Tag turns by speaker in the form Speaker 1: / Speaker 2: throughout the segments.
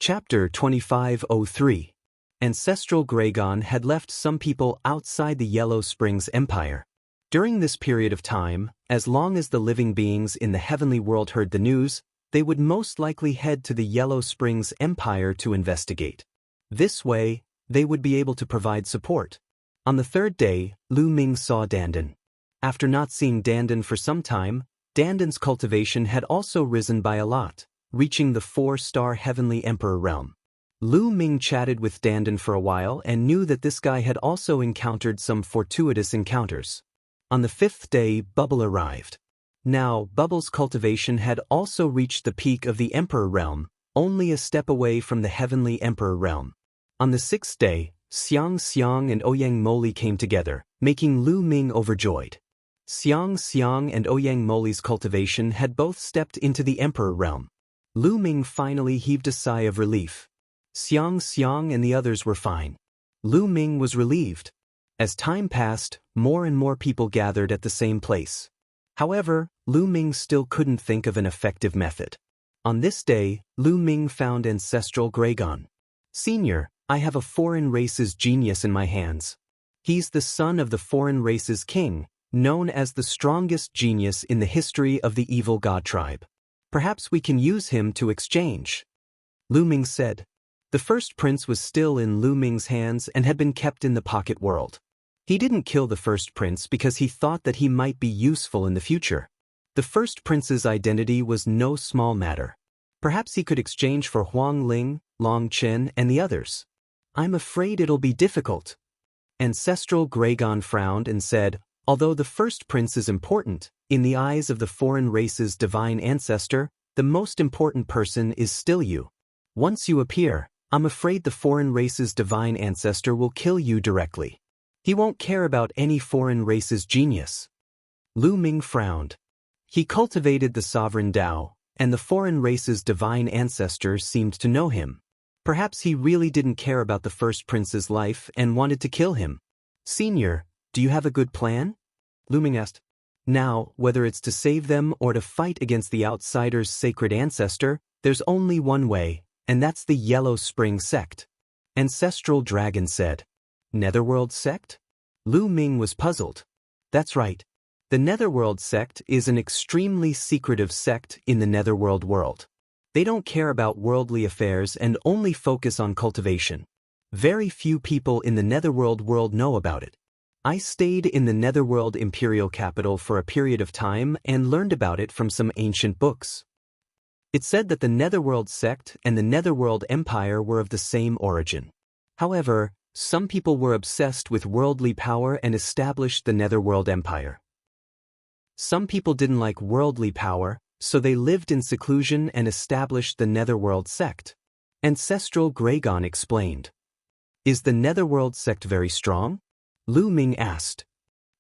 Speaker 1: Chapter 2503. Ancestral Gragon had left some people outside the Yellow Springs Empire. During this period of time, as long as the living beings in the heavenly world heard the news, they would most likely head to the Yellow Springs Empire to investigate. This way, they would be able to provide support. On the third day, Lu Ming saw Dandan. After not seeing Dandan for some time, Dandan's cultivation had also risen by a lot, reaching the 4-star Heavenly Emperor realm. Lu Ming chatted with Dandan for a while and knew that this guy had also encountered some fortuitous encounters. On the 5th day, Bubble arrived. Now, Bubble's cultivation had also reached the peak of the Emperor realm, only a step away from the Heavenly Emperor realm. On the 6th day, Xiang and Ouyang Moli came together, making Lu Ming overjoyed. Xiang and Ouyang Moli's cultivation had both stepped into the Emperor realm. Lu Ming finally heaved a sigh of relief. Xiang and the others were fine. Lu Ming was relieved. As time passed, more and more people gathered at the same place. However, Lu Ming still couldn't think of an effective method. On this day, Lu Ming found Ancestral Gragon. Senior, I have a foreign race's genius in my hands. He's the son of the foreign race's king, known as the strongest genius in the history of the evil god tribe. Perhaps we can use him to exchange. Lu Ming said. The first prince was still in Lu Ming's hands and had been kept in the pocket world. He didn't kill the first prince because he thought that he might be useful in the future. The first prince's identity was no small matter. Perhaps he could exchange for Huang Ling, Long Chen, and the others. I'm afraid it'll be difficult. Ancestral Gragon frowned and said, although the first prince is important, in the eyes of the foreign race's divine ancestor, the most important person is still you. Once you appear, I'm afraid the foreign race's divine ancestor will kill you directly. He won't care about any foreign race's genius. Lu Ming frowned. He cultivated the sovereign Tao, and the foreign race's divine ancestor seemed to know him. Perhaps he really didn't care about the first prince's life and wanted to kill him. Senior, do you have a good plan? Lu Ming asked. Now, whether it's to save them or to fight against the outsider's sacred ancestor, there's only one way, and that's the Yellow Spring sect. Ancestral Dragon said. Netherworld sect? Lu Ming was puzzled. That's right. The Netherworld sect is an extremely secretive sect in the Netherworld world. They don't care about worldly affairs and only focus on cultivation. Very few people in the Netherworld world know about it. I stayed in the Netherworld imperial capital for a period of time and learned about it from some ancient books. It said that the Netherworld sect and the Netherworld Empire were of the same origin. However, some people were obsessed with worldly power and established the Netherworld Empire. Some people didn't like worldly power, so they lived in seclusion and established the Netherworld sect. Ancestral Gragon explained. Is the Netherworld sect very strong? Lu Ming asked.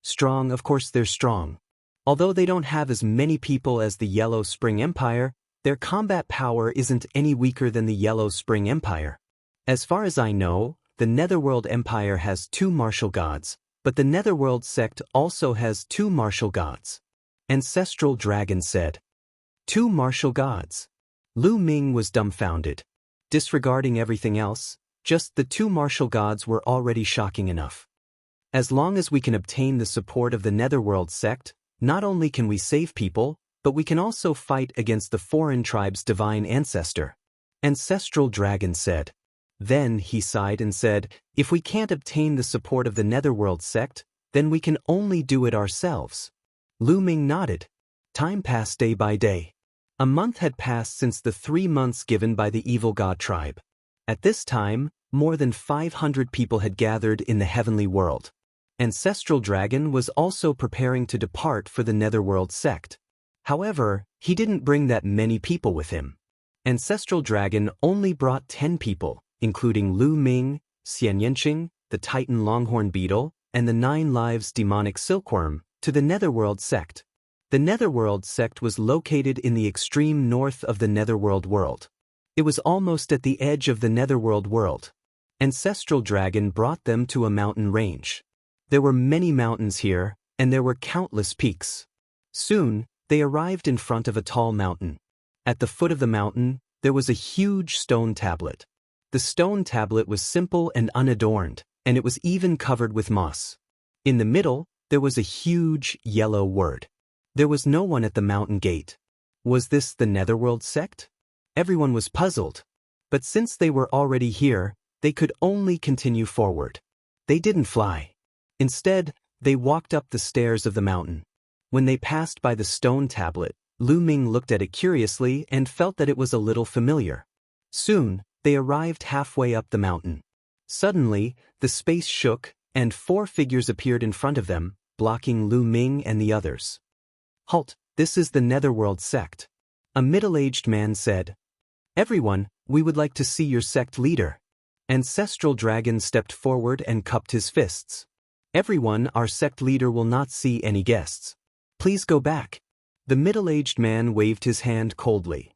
Speaker 1: Strong, of course they're strong. Although they don't have as many people as the Yellow Spring Empire, their combat power isn't any weaker than the Yellow Spring Empire. As far as I know, the Netherworld Empire has 2 martial gods, but the Netherworld sect also has 2 martial gods. Ancestral Dragon said. 2 martial gods. Lu Ming was dumbfounded. Disregarding everything else, just the 2 martial gods were already shocking enough. As long as we can obtain the support of the Netherworld sect, not only can we save people, but we can also fight against the foreign tribe's divine ancestor. Ancestral Dragon said. Then he sighed and said, if we can't obtain the support of the Netherworld sect, then we can only do it ourselves. Lu Ming nodded. Time passed day by day. A month had passed since the 3 months given by the evil god tribe. At this time, more than 500 people had gathered in the heavenly world. Ancestral Dragon was also preparing to depart for the Netherworld sect. However, he didn't bring that many people with him. Ancestral Dragon only brought 10 people, including Lu Ming, Xian Yanqing, the Titan Longhorn Beetle, and the 9 Lives Demonic Silkworm, to the Netherworld sect. The Netherworld sect was located in the extreme north of the Netherworld world. It was almost at the edge of the Netherworld world. Ancestral Dragon brought them to a mountain range. There were many mountains here, and there were countless peaks. Soon, they arrived in front of a tall mountain. At the foot of the mountain, there was a huge stone tablet. The stone tablet was simple and unadorned, and it was even covered with moss. In the middle, there was a huge yellow word. There was no one at the mountain gate. Was this the Netherworld sect? Everyone was puzzled. But since they were already here, they could only continue forward. They didn't fly. Instead, they walked up the stairs of the mountain. When they passed by the stone tablet, Lu Ming looked at it curiously and felt that it was a little familiar. Soon, they arrived halfway up the mountain. Suddenly, the space shook, and 4 figures appeared in front of them, blocking Lu Ming and the others. "Halt, this is the Netherworld sect." A middle-aged man said. "Everyone, we would like to see your sect leader." Ancestral Dragon stepped forward and cupped his fists. "Everyone, our sect leader will not see any guests. Please go back." The middle-aged man waved his hand coldly.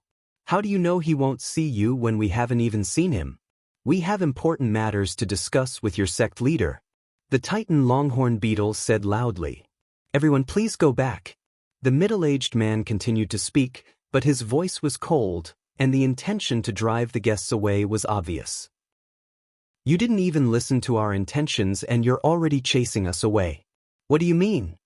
Speaker 1: "How do you know he won't see you when we haven't even seen him? We have important matters to discuss with your sect leader." The Titan Longhorn Beetle said loudly. "Everyone, please go back." The middle-aged man continued to speak, but his voice was cold, and the intention to drive the guests away was obvious. "You didn't even listen to our intentions and you're already chasing us away. What do you mean?"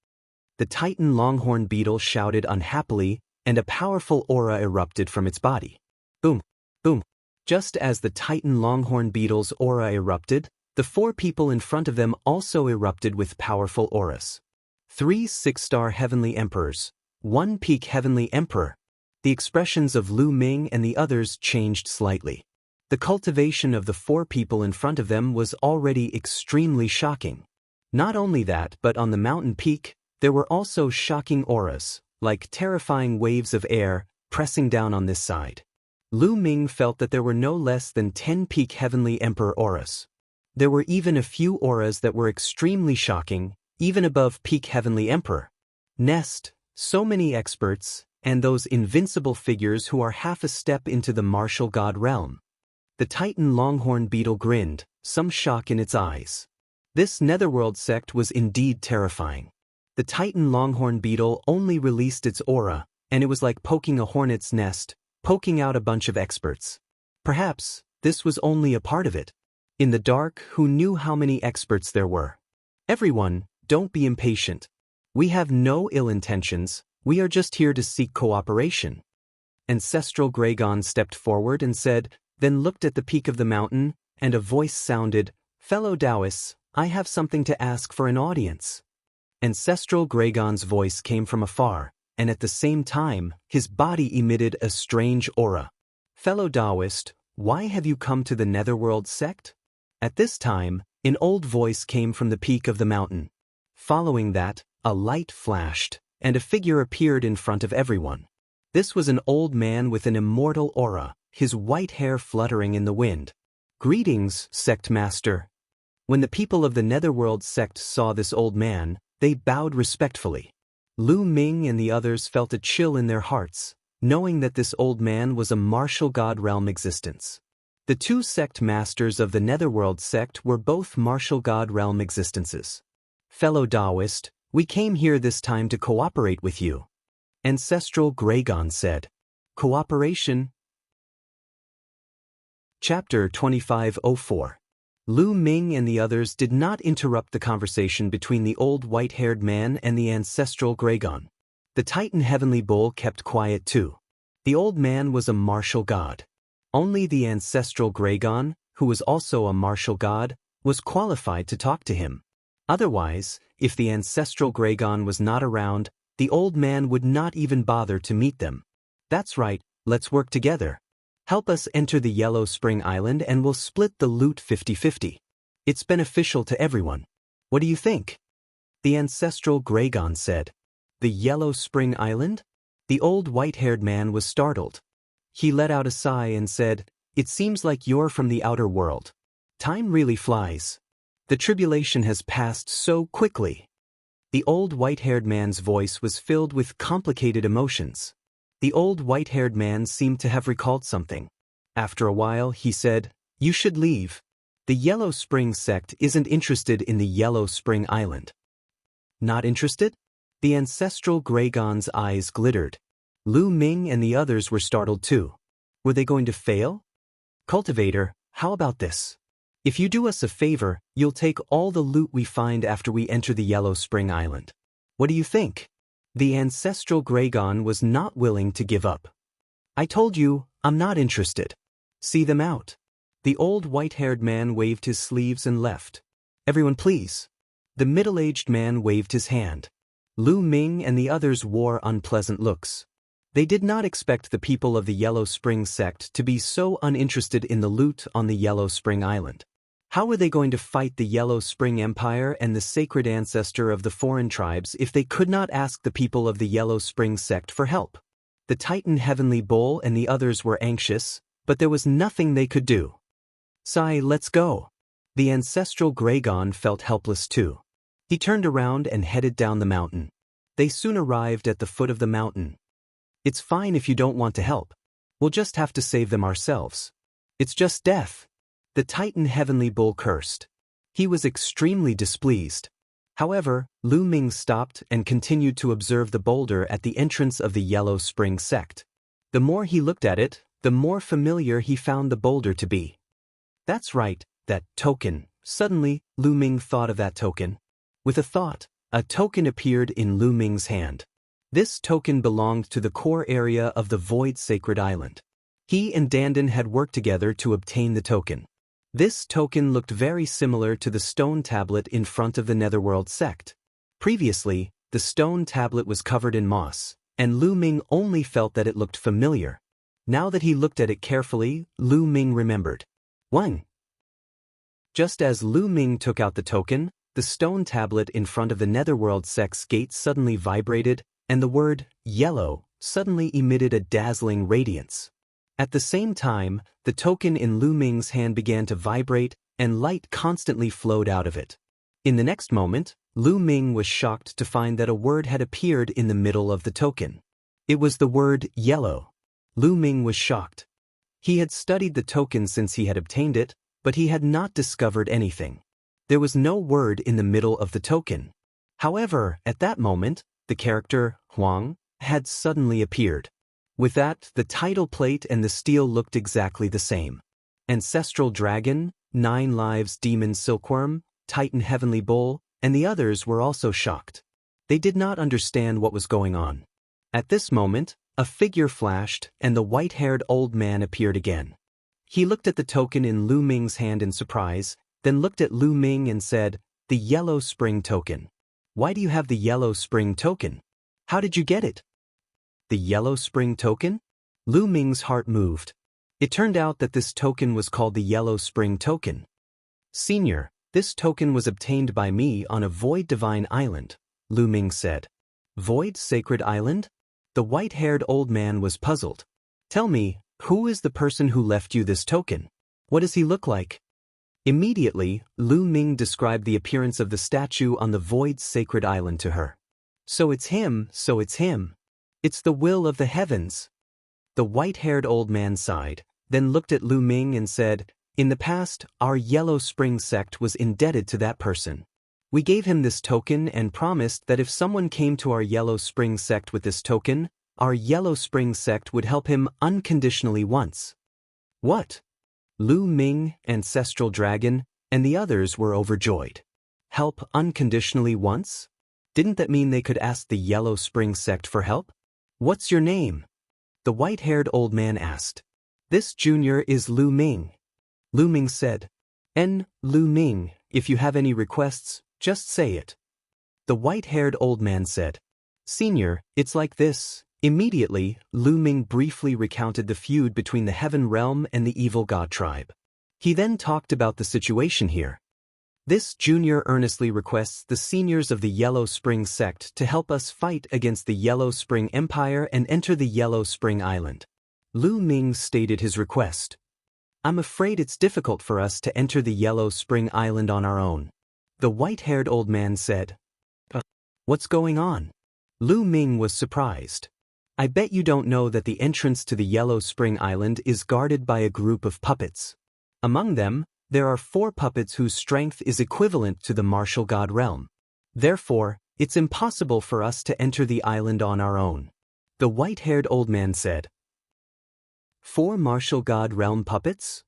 Speaker 1: The Titan Longhorn Beetle shouted unhappily, and a powerful aura erupted from its body. Boom! Boom! Just as the Titan Longhorn Beetle's aura erupted, the 4 people in front of them also erupted with powerful auras. 3 6-star Heavenly Emperors, 1 Peak Heavenly Emperor. The expressions of Lu Ming and the others changed slightly. The cultivation of the 4 people in front of them was already extremely shocking. Not only that, but on the mountain peak, there were also shocking auras, like terrifying waves of air, pressing down on this side. Lu Ming felt that there were no less than 10 Peak Heavenly Emperor auras. There were even a few auras that were extremely shocking, even above Peak Heavenly Emperor. Nest, so many experts, and those invincible figures who are half a step into the martial god realm. The Titan Longhorn Beetle grinned, some shock in its eyes. This Netherworld sect was indeed terrifying. The Titan Longhorn Beetle only released its aura, and it was like poking a hornet's nest, poking out a bunch of experts. Perhaps, this was only a part of it. In the dark, who knew how many experts there were? "Everyone, don't be impatient. We have no ill intentions, we are just here to seek cooperation." Ancestral Gragon stepped forward and said, then looked at the peak of the mountain, and a voice sounded, "Fellow Taoists, I have something to ask for an audience." Ancestral Gragon's voice came from afar, and at the same time, his body emitted a strange aura. "Fellow Taoist, why have you come to the Netherworld sect?" At this time, an old voice came from the peak of the mountain. Following that, a light flashed, and a figure appeared in front of everyone. This was an old man with an immortal aura, his white hair fluttering in the wind. "Greetings, Sect Master." When the people of the Netherworld sect saw this old man, they bowed respectfully. Lu Ming and the others felt a chill in their hearts, knowing that this old man was a martial god realm existence. The 2 sect masters of the Netherworld sect were both martial god realm existences. "Fellow Taoist, we came here this time to cooperate with you," Ancestral Gragon said. "Cooperation?" Chapter 2504. Lu Ming and the others did not interrupt the conversation between the old white-haired man and the Ancestral Gragon. The Titan Heavenly Bull kept quiet too. The old man was a martial god. Only the Ancestral Gragon, who was also a martial god, was qualified to talk to him. Otherwise, if the Ancestral Gragon was not around, the old man would not even bother to meet them. "That's right, let's work together. Help us enter the Yellow Spring Island and we'll split the loot 50-50. It's beneficial to everyone. What do you think?" The Ancestral Gragon said. "The Yellow Spring Island?" The old white-haired man was startled. He let out a sigh and said, "It seems like you're from the outer world. Time really flies. The tribulation has passed so quickly." The old white-haired man's voice was filled with complicated emotions. The old white-haired man seemed to have recalled something. After a while, he said, "You should leave. The Yellow Spring sect isn't interested in the Yellow Spring Island." "Not interested?" The Ancestral Gragon's eyes glittered. Lu Ming and the others were startled too. Were they going to fail? Cultivator, how about this? If you do us a favor, you'll take all the loot we find after we enter the Yellow Spring Island. What do you think? The ancestral Gragon was not willing to give up. I told you, I'm not interested. See them out. The old white-haired man waved his sleeves and left. Everyone please. The middle-aged man waved his hand. Lu Ming and the others wore unpleasant looks. They did not expect the people of the Yellow Spring sect to be so uninterested in the loot on the Yellow Spring Island. How were they going to fight the Yellow Spring Empire and the sacred ancestor of the foreign tribes if they could not ask the people of the Yellow Spring sect for help? The Titan Heavenly Bull and the others were anxious, but there was nothing they could do. Sai, let's go. The ancestral Gragon felt helpless too. He turned around and headed down the mountain. They soon arrived at the foot of the mountain. It's fine if you don't want to help. We'll just have to save them ourselves. It's just death. The Titan Heavenly Bull cursed. He was extremely displeased. However, Lu Ming stopped and continued to observe the boulder at the entrance of the Yellow Spring sect. The more he looked at it, the more familiar he found the boulder to be. That's right, that token. Suddenly, Lu Ming thought of that token. With a thought, a token appeared in Lu Ming's hand. This token belonged to the core area of the Void Sacred Island. He and Dandan had worked together to obtain the token. This token looked very similar to the stone tablet in front of the Netherworld sect. Previously, the stone tablet was covered in moss, and Lu Ming only felt that it looked familiar. Now that he looked at it carefully, Lu Ming remembered. 1. Just as Lu Ming took out the token, the stone tablet in front of the Netherworld sect's gate suddenly vibrated, and the word, yellow, suddenly emitted a dazzling radiance. At the same time, the token in Lu Ming's hand began to vibrate, and light constantly flowed out of it. In the next moment, Lu Ming was shocked to find that a word had appeared in the middle of the token. It was the word yellow. Lu Ming was shocked. He had studied the token since he had obtained it, but he had not discovered anything. There was no word in the middle of the token. However, at that moment, the character, Huang, had suddenly appeared. With that, the title plate and the steel looked exactly the same. Ancestral Dragon, 9 Lives Demon Silkworm, Titan Heavenly Bull, and the others were also shocked. They did not understand what was going on. At this moment, a figure flashed, and the white-haired old man appeared again. He looked at the token in Lu Ming's hand in surprise, then looked at Lu Ming and said, "The Yellow Spring Token. Why do you have the Yellow Spring Token? How did you get it?" The Yellow Spring Token? Lu Ming's heart moved. It turned out that this token was called the Yellow Spring Token. "Senior, this token was obtained by me on a Void Divine Island," Lu Ming said. "Void Sacred Island?" The white-haired old man was puzzled. "Tell me, who is the person who left you this token? What does he look like?" Immediately, Lu Ming described the appearance of the statue on the Void Sacred Island to her. So it's him. It's the will of the heavens." The white-haired old man sighed, then looked at Lu Ming and said, "In the past, our Yellow Spring sect was indebted to that person. We gave him this token and promised that if someone came to our Yellow Spring sect with this token, our Yellow Spring sect would help him unconditionally once." What? Lu Ming, Ancestral Dragon, and the others were overjoyed. Help unconditionally once? Didn't that mean they could ask the Yellow Spring sect for help? "What's your name?" the white-haired old man asked. "This junior is Lu Ming." Lu Ming said, Lu Ming, if you have any requests, just say it." The white-haired old man said, "Senior, it's like this." Immediately, Lu Ming briefly recounted the feud between the Heaven Realm and the Evil God tribe. He then talked about the situation here. "This junior earnestly requests the seniors of the Yellow Spring sect to help us fight against the Yellow Spring Empire and enter the Yellow Spring Island." Lu Ming stated his request. "I'm afraid it's difficult for us to enter the Yellow Spring Island on our own." The white-haired old man said, "What's going on?" Lu Ming was surprised. "I bet you don't know that the entrance to the Yellow Spring Island is guarded by a group of puppets. Among them, there are 4 puppets whose strength is equivalent to the martial god realm. Therefore, it's impossible for us to enter the island on our own." The white-haired old man said. 4 martial god realm puppets?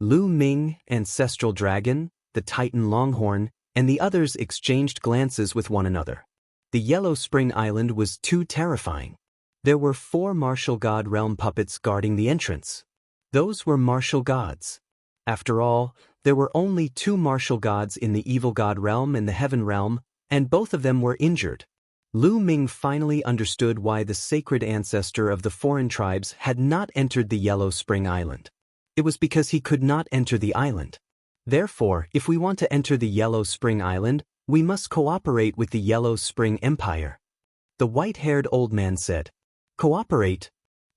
Speaker 1: Lu Ming, ancestral dragon, the Titan Longhorn, and the others exchanged glances with one another. The Yellow Spring Island was too terrifying. There were 4 martial god realm puppets guarding the entrance. Those were martial gods. After all, there were only 2 martial gods in the evil god realm and the heaven realm, and both of them were injured. Lu Ming finally understood why the sacred ancestor of the foreign tribes had not entered the Yellow Spring Island. It was because he could not enter the island. Therefore, if we want to enter the Yellow Spring Island, we must cooperate with the Yellow Spring Empire. The white-haired old man said. Cooperate?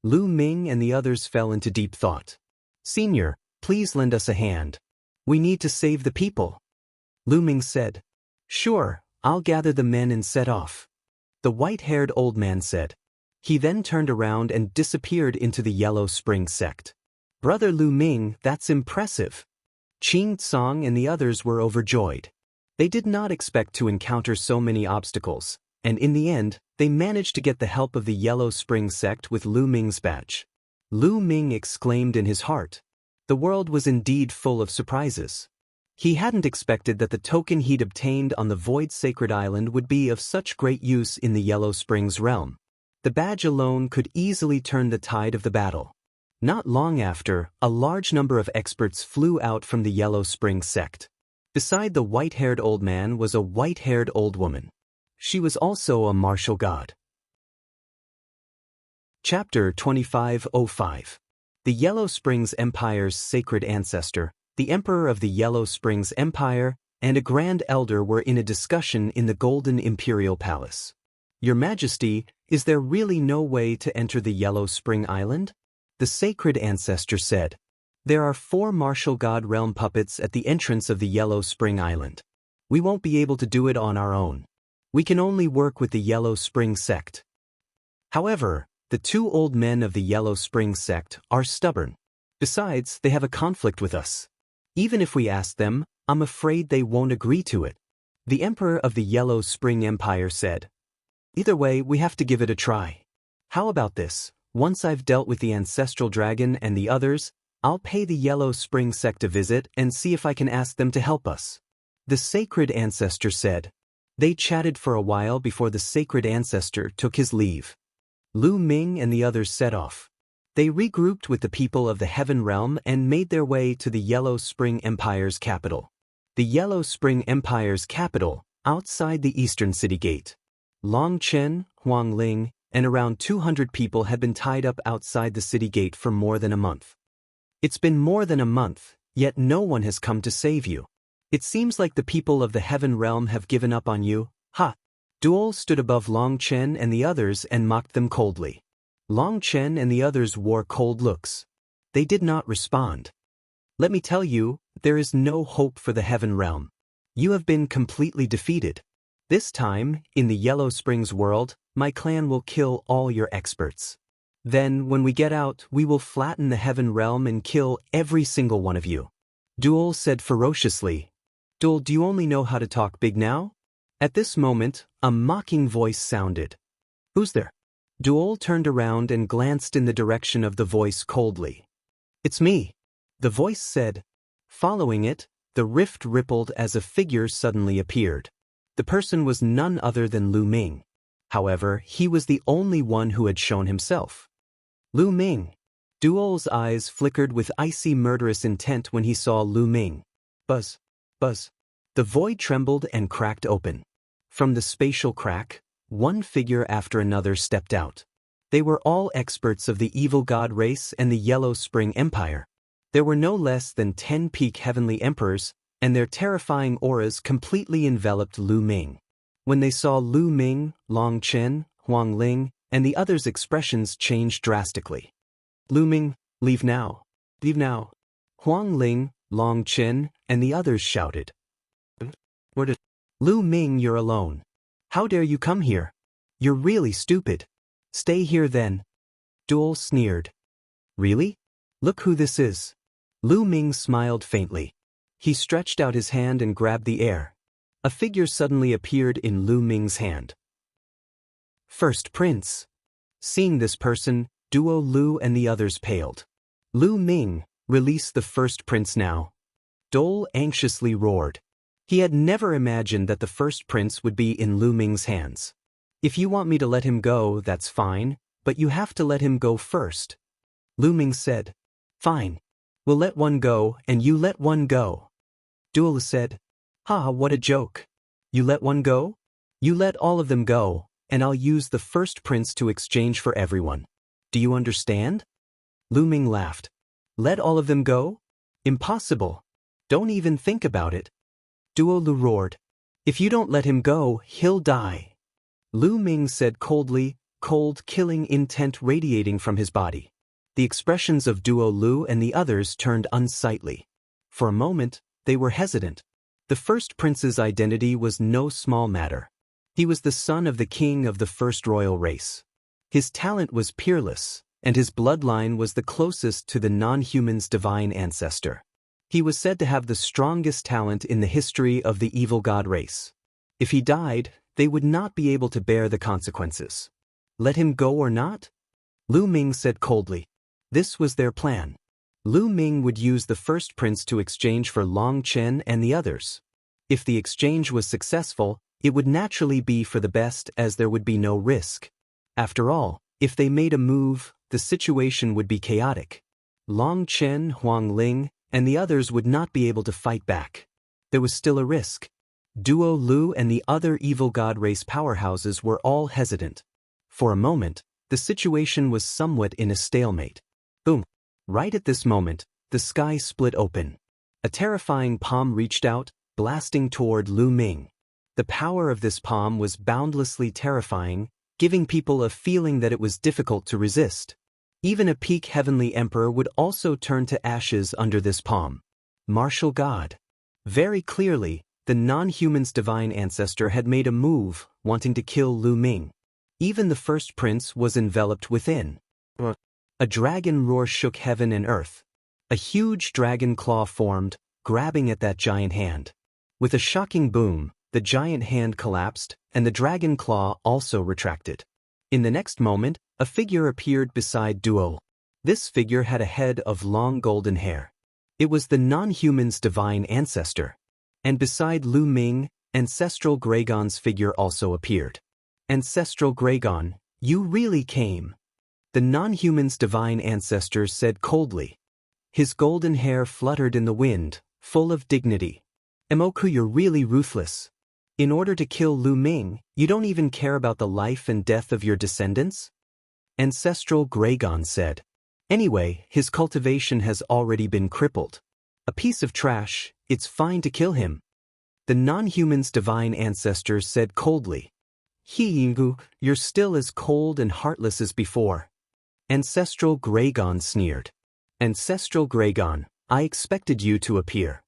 Speaker 1: Lu Ming and the others fell into deep thought. Senior, please lend us a hand. We need to save the people. Lu Ming said. Sure, I'll gather the men and set off. The white-haired old man said. He then turned around and disappeared into the Yellow Spring sect. Brother Lu Ming, that's impressive. Qing Tsang and the others were overjoyed. They did not expect to encounter so many obstacles, and in the end, they managed to get the help of the Yellow Spring sect with Lu Ming's badge. Lu Ming exclaimed in his heart. The world was indeed full of surprises. He hadn't expected that the token he'd obtained on the Void Sacred Island would be of such great use in the Yellow Springs realm. The badge alone could easily turn the tide of the battle. Not long after, a large number of experts flew out from the Yellow Spring sect. Beside the white-haired old man was a white-haired old woman. She was also a martial god. Chapter 2505. The Yellow Springs Empire's sacred ancestor, the Emperor of the Yellow Springs Empire, and a Grand Elder were in a discussion in the Golden Imperial Palace. Your Majesty, is there really no way to enter the Yellow Spring Island? The sacred ancestor said. There are 4 martial god realm puppets at the entrance of the Yellow Spring Island. We won't be able to do it on our own. We can only work with the Yellow Spring sect. However, the 2 old men of the Yellow Spring sect are stubborn. Besides, they have a conflict with us. Even if we ask them, I'm afraid they won't agree to it. The Emperor of the Yellow Spring Empire said. Either way, we have to give it a try. How about this? Once I've dealt with the ancestral dragon and the others, I'll pay the Yellow Spring sect a visit and see if I can ask them to help us. The sacred ancestor said. They chatted for a while before the sacred ancestor took his leave. Lu Ming and the others set off. They regrouped with the people of the Heaven Realm and made their way to the Yellow Spring Empire's capital. The Yellow Spring Empire's capital, outside the eastern city gate. Long Chen, Huang Ling, and around 200 people had been tied up outside the city gate for more than a month. It's been more than a month, yet no one has come to save you. It seems like the people of the Heaven Realm have given up on you. Ha! Duol stood above Long Chen and the others and mocked them coldly. Long Chen and the others wore cold looks. They did not respond. Let me tell you, there is no hope for the Heaven Realm. You have been completely defeated. This time, in the Yellow Springs world, my clan will kill all your experts. Then, when we get out, we will flatten the Heaven Realm and kill every single one of you. Duol said ferociously. Duol, do you only know how to talk big now? At this moment, a mocking voice sounded. Who's there? Duol turned around and glanced in the direction of the voice coldly. It's me, the voice said. Following it, the rift rippled as a figure suddenly appeared. The person was none other than Lu Ming. However, he was the only one who had shown himself. Lu Ming. Duol's eyes flickered with icy murderous intent when he saw Lu Ming. Buzz. Buzz. The void trembled and cracked open. From the spatial crack, one figure after another stepped out. They were all experts of the evil god race and the Yellow Spring Empire. There were no less than 10 peak heavenly emperors, and their terrifying auras completely enveloped Lu Ming. When they saw Lu Ming, Long Chen, Huang Ling, and the others' expressions changed drastically. Lu Ming, leave now. Leave now. Huang Ling, Long Chen, and the others shouted. Where did... Lu Ming, you're alone. How dare you come here? You're really stupid. Stay here then. Duol sneered. Really? Look who this is. Lu Ming smiled faintly. He stretched out his hand and grabbed the air. A figure suddenly appeared in Lu Ming's hand. First Prince. Seeing this person, Duo Lu and the others paled. Lu Ming, release the first prince now. Dole anxiously roared. He had never imagined that the first prince would be in Lu Ming's hands. If you want me to let him go, that's fine, but you have to let him go first. Lu Ming said. Fine. We'll let one go, and you let one go. Duo said. Ha, what a joke. You let one go? You let all of them go, and I'll use the first prince to exchange for everyone. Do you understand? Lu Ming laughed. Let all of them go? Impossible. Don't even think about it. Duo Lu roared. If you don't let him go, he'll die. Lu Ming said coldly, cold, killing intent radiating from his body. The expressions of Duo Lu and the others turned unsightly. For a moment, they were hesitant. The first prince's identity was no small matter. He was the son of the king of the first royal race. His talent was peerless, and his bloodline was the closest to the non-human's divine ancestor. He was said to have the strongest talent in the history of the evil god race. If he died, they would not be able to bear the consequences. Let him go or not? Lu Ming said coldly. This was their plan. Lu Ming would use the first prince to exchange for Long Chen and the others. If the exchange was successful, it would naturally be for the best as there would be no risk. After all, if they made a move, the situation would be chaotic. Long Chen, Huang Ling, and the others would not be able to fight back. There was still a risk. Duo Lu and the other evil god race powerhouses were all hesitant. For a moment, the situation was somewhat in a stalemate. Boom! Right at this moment, the sky split open. A terrifying palm reached out, blasting toward Lu Ming. The power of this palm was boundlessly terrifying, giving people a feeling that it was difficult to resist. Even a peak heavenly emperor would also turn to ashes under this palm. Martial god. Very clearly, the non-human's divine ancestor had made a move, wanting to kill Lu Ming. Even the first prince was enveloped within. A dragon roar shook heaven and earth. A huge dragon claw formed, grabbing at that giant hand. With a shocking boom, the giant hand collapsed, and the dragon claw also retracted. In the next moment, a figure appeared beside Duo. This figure had a head of long golden hair. It was the non-human's divine ancestor. And beside Lu Ming, Ancestral Gregon's figure also appeared. Ancestral Gregon, you really came. The non-human's divine ancestor said coldly. His golden hair fluttered in the wind, full of dignity. Emoku, you're really ruthless. In order to kill Lu Ming, you don't even care about the life and death of your descendants? Ancestral Gregon said. Anyway, his cultivation has already been crippled. A piece of trash, it's fine to kill him. The non-human's divine ancestor said coldly. Jianghu, you're still as cold and heartless as before. Ancestral Gregon sneered. Ancestral Gregon, I expected you to appear.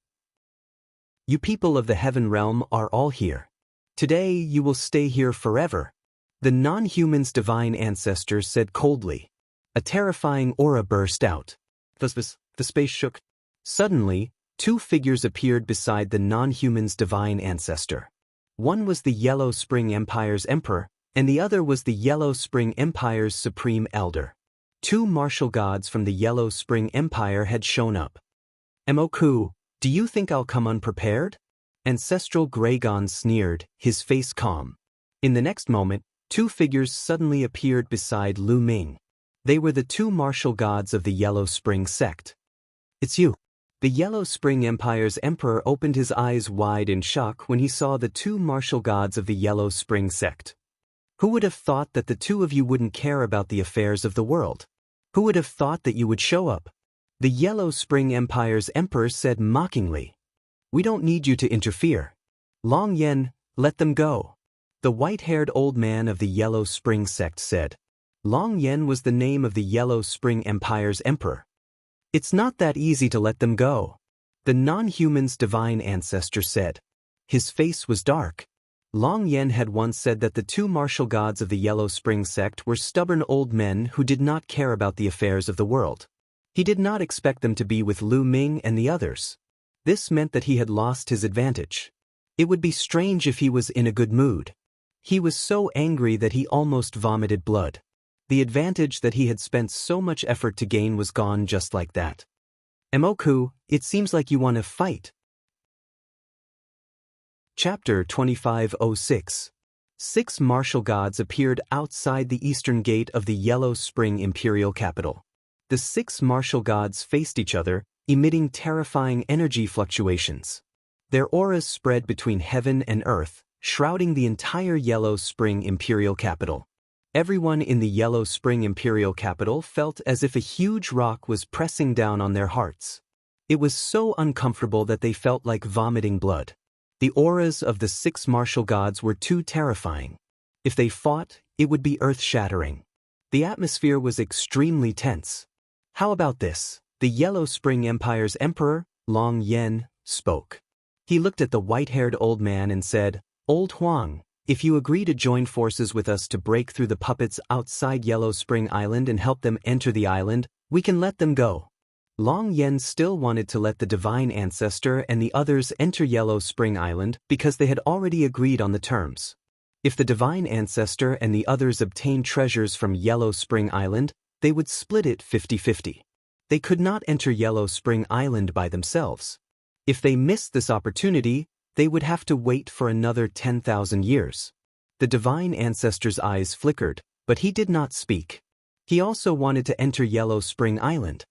Speaker 1: You people of the heaven realm are all here. Today you will stay here forever. The non-human's divine ancestor said coldly. A terrifying aura burst out. The space shook. Suddenly, two figures appeared beside the non-human's divine ancestor. One was the Yellow Spring Empire's emperor, and the other was the Yellow Spring Empire's supreme elder. Two martial gods from the Yellow Spring Empire had shown up. Emoku, do you think I'll come unprepared? Ancestral Gregon sneered, his face calm. In the next moment, two figures suddenly appeared beside Lu Ming. They were the two martial gods of the Yellow Spring sect. It's you. The Yellow Spring Empire's emperor opened his eyes wide in shock when he saw the two martial gods of the Yellow Spring sect. Who would have thought that the two of you wouldn't care about the affairs of the world? Who would have thought that you would show up? The Yellow Spring Empire's emperor said mockingly. We don't need you to interfere. Long Yen, let them go. The white-haired old man of the Yellow Spring sect said. Long Yen was the name of the Yellow Spring Empire's emperor. It's not that easy to let them go. The non-human's divine ancestor said. His face was dark. Long Yen had once said that the two martial gods of the Yellow Spring sect were stubborn old men who did not care about the affairs of the world. He did not expect them to be with Lu Ming and the others. This meant that he had lost his advantage. It would be strange if he was in a good mood. He was so angry that he almost vomited blood. The advantage that he had spent so much effort to gain was gone just like that. Emoku, it seems like you want to fight. Chapter 2506. 6 martial gods appeared outside the eastern gate of the Yellow Spring imperial capital. The 6 martial gods faced each other, emitting terrifying energy fluctuations. Their auras spread between heaven and earth, shrouding the entire Yellow Spring imperial capital. Everyone in the Yellow Spring imperial capital felt as if a huge rock was pressing down on their hearts. It was so uncomfortable that they felt like vomiting blood. The auras of the 6 martial gods were too terrifying. If they fought, it would be earth-shattering. The atmosphere was extremely tense. How about this? The Yellow Spring Empire's emperor, Long Yen, spoke. He looked at the white-haired old man and said, "Old Huang, if you agree to join forces with us to break through the puppets outside Yellow Spring Island and help them enter the island, we can let them go." Long Yen still wanted to let the Divine Ancestor and the others enter Yellow Spring Island because they had already agreed on the terms. If the Divine Ancestor and the others obtained treasures from Yellow Spring Island, they would split it 50-50. They could not enter Yellow Spring Island by themselves. If they missed this opportunity, they would have to wait for another 10,000 years. The Divine Ancestor's eyes flickered, but he did not speak. He also wanted to enter Yellow Spring Island.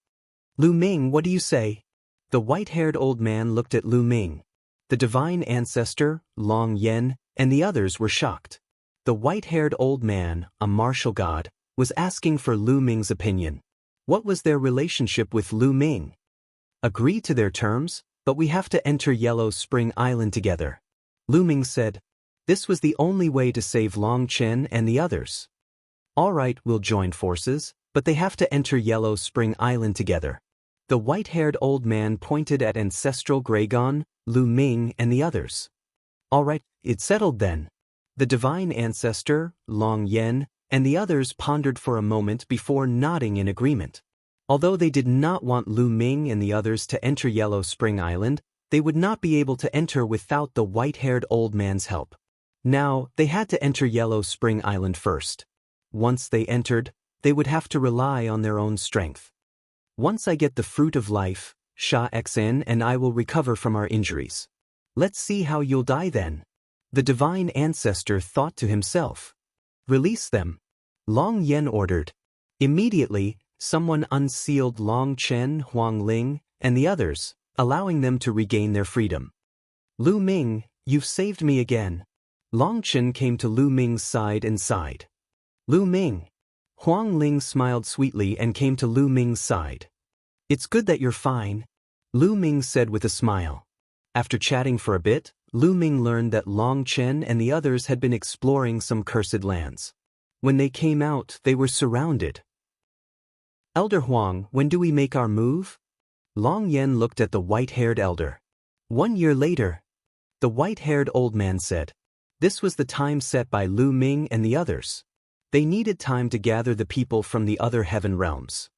Speaker 1: "Lu Ming, what do you say?" The white-haired old man looked at Lu Ming. The Divine Ancestor, Long Yen, and the others were shocked. The white-haired old man, a martial god, was asking for Lu Ming's opinion. What was their relationship with Lu Ming? "Agree to their terms, but we have to enter Yellow Spring Island together." Lu Ming said. This was the only way to save Long Chen and the others. "All right, we'll join forces, but they have to enter Yellow Spring Island together." The white-haired old man pointed at Ancestral Graygon, Lu Ming, and the others. "All right, it's settled then." The Divine Ancestor, Long Yen, and the others pondered for a moment before nodding in agreement. Although they did not want Lu Ming and the others to enter Yellow Spring Island, they would not be able to enter without the white-haired old man's help. Now, they had to enter Yellow Spring Island first. Once they entered, they would have to rely on their own strength. "Once I get the fruit of life, Sha Xn and I will recover from our injuries. Let's see how you'll die then." The Divine Ancestor thought to himself. "Release them." Long Yen ordered. Immediately, someone unsealed Long Chen, Huang Ling, and the others, allowing them to regain their freedom. "Lu Ming, you've saved me again." Long Chen came to Lu Ming's side and sighed. "Lu Ming." Huang Ling smiled sweetly and came to Lu Ming's side. "It's good that you're fine," Lu Ming said with a smile. After chatting for a bit, Lu Ming learned that Long Chen and the others had been exploring some cursed lands. When they came out, they were surrounded. "Elder Huang, when do we make our move?" Long Yen looked at the white-haired elder. 1 year later, the white-haired old man said. This was the time set by Lu Ming and the others. They needed time to gather the people from the other heaven realms.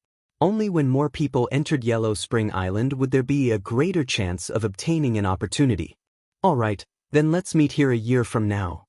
Speaker 1: Only when more people entered Yellow Spring Island would there be a greater chance of obtaining an opportunity. "All right, then let's meet here a year from now,"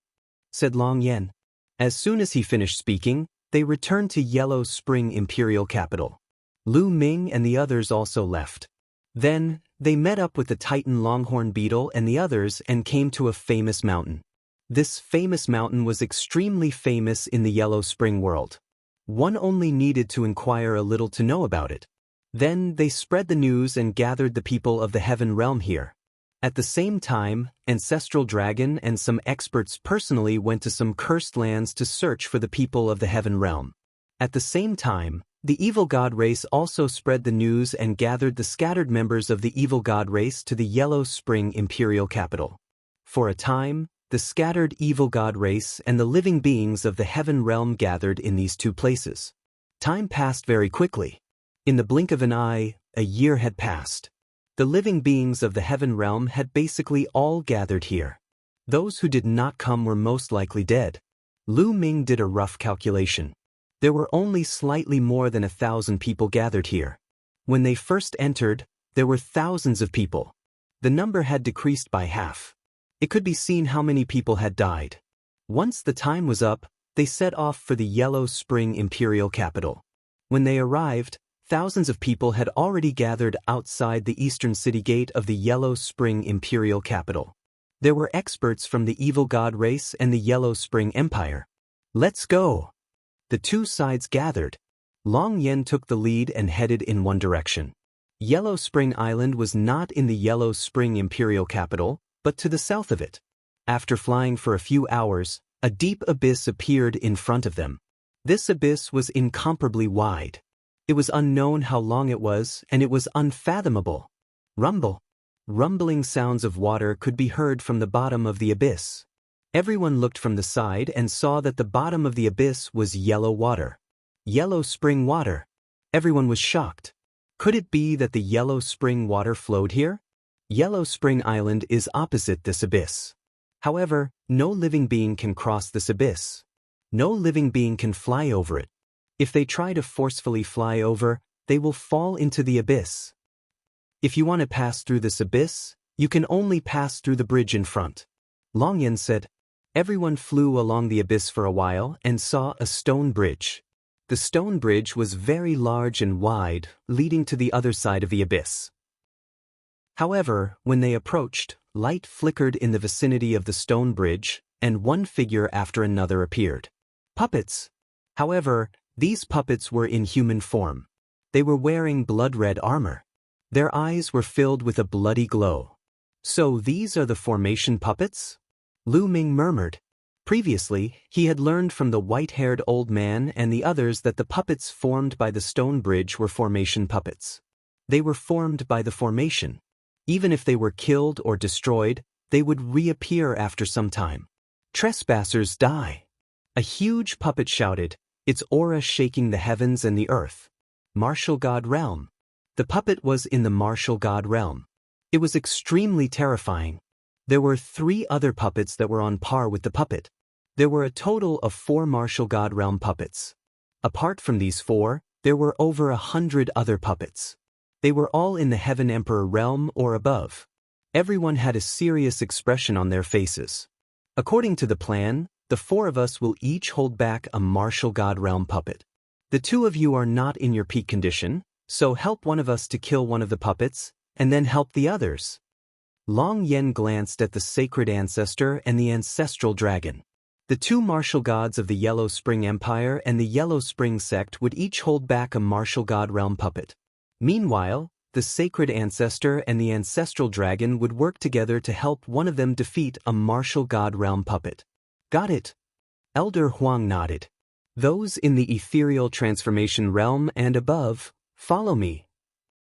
Speaker 1: said Long Yen. As soon as he finished speaking, they returned to Yellow Spring Imperial Capital. Lu Ming and the others also left. Then, they met up with the Titan Longhorn Beetle and the others and came to a famous mountain. This famous mountain was extremely famous in the Yellow Spring world. One only needed to inquire a little to know about it. Then they spread the news and gathered the people of the Heaven Realm here. At the same time, Ancestral Dragon and some experts personally went to some cursed lands to search for the people of the Heaven Realm. At the same time, the Evil God race also spread the news and gathered the scattered members of the Evil God race to the Yellow Spring Imperial Capital. For a time, the scattered Evil God race and the living beings of the Heaven Realm gathered in these two places. Time passed very quickly. In the blink of an eye, a year had passed. The living beings of the Heaven Realm had basically all gathered here. Those who did not come were most likely dead. Lu Ming did a rough calculation. There were only slightly more than 1,000 people gathered here. When they first entered, there were thousands of people. The number had decreased by half. It could be seen how many people had died. Once the time was up, They set off for the Yellow Spring imperial capital. When they arrived, thousands of people had already gathered outside the eastern city gate of the Yellow Spring imperial capital. There were experts from the Evil God race and the Yellow Spring Empire. Let's go! The two sides gathered. Long Yen took the lead and headed in one direction. Yellow Spring Island was not in the Yellow Spring imperial capital, but to the south of it. After flying for a few hours, a deep abyss appeared in front of them. This abyss was incomparably wide. It was unknown how long it was, and it was unfathomable. Rumble. Rumbling sounds of water could be heard from the bottom of the abyss. Everyone looked from the side and saw that the bottom of the abyss was yellow water. Yellow spring water. Everyone was shocked. Could it be that the yellow spring water flowed here? Yellow Spring Island is opposite this abyss. However, no living being can cross this abyss. No living being can fly over it. If they try to forcefully fly over, they will fall into the abyss. If you want to pass through this abyss, you can only pass through the bridge in front. Long Yen said. Everyone flew along the abyss for a while and saw a stone bridge. The stone bridge was very large and wide, leading to the other side of the abyss. However, when they approached, light flickered in the vicinity of the stone bridge, and one figure after another appeared. Puppets. However, these puppets were in human form. They were wearing blood-red armor. Their eyes were filled with a bloody glow. So these are the formation puppets? Lu Ming murmured. Previously, he had learned from the white-haired old man and the others that the puppets formed by the stone bridge were formation puppets. They were formed by the formation. Even if they were killed or destroyed, they would reappear after some time. Trespassers die. A huge puppet shouted, its aura shaking the heavens and the earth. Martial God Realm. The puppet was in the Martial God Realm. It was extremely terrifying. There were 3 other puppets that were on par with the puppet. There were a total of 4 Martial God Realm puppets. Apart from these 4, there were over 100 other puppets. They were all in the Heaven Emperor realm or above. Everyone had a serious expression on their faces. According to the plan, the 4 of us will each hold back a Martial God Realm puppet. The 2 of you are not in your peak condition, so help one of us to kill one of the puppets, and then help the others. Long Yen glanced at the sacred ancestor and the ancestral dragon. The 2 martial gods of the Yellow Spring Empire and the Yellow Spring sect would each hold back a Martial God Realm puppet. Meanwhile, the sacred ancestor and the ancestral dragon would work together to help one of them defeat a Martial God Realm puppet. Got it. Elder Huang nodded. Those in the ethereal transformation realm and above, follow me.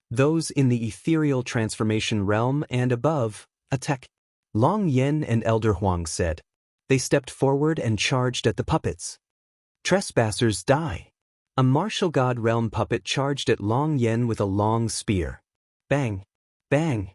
Speaker 1: Those in the ethereal transformation realm and above, attack. Long Yen and Elder Huang said. They stepped forward and charged at the puppets. Trespassers die. A Martial God Realm puppet charged at Long Yen with a long spear. Bang! Bang!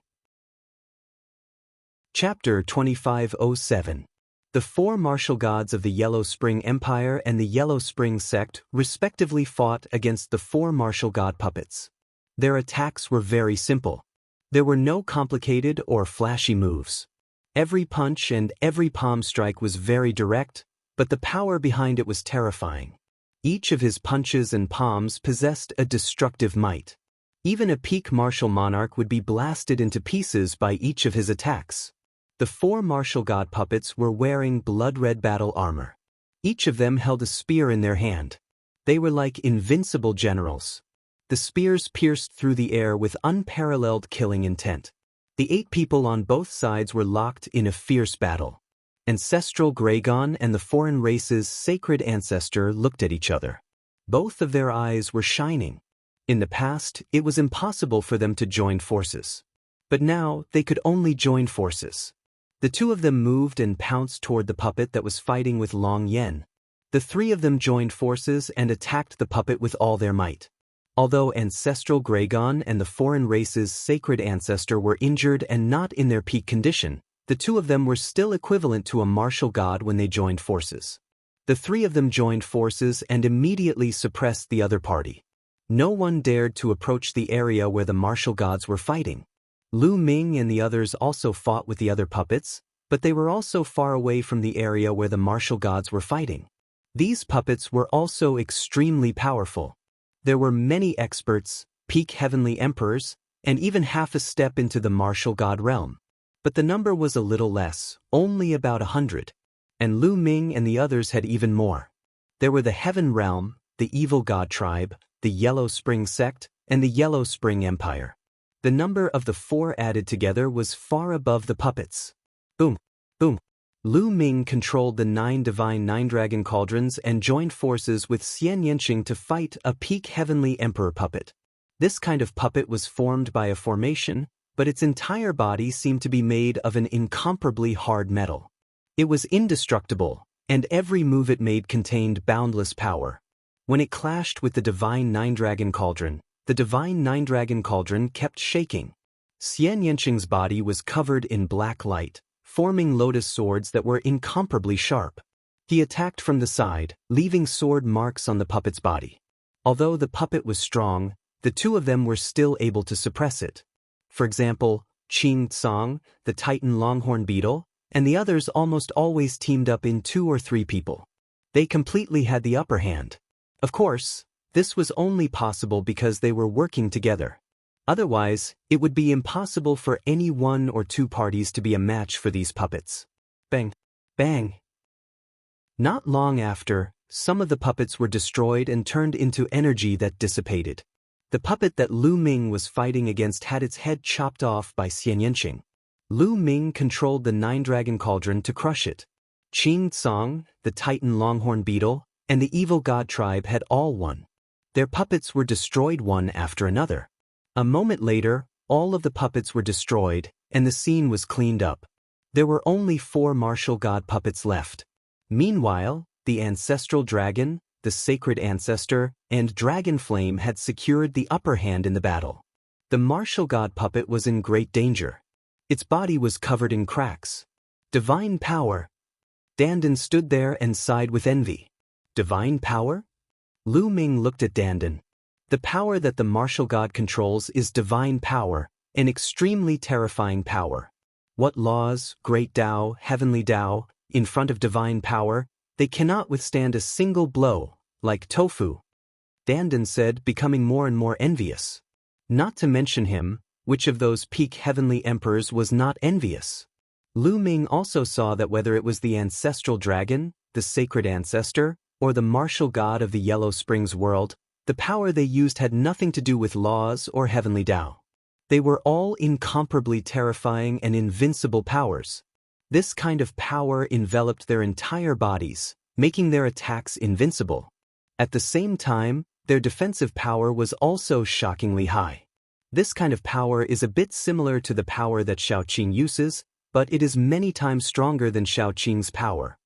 Speaker 1: Chapter 2507. The 4 martial gods of the Yellow Spring Empire and the Yellow Spring sect respectively fought against the 4 martial god puppets. Their attacks were very simple. There were no complicated or flashy moves. Every punch and every palm strike was very direct, but the power behind it was terrifying. Each of his punches and palms possessed a destructive might. Even a peak martial monarch would be blasted into pieces by each of his attacks. The 4 martial god puppets were wearing blood-red battle armor. Each of them held a spear in their hand. They were like invincible generals. The spears pierced through the air with unparalleled killing intent. The 8 people on both sides were locked in a fierce battle. Ancestral Gragon and the foreign race's sacred ancestor looked at each other. Both of their eyes were shining. In the past, it was impossible for them to join forces. But now, they could only join forces. The 2 of them moved and pounced toward the puppet that was fighting with Long Yen. The 3 of them joined forces and attacked the puppet with all their might. Although Ancestral Gragon and the foreign race's sacred ancestor were injured and not in their peak condition, the 2 of them were still equivalent to a martial god when they joined forces. The 3 of them joined forces and immediately suppressed the other party. No one dared to approach the area where the martial gods were fighting. Lu Ming and the others also fought with the other puppets, but they were also far away from the area where the martial gods were fighting. These puppets were also extremely powerful. There were many experts, peak heavenly emperors, and even half a step into the martial god realm. But the number was a little less, only about 100. And Lu Ming and the others had even more. There were the Heaven Realm, the Evil God Tribe, the Yellow Spring Sect, and the Yellow Spring Empire. The number of the four added together was far above the puppets. Boom, boom. Lu Ming controlled the 9 divine 9-dragon cauldrons and joined forces with Xian Yanqing to fight a peak heavenly emperor puppet. This kind of puppet was formed by a formation, but its entire body seemed to be made of an incomparably hard metal. It was indestructible, and every move it made contained boundless power. When it clashed with the divine 9-dragon cauldron, the divine 9-dragon cauldron kept shaking. Xian Yanqing's body was covered in black light, forming lotus swords that were incomparably sharp. He attacked from the side, leaving sword marks on the puppet's body. Although the puppet was strong, the two of them were still able to suppress it. For example, Qing Tsang, the Titan longhorn beetle, and the others almost always teamed up in 2 or 3 people. They completely had the upper hand. Of course, this was only possible because they were working together. Otherwise, it would be impossible for any 1 or 2 parties to be a match for these puppets. Bang! Bang! Not long after, some of the puppets were destroyed and turned into energy that dissipated. The puppet that Lu Ming was fighting against had its head chopped off by Xian Yanqing. Lu Ming controlled the 9-dragon cauldron to crush it. Qing Tsang, the Titan longhorn beetle, and the Evil God Tribe had all won. Their puppets were destroyed one after another. A moment later, all of the puppets were destroyed, and the scene was cleaned up. There were only 4 martial god puppets left. Meanwhile, the ancestral dragon, the sacred ancestor, and dragon flame had secured the upper hand in the battle. The martial god puppet was in great danger. Its body was covered in cracks. Divine power! Dandan stood there and sighed with envy. Divine power? Lu Ming looked at Dandan. The power that the martial god controls is divine power, an extremely terrifying power. What laws, great Tao, heavenly Tao, in front of divine power, they cannot withstand a single blow, like tofu. Dandan said, becoming more and more envious. Not to mention him, which of those peak heavenly emperors was not envious? Lu Ming also saw that whether it was the ancestral dragon, the sacred ancestor, or the martial god of the Yellow Springs world, the power they used had nothing to do with laws or heavenly Tao. They were all incomparably terrifying and invincible powers. This kind of power enveloped their entire bodies, making their attacks invincible. At the same time, their defensive power was also shockingly high. This kind of power is a bit similar to the power that Shaoqing uses, but it is many times stronger than Shaoqing's power.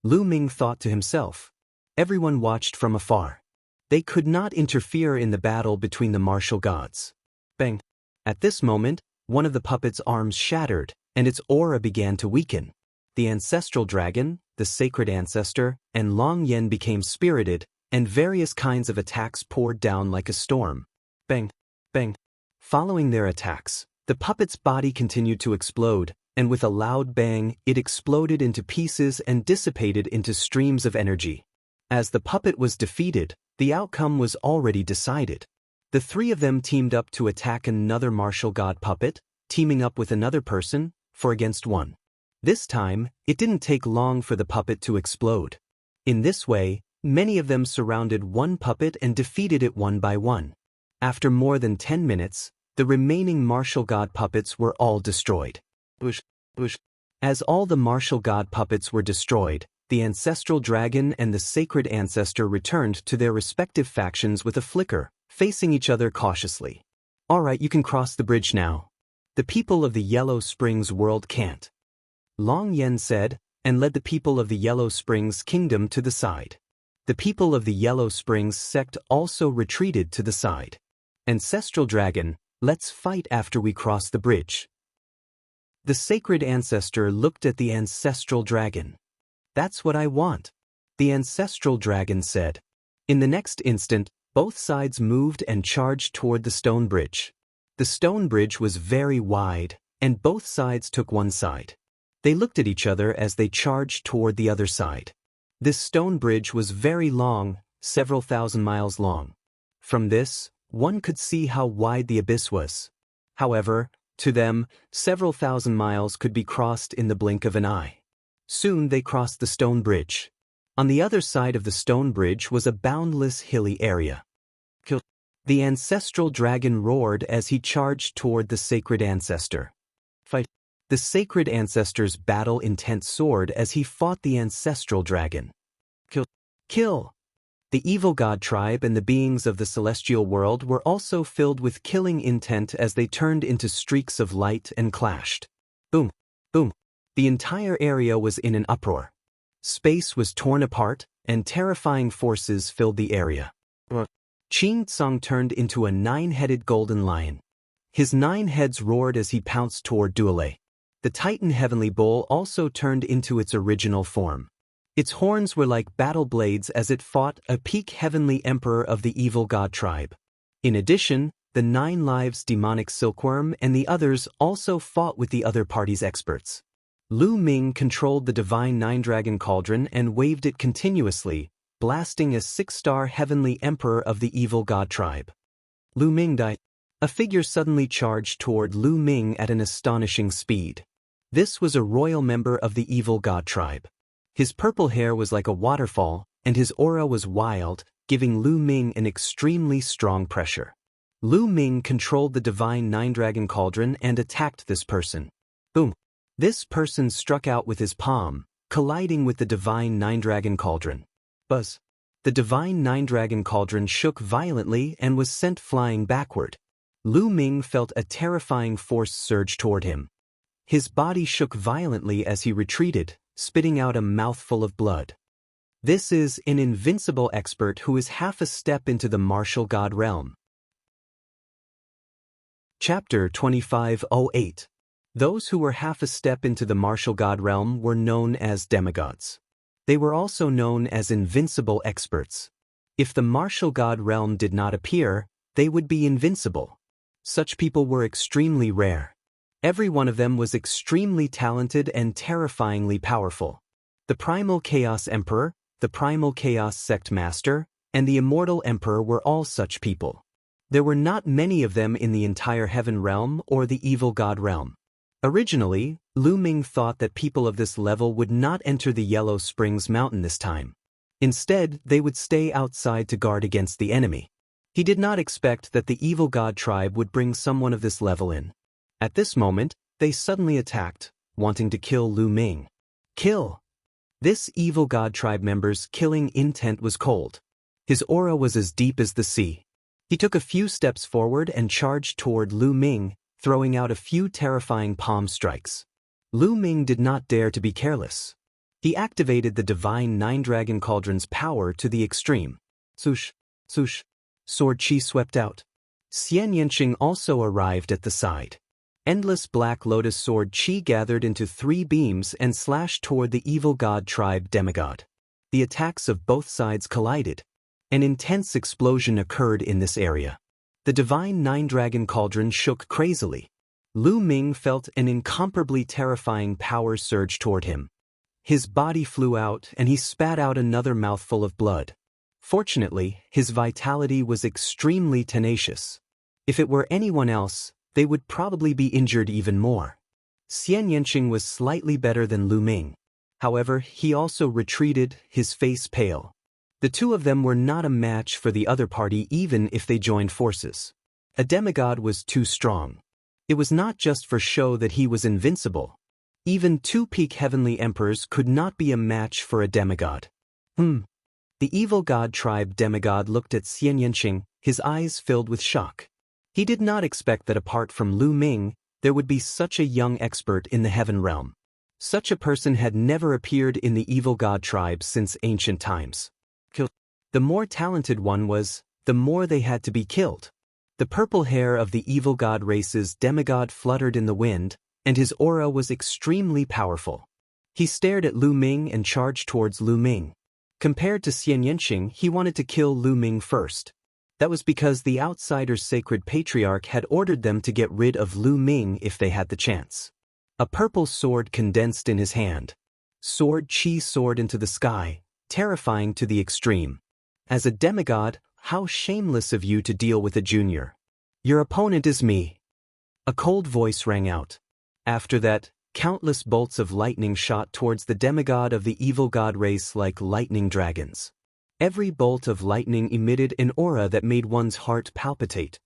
Speaker 1: Lu Ming thought to himself. Everyone watched from afar. They could not interfere in the battle between the martial gods. Bang! At this moment, one of the puppet's arms shattered, and its aura began to weaken. The ancestral dragon, the sacred ancestor, and Long Yen became spirited, and various kinds of attacks poured down like a storm. Bang! Bang! Following their attacks, the puppet's body continued to explode, and with a loud bang, it exploded into pieces and dissipated into streams of energy. As the puppet was defeated, the outcome was already decided. The 3 of them teamed up to attack another martial god puppet, teaming up with another person, 4 against 1. This time, it didn't take long for the puppet to explode. In this way, many of them surrounded one puppet and defeated it one by one. After more than 10 minutes, the remaining martial god puppets were all destroyed. As all the martial god puppets were destroyed, the ancestral dragon and the sacred ancestor returned to their respective factions with a flicker, facing each other cautiously. All right, you can cross the bridge now. The people of the Yellow Springs world can't. Long Yen said, and led the people of the Yellow Springs kingdom to the side. The people of the Yellow Springs sect also retreated to the side. Ancestral dragon, let's fight after we cross the bridge. The sacred ancestor looked at the ancestral dragon. That's what I want, the ancestral dragon said. In the next instant, both sides moved and charged toward the stone bridge. The stone bridge was very wide, and both sides took one side. They looked at each other as they charged toward the other side. This stone bridge was very long, several thousand miles long. From this, one could see how wide the abyss was. However, to them, several thousand miles could be crossed in the blink of an eye. Soon they crossed the stone bridge. On the other side of the stone bridge was a boundless hilly area. The ancestral dragon roared as he charged toward the sacred ancestor. Fight. The sacred ancestor's battle-intent soared as he fought the ancestral dragon. Kill! The evil god tribe and the beings of the celestial world were also filled with killing intent as they turned into streaks of light and clashed. Boom! Boom! The entire area was in an uproar. Space was torn apart, and terrifying forces filled the area. Qing Tsung turned into a 9-headed golden lion. His 9 heads roared as he pounced toward Duolei. The Titan Heavenly Bull also turned into its original form. Its horns were like battle blades as it fought a peak heavenly emperor of the evil god tribe. In addition, the 9 lives demonic silkworm and the others also fought with the other party's experts. Lu Ming controlled the divine 9-dragon cauldron and waved it continuously, blasting a 6-star heavenly emperor of the evil god tribe. Lu Ming died. A figure suddenly charged toward Lu Ming at an astonishing speed. This was a royal member of the evil god tribe. His purple hair was like a waterfall, and his aura was wild, giving Lu Ming an extremely strong pressure. Lu Ming controlled the divine 9-dragon cauldron and attacked this person. Boom! This person struck out with his palm, colliding with the divine 9-dragon cauldron. Buzz! The divine 9-dragon cauldron shook violently and was sent flying backward. Lu Ming felt a terrifying force surge toward him. His body shook violently as he retreated, spitting out a mouthful of blood. This is an invincible expert who is half a step into the martial god realm. Chapter 2508. Those who were half a step into the martial god realm were known as demigods. They were also known as invincible experts. If the martial god realm did not appear, they would be invincible. Such people were extremely rare. Every one of them was extremely talented and terrifyingly powerful. The Primal Chaos Emperor, the Primal Chaos Sect Master, and the Immortal Emperor were all such people. There were not many of them in the entire Heaven Realm or the Evil God Realm. Originally, Lu Ming thought that people of this level would not enter the Yellow Springs Mountain this time. Instead, they would stay outside to guard against the enemy. He did not expect that the Evil God tribe would bring someone of this level in. At this moment, they suddenly attacked, wanting to kill Lu Ming. Kill! This evil god tribe member's killing intent was cold. His aura was as deep as the sea. He took a few steps forward and charged toward Lu Ming, throwing out a few terrifying palm strikes. Lu Ming did not dare to be careless. He activated the divine 9-dragon cauldron's power to the extreme. Swoosh! Swoosh! Sword chi swept out. Xian Yanqing also arrived at the side. Endless black lotus sword chi gathered into 3 beams and slashed toward the evil god tribe demigod. The attacks of both sides collided. An intense explosion occurred in this area. The divine 9-dragon cauldron shook crazily. Lu Ming felt an incomparably terrifying power surge toward him. His body flew out and he spat out another mouthful of blood. Fortunately, his vitality was extremely tenacious. If it were anyone else, they would probably be injured even more. Xian Yanqing was slightly better than Lu Ming. However, he also retreated, his face pale. The two of them were not a match for the other party even if they joined forces. A demigod was too strong. It was not just for show that he was invincible. Even 2 peak heavenly emperors could not be a match for a demigod. The evil god tribe demigod looked at Xian Yanqing, his eyes filled with shock. He did not expect that apart from Lu Ming, there would be such a young expert in the heaven realm. Such a person had never appeared in the evil god tribe since ancient times. The more talented one was, the more they had to be killed. The purple hair of the evil god race's demigod fluttered in the wind, and his aura was extremely powerful. He stared at Lu Ming and charged towards Lu Ming. Compared to Xian Yanqing, he wanted to kill Lu Ming first. That was because the outsider's sacred patriarch had ordered them to get rid of Lu Ming if they had the chance. A purple sword condensed in his hand. Sword chi soared into the sky, terrifying to the extreme. As a demigod, how shameless of you to deal with a junior. Your opponent is me. A cold voice rang out. After that, countless bolts of lightning shot towards the demigod of the evil god race like lightning dragons. Every bolt of lightning emitted an aura that made one's heart palpitate.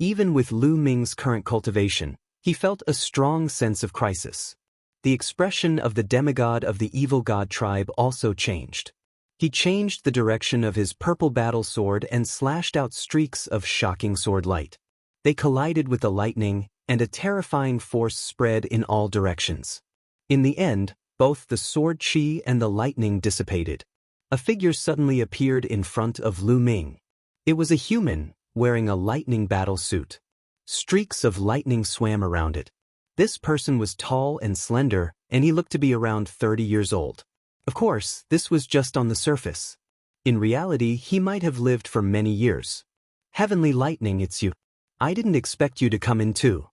Speaker 1: Even with Lu Ming's current cultivation, he felt a strong sense of crisis. The expression of the demigod of the evil god tribe also changed. He changed the direction of his purple battle sword and slashed out streaks of shocking sword light. They collided with the lightning, and a terrifying force spread in all directions. In the end, both the sword chi and the lightning dissipated. A figure suddenly appeared in front of Lu Ming. It was a human, wearing a lightning battle suit. Streaks of lightning swam around it. This person was tall and slender, and he looked to be around 30 years old. Of course, this was just on the surface. In reality, he might have lived for many years. Heavenly lightning, it's you. I didn't expect you to come in too.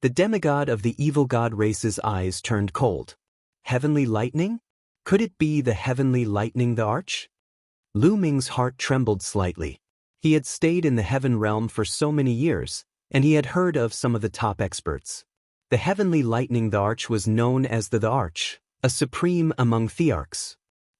Speaker 1: The demigod of the evil god race's eyes turned cold. Heavenly lightning? Could it be the heavenly lightning the arch? Lu Ming's heart trembled slightly. He had stayed in the heaven realm for so many years, and he had heard of some of the top experts. The heavenly lightning the arch was known as the arch, a supreme among thearchs.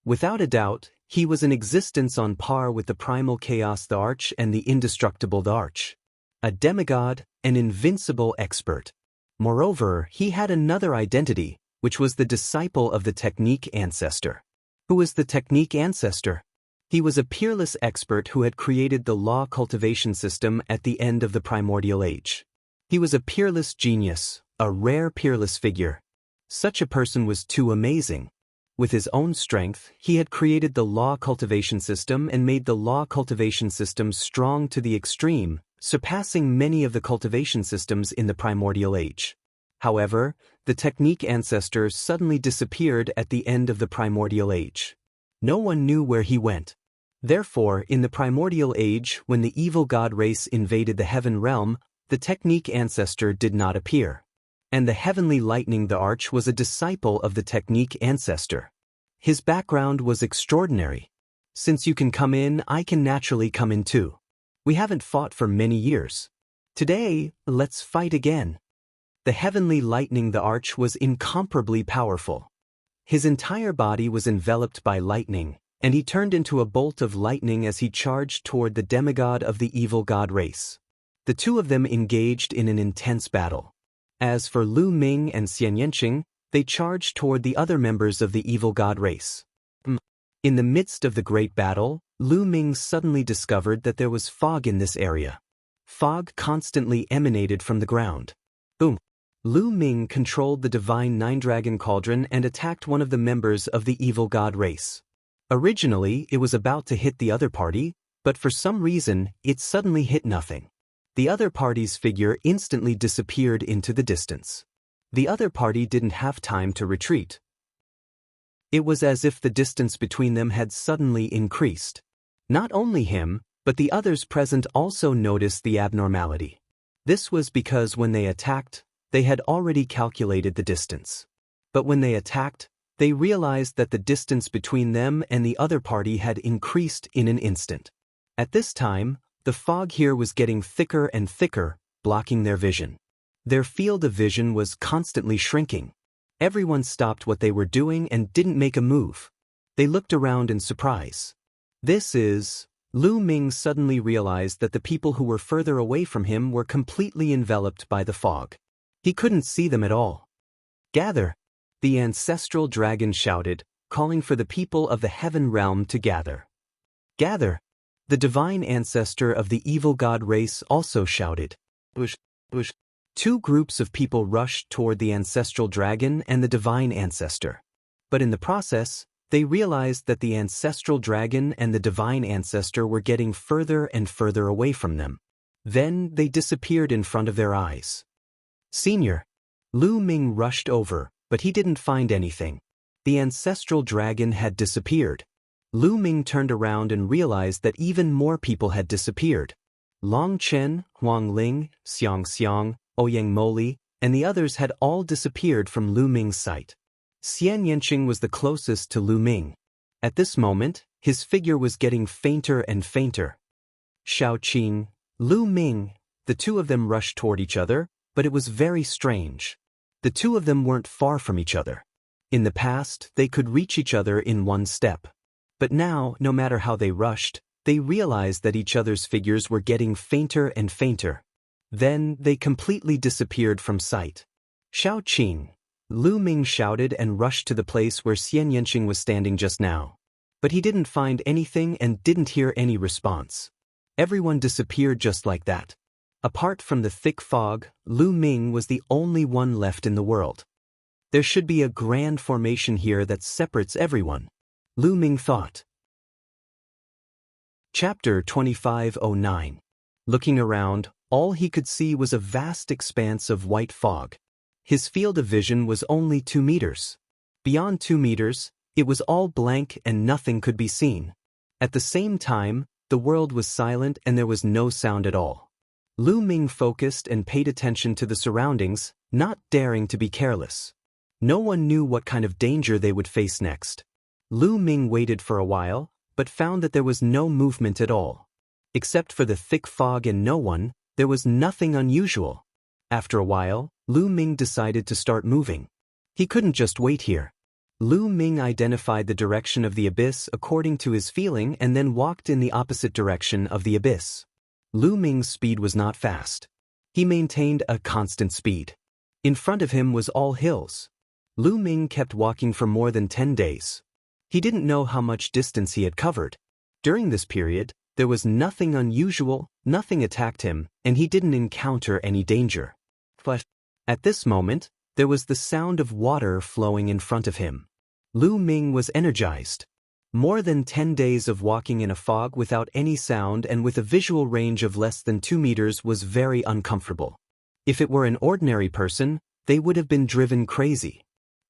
Speaker 1: Without a doubt, he was in existence on par with the primal chaos the arch and the indestructible the arch. A demigod, an invincible expert. Moreover, he had another identity, which was the disciple of the technique ancestor. Who was the technique ancestor? He was a peerless expert who had created the law cultivation system at the end of the primordial age. He was a peerless genius, a rare peerless figure. Such a person was too amazing. With his own strength, he had created the law cultivation system and made the law cultivation system strong to the extreme, surpassing many of the cultivation systems in the primordial age. However, the technique ancestor suddenly disappeared at the end of the primordial age. No one knew where he went. Therefore, in the primordial age, when the evil god race invaded the heaven realm, the technique ancestor did not appear. And the heavenly lightning the arch was a disciple of the technique ancestor. His background was extraordinary. Since you can come in, I can naturally come in too. We haven't fought for many years. Today, let's fight again. The heavenly lightning the arch was incomparably powerful. His entire body was enveloped by lightning, and he turned into a bolt of lightning as he charged toward the demigod of the evil god race. The two of them engaged in an intense battle. As for Lu Ming and Xian Yanqing, they charged toward the other members of the evil god race. In the midst of the great battle, Lu Ming suddenly discovered that there was fog in this area. Fog constantly emanated from the ground. Lu Ming controlled the divine nine-dragon cauldron and attacked one of the members of the evil god race. Originally, it was about to hit the other party, but for some reason, it suddenly hit nothing. The other party's figure instantly disappeared into the distance. The other party didn't have time to retreat. It was as if the distance between them had suddenly increased. Not only him, but the others present also noticed the abnormality. This was because when they attacked, they had already calculated the distance. But when they attacked, they realized that the distance between them and the other party had increased in an instant. At this time, the fog here was getting thicker and thicker, blocking their vision. Their field of vision was constantly shrinking. Everyone stopped what they were doing and didn't make a move. They looked around in surprise. Lu Ming suddenly realized that the people who were further away from him were completely enveloped by the fog. He couldn't see them at all. Gather! The ancestral dragon shouted, calling for the people of the heaven realm to gather. Gather! The divine ancestor of the evil god race also shouted. Two groups of people rushed toward the ancestral dragon and the divine ancestor. But in the process, they realized that the ancestral dragon and the divine ancestor were getting further and further away from them. Then they disappeared in front of their eyes. Senior! Lu Ming rushed over, but he didn't find anything. The ancestral dragon had disappeared. Lu Ming turned around and realized that even more people had disappeared. Long Chen, Huang Ling, Xiang Xiang, Ouyang Moli, and the others had all disappeared from Lu Ming's sight. Xian Yanqing was the closest to Lu Ming. At this moment, his figure was getting fainter and fainter. Xiao Qing, Lu Ming, the two of them rushed toward each other, but it was very strange. The two of them weren't far from each other. In the past, they could reach each other in one step. But now, no matter how they rushed, they realized that each other's figures were getting fainter and fainter. Then, they completely disappeared from sight. Xiao Qing, Lu Ming shouted and rushed to the place where Xian Yanqing was standing just now. But he didn't find anything and didn't hear any response. Everyone disappeared just like that. Apart from the thick fog, Lu Ming was the only one left in the world. There should be a grand formation here that separates everyone, Lu Ming thought. Chapter 2509. Looking around, all he could see was a vast expanse of white fog. His field of vision was only 2 meters. Beyond 2 meters, it was all blank and nothing could be seen. At the same time, the world was silent and there was no sound at all. Lu Ming focused and paid attention to the surroundings, not daring to be careless. No one knew what kind of danger they would face next. Lu Ming waited for a while, but found that there was no movement at all. Except for the thick fog and no one, there was nothing unusual. After a while, Lu Ming decided to start moving. He couldn't just wait here. Lu Ming identified the direction of the abyss according to his feeling and then walked in the opposite direction of the abyss. Lu Ming's speed was not fast. He maintained a constant speed. In front of him was all hills. Lu Ming kept walking for more than 10 days. He didn't know how much distance he had covered. During this period, there was nothing unusual, nothing attacked him, and he didn't encounter any danger. But at this moment, there was the sound of water flowing in front of him. Lu Ming was energized. More than 10 days of walking in a fog without any sound and with a visual range of less than 2 meters was very uncomfortable. If it were an ordinary person, they would have been driven crazy.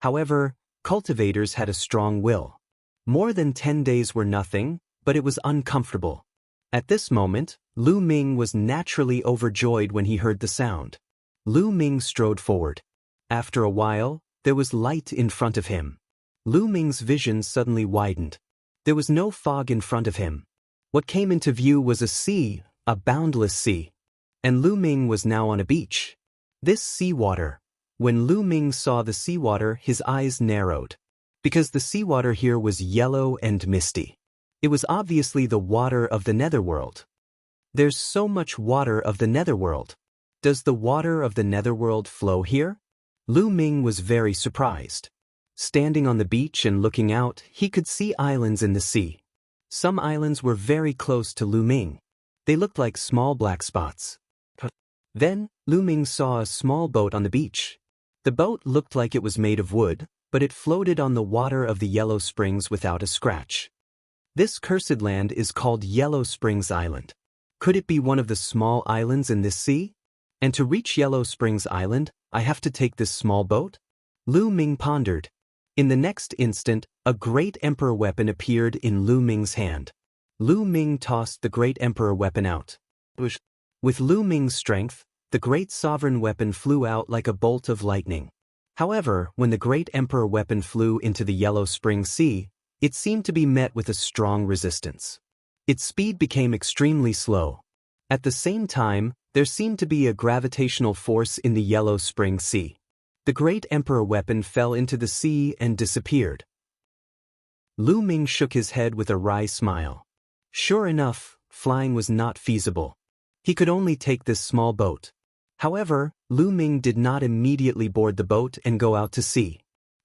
Speaker 1: However, cultivators had a strong will. More than 10 days were nothing, but it was uncomfortable. At this moment, Lu Ming was naturally overjoyed when he heard the sound. Lu Ming strode forward. After a while, there was light in front of him. Lu Ming's vision suddenly widened. There was no fog in front of him. What came into view was a sea, a boundless sea. And Lu Ming was now on a beach. This seawater. When Lu Ming saw the seawater, his eyes narrowed. Because the seawater here was yellow and misty. It was obviously the water of the netherworld. There's so much water of the netherworld. Does the water of the netherworld flow here? Lu Ming was very surprised. Standing on the beach and looking out, he could see islands in the sea. Some islands were very close to Lu Ming. They looked like small black spots. Then, Lu Ming saw a small boat on the beach. The boat looked like it was made of wood, but it floated on the water of the Yellow Springs without a scratch. This cursed land is called Yellow Springs Island. Could it be one of the small islands in this sea? And to reach Yellow Springs Island, I have to take this small boat? Lu Ming pondered. In the next instant, a great emperor weapon appeared in Lu Ming's hand. Lu Ming tossed the great emperor weapon out. With Lu Ming's strength, the great sovereign weapon flew out like a bolt of lightning. However, when the great emperor weapon flew into the Yellow Spring Sea, it seemed to be met with a strong resistance. Its speed became extremely slow. At the same time, there seemed to be a gravitational force in the Yellow Spring Sea. The great emperor weapon fell into the sea and disappeared. Lu Ming shook his head with a wry smile. Sure enough, flying was not feasible. He could only take this small boat. However, Lu Ming did not immediately board the boat and go out to sea.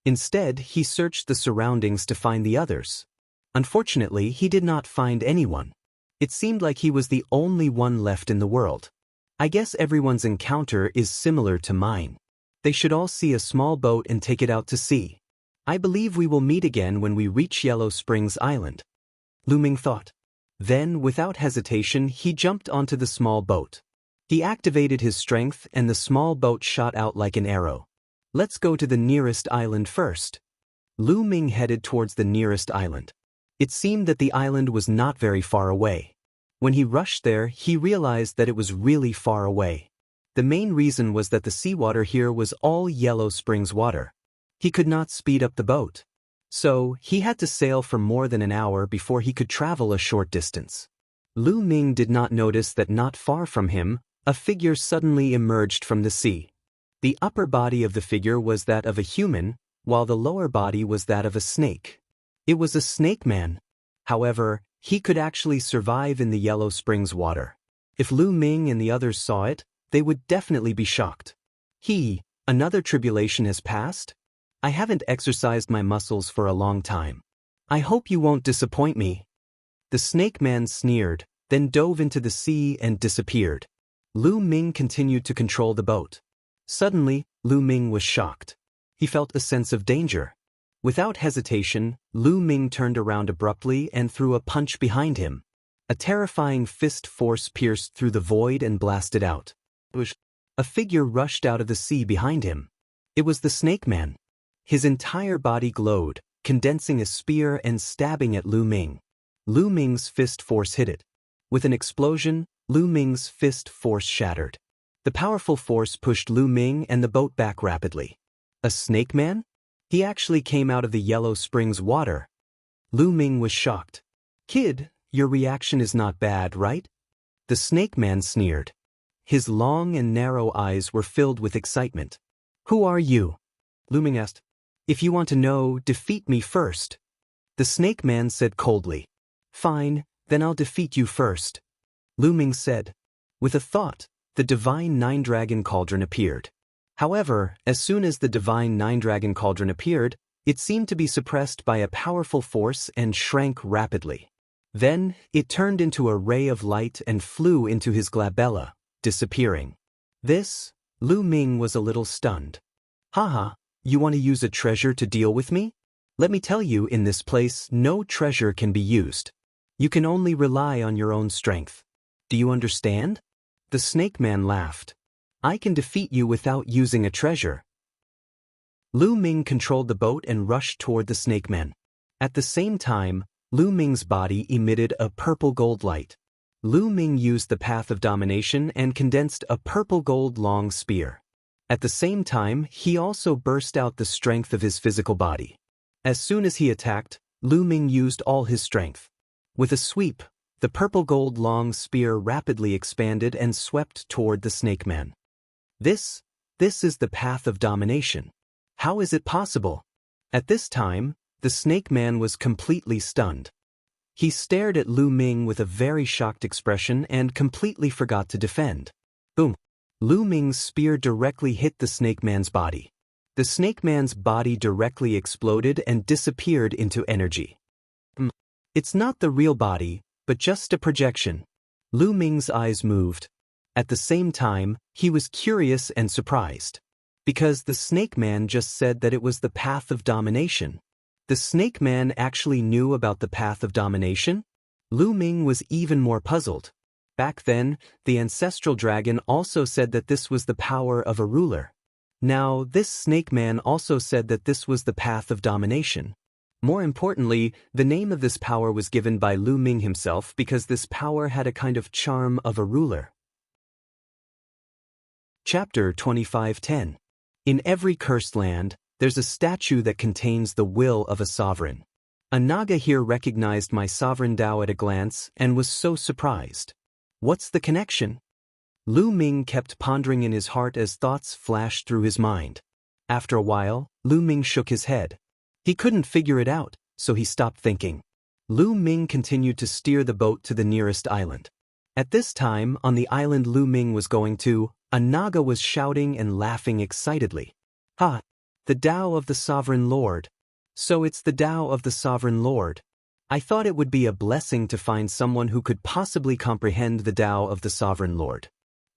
Speaker 1: Instead, he searched the surroundings to find the others. Unfortunately, he did not find anyone. It seemed like he was the only one left in the world. I guess everyone's encounter is similar to mine. They should all see a small boat and take it out to sea. I believe we will meet again when we reach Yellow Springs Island. Lu Ming thought. Then, without hesitation, he jumped onto the small boat. He activated his strength and the small boat shot out like an arrow. Let's go to the nearest island first. Lu Ming headed towards the nearest island. It seemed that the island was not very far away. When he rushed there, he realized that it was really far away. The main reason was that the seawater here was all Yellow Springs water. He could not speed up the boat. So, he had to sail for more than an hour before he could travel a short distance. Lu Ming did not notice that not far from him, a figure suddenly emerged from the sea. The upper body of the figure was that of a human, while the lower body was that of a snake. It was a snake man. However, he could actually survive in the Yellow Springs water. If Lu Ming and the others saw it, they would definitely be shocked. Another tribulation has passed? I haven't exercised my muscles for a long time. I hope you won't disappoint me. The snake man sneered, then dove into the sea and disappeared. Lu Ming continued to control the boat. Suddenly, Lu Ming was shocked. He felt a sense of danger. Without hesitation, Lu Ming turned around abruptly and threw a punch behind him. A terrifying fist force pierced through the void and blasted out. A figure rushed out of the sea behind him. It was the snake man. His entire body glowed, condensing a spear and stabbing at Lu Ming. Lu Ming's fist force hit it. With an explosion, Lu Ming's fist force shattered. The powerful force pushed Lu Ming and the boat back rapidly. A snake man? He actually came out of the Yellow Springs water. Lu Ming was shocked. Kid, your reaction is not bad, right? The snake man sneered. His long and narrow eyes were filled with excitement. Who are you? Lu Ming asked. If you want to know, defeat me first. The snake man said coldly. Fine, then I'll defeat you first. Lu Ming said. With a thought, the divine Nine-Dragon Cauldron appeared. However, as soon as the divine Nine-Dragon Cauldron appeared, it seemed to be suppressed by a powerful force and shrank rapidly. Then, it turned into a ray of light and flew into his glabella, disappearing. Lu Ming was a little stunned. Haha, you want to use a treasure to deal with me? Let me tell you, in this place, no treasure can be used. You can only rely on your own strength. Do you understand? The snake man laughed. I can defeat you without using a treasure. Lu Ming controlled the boat and rushed toward the snake man. At the same time, Lu Ming's body emitted a purple gold light. Lu Ming used the path of domination and condensed a purple gold long spear. At the same time, he also burst out the strength of his physical body. As soon as he attacked, Lu Ming used all his strength. With a sweep, the purple gold long spear rapidly expanded and swept toward the snake man. This is the path of domination. How is it possible? At this time, the snake man was completely stunned. He stared at Lu Ming with a very shocked expression and completely forgot to defend. Boom! Lu Ming's spear directly hit the snake man's body. The snake man's body directly exploded and disappeared into energy. It's not the real body, but just a projection. Lu Ming's eyes moved. At the same time, he was curious and surprised. Because the snake man just said that it was the path of domination. The snake man actually knew about the path of domination? Lu Ming was even more puzzled. Back then, the ancestral dragon also said that this was the power of a ruler. Now, this snake man also said that this was the path of domination. More importantly, the name of this power was given by Lu Ming himself because this power had a kind of charm of a ruler. Chapter 25:10. In every cursed land, there's a statue that contains the will of a sovereign. A Naga here recognized my sovereign Tao at a glance and was so surprised. What's the connection? Lu Ming kept pondering in his heart as thoughts flashed through his mind. After a while, Lu Ming shook his head. He couldn't figure it out, so he stopped thinking. Lu Ming continued to steer the boat to the nearest island. At this time, on the island Lu Ming was going to, a Naga was shouting and laughing excitedly. Ha! The Tao of the Sovereign Lord. So it's the Tao of the Sovereign Lord. I thought it would be a blessing to find someone who could possibly comprehend the Tao of the Sovereign Lord.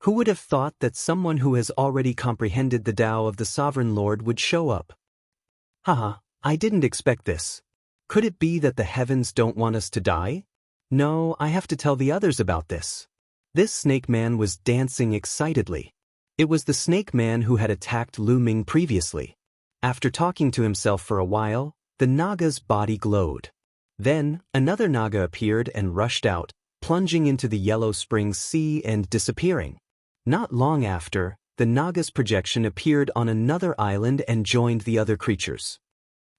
Speaker 1: Who would have thought that someone who has already comprehended the Tao of the Sovereign Lord would show up? Haha, I didn't expect this. Could it be that the heavens don't want us to die? No, I have to tell the others about this. This snake man was dancing excitedly. It was the snake man who had attacked Lu Ming previously. After talking to himself for a while, the Naga's body glowed. Then, another Naga appeared and rushed out, plunging into the Yellow Springs Sea and disappearing. Not long after, the Naga's projection appeared on another island and joined the other creatures.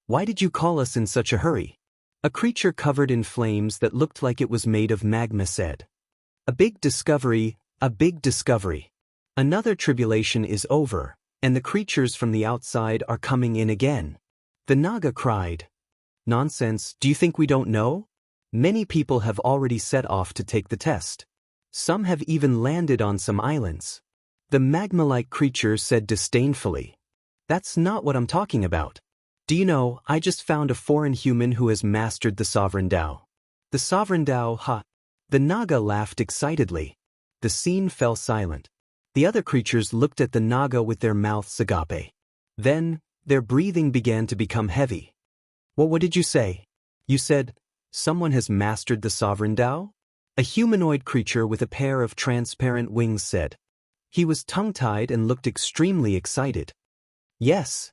Speaker 1: Why did you call us in such a hurry? A creature covered in flames that looked like it was made of magma said. A big discovery, a big discovery. Another tribulation is over, and the creatures from the outside are coming in again. The Naga cried. Nonsense, do you think we don't know? Many people have already set off to take the test. Some have even landed on some islands. The magma-like creature said disdainfully. That's not what I'm talking about. Do you know, I just found a foreign human who has mastered the Sovereign Tao. The Sovereign Tao, ha! The Naga laughed excitedly. The scene fell silent. The other creatures looked at the Naga with their mouths agape. Then, their breathing began to become heavy. Well, what did you say? You said, someone has mastered the Sovereign Tao? A humanoid creature with a pair of transparent wings said. He was tongue-tied and looked extremely excited. Yes,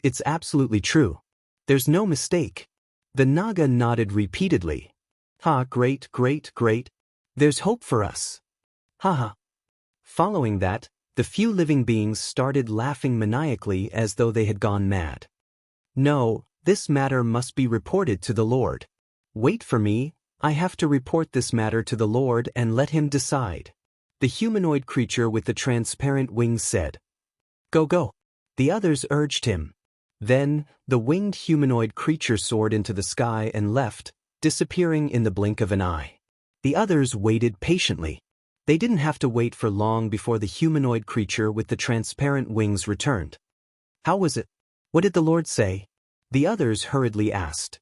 Speaker 1: it's absolutely true. There's no mistake. The Naga nodded repeatedly. Ha, great. There's hope for us. Haha. Following that, the few living beings started laughing maniacally as though they had gone mad. No, this matter must be reported to the Lord. Wait for me, I have to report this matter to the Lord and let him decide. The humanoid creature with the transparent wings said. Go. The others urged him. Then, the winged humanoid creature soared into the sky and left, disappearing in the blink of an eye. The others waited patiently. They didn't have to wait for long before the humanoid creature with the transparent wings returned. How was it? What did the Lord say? The others hurriedly asked.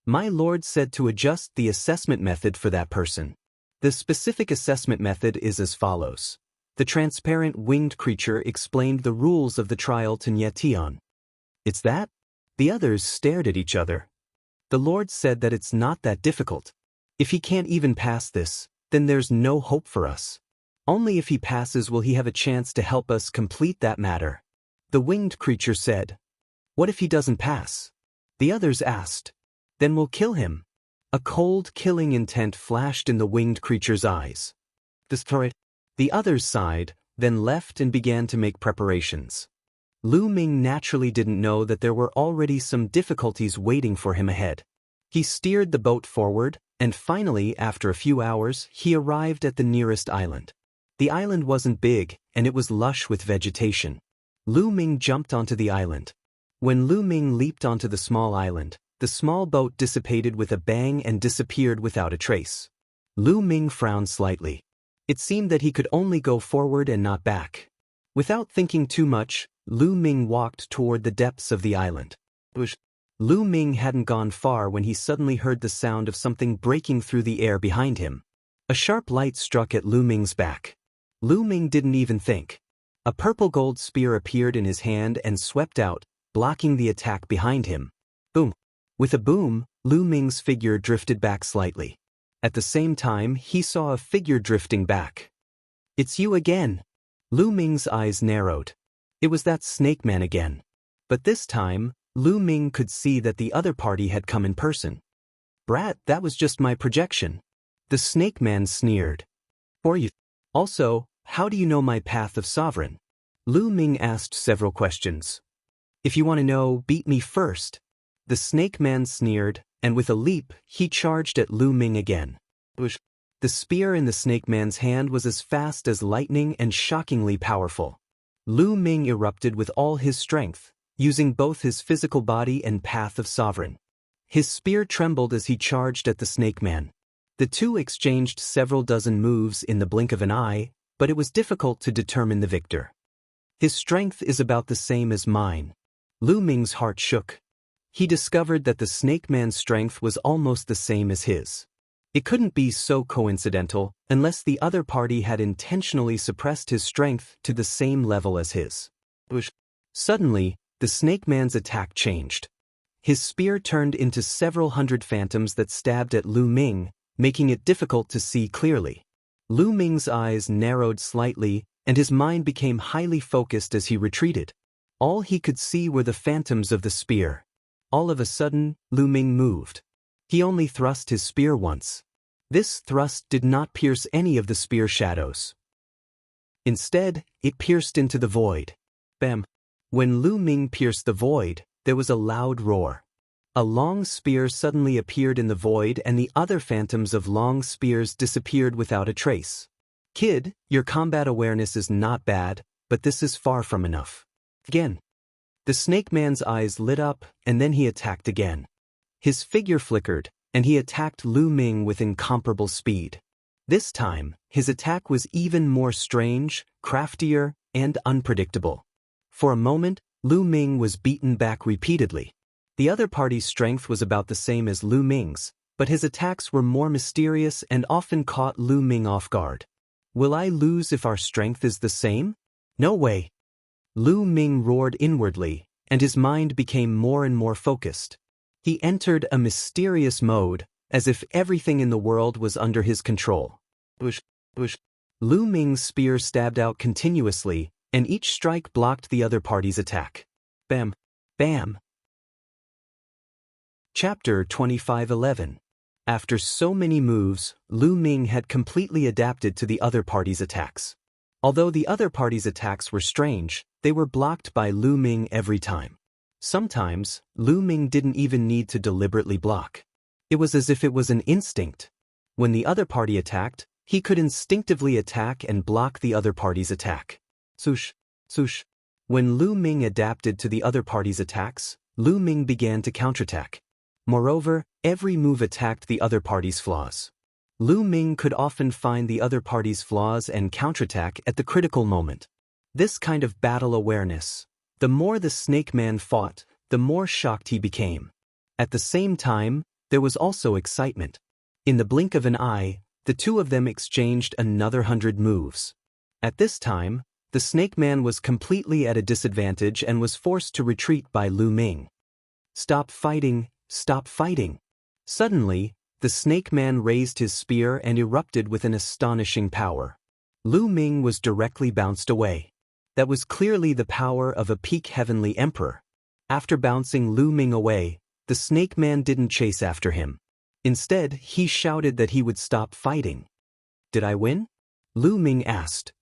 Speaker 1: My Lord said to adjust the assessment method for that person. The specific assessment method is as follows. The transparent winged creature explained the rules of the trial to Nyetian. It's that? The others stared at each other. The Lord said that it's not that difficult. If he can't even pass this, then there's no hope for us. Only if he passes will he have a chance to help us complete that matter. The winged creature said. What if he doesn't pass? The others asked. Then we'll kill him. A cold, killing intent flashed in the winged creature's eyes. The others sighed, then left and began to make preparations. Lu Ming naturally didn't know that there were already some difficulties waiting for him ahead. He steered the boat forward, and finally, after a few hours, he arrived at the nearest island. The island wasn't big, and it was lush with vegetation. Lu Ming jumped onto the island. When Lu Ming leaped onto the small island, the small boat dissipated with a bang and disappeared without a trace. Lu Ming frowned slightly. It seemed that he could only go forward and not back. Without thinking too much, Lu Ming walked toward the depths of the island. Lu Ming hadn't gone far when he suddenly heard the sound of something breaking through the air behind him. A sharp light struck at Lu Ming's back. Lu Ming didn't even think. A purple gold spear appeared in his hand and swept out, blocking the attack behind him. Boom! With a boom, Lu Ming's figure drifted back slightly. At the same time, he saw a figure drifting back. It's you again! Lu Ming's eyes narrowed. It was that snake man again. But this time, Lu Ming could see that the other party had come in person. Brat, that was just my projection. The snake man sneered. For you. Also, how do you know my path of sovereign? Lu Ming asked several questions. If you want to know, beat me first. The snake man sneered, and with a leap, he charged at Lu Ming again. The spear in the snake man's hand was as fast as lightning and shockingly powerful. Lu Ming erupted with all his strength, using both his physical body and path of sovereign. His spear trembled as he charged at the snake man. The two exchanged several dozen moves in the blink of an eye, but it was difficult to determine the victor. His strength is about the same as mine. Lu Ming's heart shook. He discovered that the snake man's strength was almost the same as his. It couldn't be so coincidental unless the other party had intentionally suppressed his strength to the same level as his. Suddenly, the snake man's attack changed. His spear turned into several hundred phantoms that stabbed at Lu Ming, making it difficult to see clearly. Lu Ming's eyes narrowed slightly, and his mind became highly focused as he retreated. All he could see were the phantoms of the spear. All of a sudden, Lu Ming moved. He only thrust his spear once. This thrust did not pierce any of the spear shadows. Instead, it pierced into the void. Bam! When Lu Ming pierced the void, there was a loud roar. A long spear suddenly appeared in the void and the other phantoms of long spears disappeared without a trace. Kid, your combat awareness is not bad, but this is far from enough. Again. The snake man's eyes lit up, and then he attacked again. His figure flickered, and he attacked Lu Ming with incomparable speed. This time, his attack was even more strange, craftier, and unpredictable. For a moment, Lu Ming was beaten back repeatedly. The other party's strength was about the same as Lu Ming's, but his attacks were more mysterious and often caught Lu Ming off guard. Will I lose if our strength is the same? No way. Lu Ming roared inwardly, and his mind became more and more focused. He entered a mysterious mode, as if everything in the world was under his control. Bush. Lu Ming's spear stabbed out continuously, and each strike blocked the other party's attack. Bam. Bam. Chapter 25:11. After so many moves, Lu Ming had completely adapted to the other party's attacks. Although the other party's attacks were strange, they were blocked by Lu Ming every time. Sometimes, Lu Ming didn't even need to deliberately block. It was as if it was an instinct. When the other party attacked, he could instinctively attack and block the other party's attack. Swoosh, swoosh. When Lu Ming adapted to the other party's attacks, Lu Ming began to counterattack. Moreover, every move attacked the other party's flaws. Lu Ming could often find the other party's flaws and counterattack at the critical moment. This kind of battle awareness. The more the snake man fought, the more shocked he became. At the same time, there was also excitement. In the blink of an eye, the two of them exchanged another 100 moves. At this time, the snake man was completely at a disadvantage and was forced to retreat by Lu Ming. Stop fighting, stop fighting. Suddenly, the snake man raised his spear and erupted with an astonishing power. Lu Ming was directly bounced away. That was clearly the power of a peak heavenly emperor. After bouncing Lu Ming away, the snake man didn't chase after him. Instead, he shouted that he would stop fighting. Did I win? Lu Ming asked.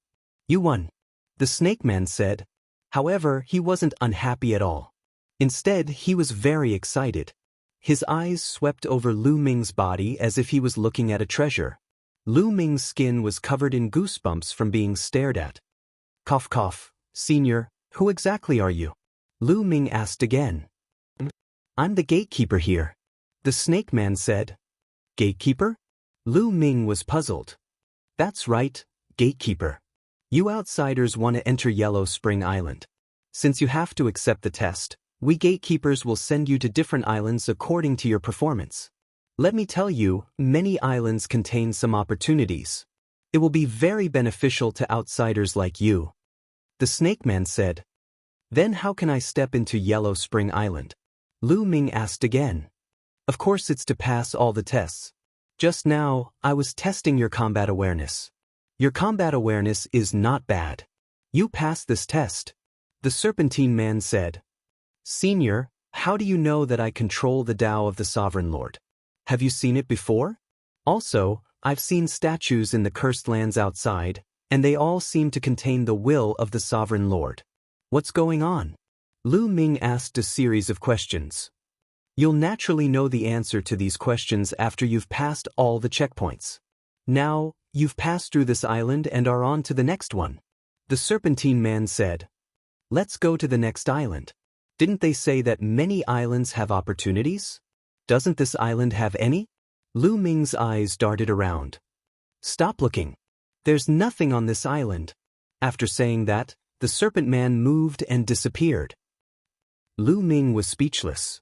Speaker 1: You won. The snake man said. However, he wasn't unhappy at all. Instead, he was very excited. His eyes swept over Lu Ming's body as if he was looking at a treasure. Lu Ming's skin was covered in goosebumps from being stared at. Cough cough, senior, who exactly are you? Lu Ming asked again. I'm the gatekeeper here. The snake man said. Gatekeeper? Lu Ming was puzzled. That's right, gatekeeper. You outsiders want to enter Yellow Spring Island. Since you have to accept the test, we gatekeepers will send you to different islands according to your performance. Let me tell you, many islands contain some opportunities. It will be very beneficial to outsiders like you. The snake man said. Then how can I step into Yellow Spring Island? Lu Ming asked again. Of course it's to pass all the tests. Just now, I was testing your combat awareness. Your combat awareness is not bad. You passed this test. The Serpentine Man said. Senior, how do you know that I control the Tao of the Sovereign Lord? Have you seen it before? Also, I've seen statues in the cursed lands outside, and they all seem to contain the will of the Sovereign Lord. What's going on? Lu Ming asked a series of questions. You'll naturally know the answer to these questions after you've passed all the checkpoints. Now, you've passed through this island and are on to the next one. The Serpentine Man said. Let's go to the next island. Didn't they say that many islands have opportunities? Doesn't this island have any? Lu Ming's eyes darted around. Stop looking. There's nothing on this island. After saying that, the Serpent Man moved and disappeared. Lu Ming was speechless.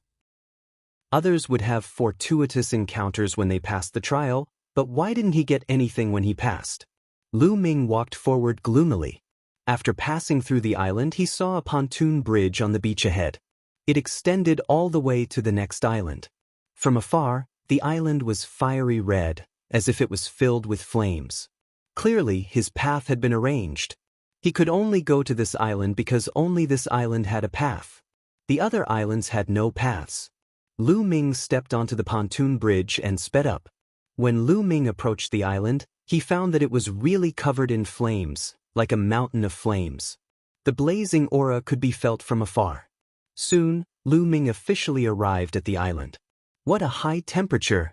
Speaker 1: Others would have fortuitous encounters when they passed the trial, but why didn't he get anything when he passed? Lu Ming walked forward gloomily. After passing through the island, he saw a pontoon bridge on the beach ahead. It extended all the way to the next island. From afar, the island was fiery red, as if it was filled with flames. Clearly, his path had been arranged. He could only go to this island because only this island had a path. The other islands had no paths. Lu Ming stepped onto the pontoon bridge and sped up. When Lu Ming approached the island, he found that it was really covered in flames, like a mountain of flames. The blazing aura could be felt from afar. Soon, Lu Ming officially arrived at the island. What a high temperature!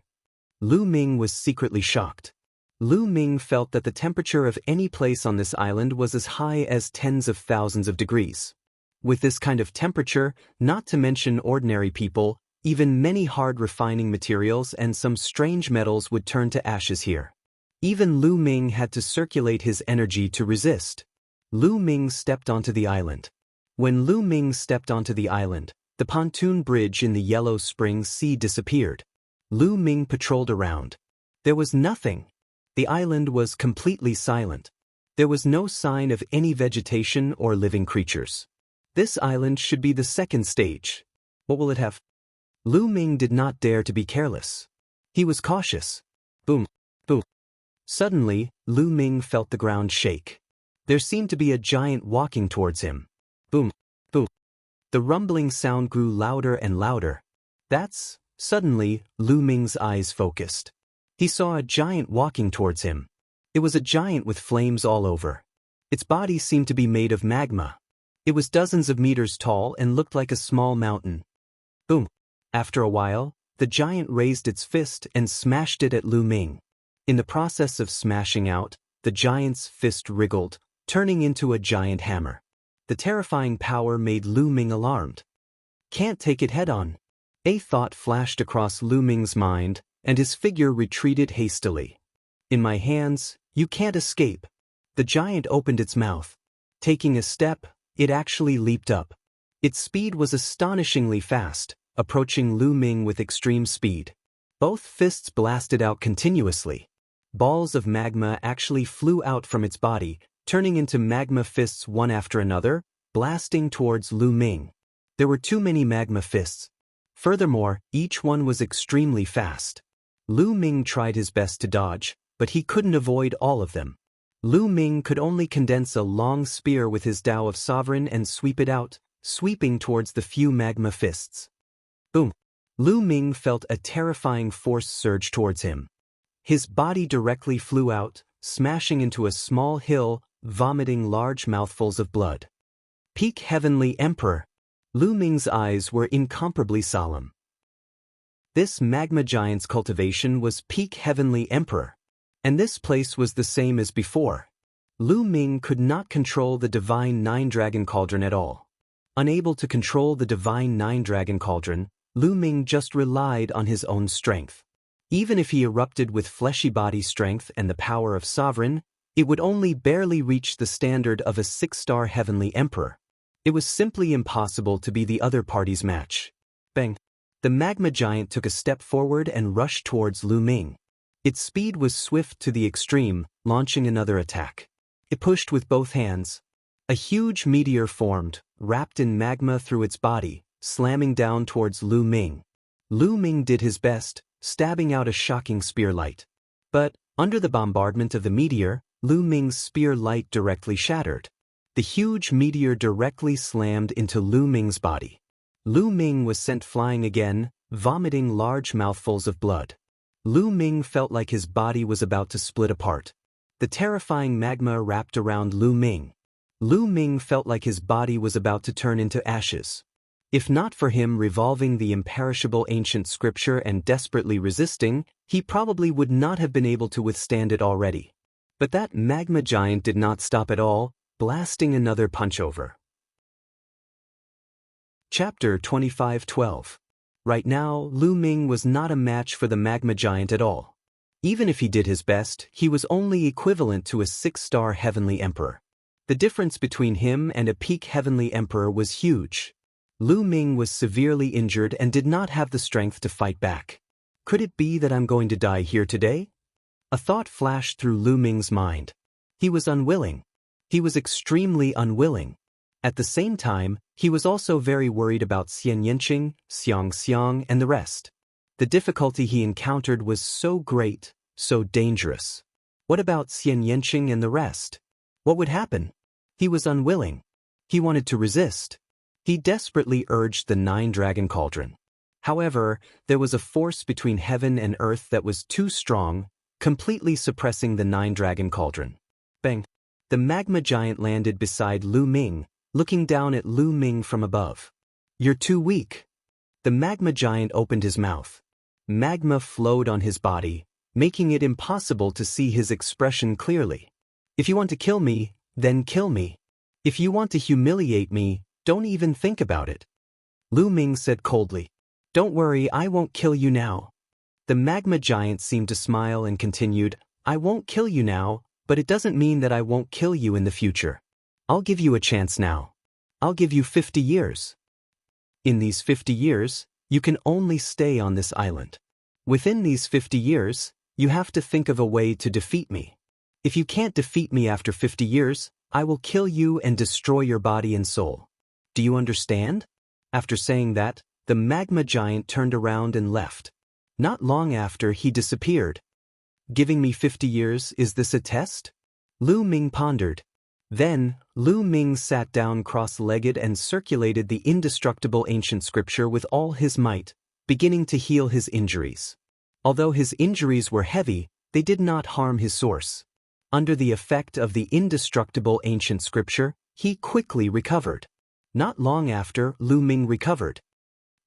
Speaker 1: Lu Ming was secretly shocked. Lu Ming felt that the temperature of any place on this island was as high as tens of thousands of degrees. With this kind of temperature, not to mention ordinary people, even many hard refining materials and some strange metals would turn to ashes here. Even Lu Ming had to circulate his energy to resist. Lu Ming stepped onto the island. When Lu Ming stepped onto the island, the pontoon bridge in the Yellow Springs Sea disappeared. Lu Ming patrolled around. There was nothing. The island was completely silent. There was no sign of any vegetation or living creatures. This island should be the second stage. What will it have? Lu Ming did not dare to be careless. He was cautious. Boom, boom. Suddenly, Lu Ming felt the ground shake. There seemed to be a giant walking towards him. Boom, boom. The rumbling sound grew louder and louder. Suddenly, Lu Ming's eyes focused. He saw a giant walking towards him. It was a giant with flames all over. Its body seemed to be made of magma. It was dozens of meters tall and looked like a small mountain. Boom. After a while, the giant raised its fist and smashed it at Lu Ming. In the process of smashing out, the giant's fist wriggled, turning into a giant hammer. The terrifying power made Lu Ming alarmed. Can't take it head-on. A thought flashed across Lu Ming's mind, and his figure retreated hastily. In my hands, you can't escape. The giant opened its mouth. Taking a step, it actually leaped up. Its speed was astonishingly fast, approaching Lu Ming with extreme speed. Both fists blasted out continuously. Balls of magma actually flew out from its body, turning into magma fists one after another, blasting towards Lu Ming. There were too many magma fists. Furthermore, each one was extremely fast. Lu Ming tried his best to dodge, but he couldn't avoid all of them. Lu Ming could only condense a long spear with his Tao of Sovereign and sweep it out, sweeping towards the few magma fists. Boom! Lu Ming felt a terrifying force surge towards him. His body directly flew out, smashing into a small hill, vomiting large mouthfuls of blood. Peak Heavenly Emperor! Lu Ming's eyes were incomparably solemn. This magma giant's cultivation was Peak Heavenly Emperor. And this place was the same as before. Lu Ming could not control the Divine Nine-Dragon Cauldron at all. Unable to control the Divine Nine-Dragon Cauldron, Lu Ming just relied on his own strength. Even if he erupted with fleshy body strength and the power of Sovereign, it would only barely reach the standard of a 6-star Heavenly Emperor. It was simply impossible to be the other party's match. Bang! The magma giant took a step forward and rushed towards Lu Ming. Its speed was swift to the extreme, launching another attack. It pushed with both hands. A huge meteor formed, wrapped in magma through its body, slamming down towards Lu Ming. Lu Ming did his best, stabbing out a shocking spear light. But, under the bombardment of the meteor, Lu Ming's spear light directly shattered. The huge meteor directly slammed into Lu Ming's body. Lu Ming was sent flying again, vomiting large mouthfuls of blood. Lu Ming felt like his body was about to split apart. The terrifying magma wrapped around Lu Ming. Lu Ming felt like his body was about to turn into ashes. If not for him revolving the imperishable ancient scripture and desperately resisting, he probably would not have been able to withstand it already. But that magma giant did not stop at all, blasting another punch over. Chapter 25:12. Right now, Lu Ming was not a match for the magma giant at all. Even if he did his best, he was only equivalent to a 6-star Heavenly Emperor. The difference between him and a peak Heavenly Emperor was huge. Lu Ming was severely injured and did not have the strength to fight back. Could it be that I'm going to die here today? A thought flashed through Lu Ming's mind. He was unwilling. He was extremely unwilling. At the same time, he was also very worried about Xian Yanqing, Xiang Xiang, and the rest. The difficulty he encountered was so great, so dangerous. What about Xian Yanqing and the rest? What would happen? He was unwilling. He wanted to resist. He desperately urged the Nine-Dragon Cauldron. However, there was a force between heaven and earth that was too strong, completely suppressing the Nine-Dragon Cauldron. Bang! The magma giant landed beside Lu Ming, looking down at Lu Ming from above. You're too weak. The magma giant opened his mouth. Magma flowed on his body, making it impossible to see his expression clearly. If you want to kill me, then kill me. If you want to humiliate me, don't even think about it. Lu Ming said coldly. Don't worry, I won't kill you now. The magma giant seemed to smile and continued, I won't kill you now, but it doesn't mean that I won't kill you in the future. I'll give you a chance now. I'll give you 50 years. In these 50 years, you can only stay on this island. Within these 50 years, you have to think of a way to defeat me. If you can't defeat me after 50 years, I will kill you and destroy your body and soul. Do you understand? After saying that, the magma giant turned around and left. Not long after, he disappeared. Giving me 50 years, is this a test? Lu Ming pondered. Then, Lu Ming sat down cross-legged and circulated the indestructible ancient scripture with all his might, beginning to heal his injuries. Although his injuries were heavy, they did not harm his source. Under the effect of the indestructible ancient scripture, he quickly recovered. Not long after, Lu Ming recovered.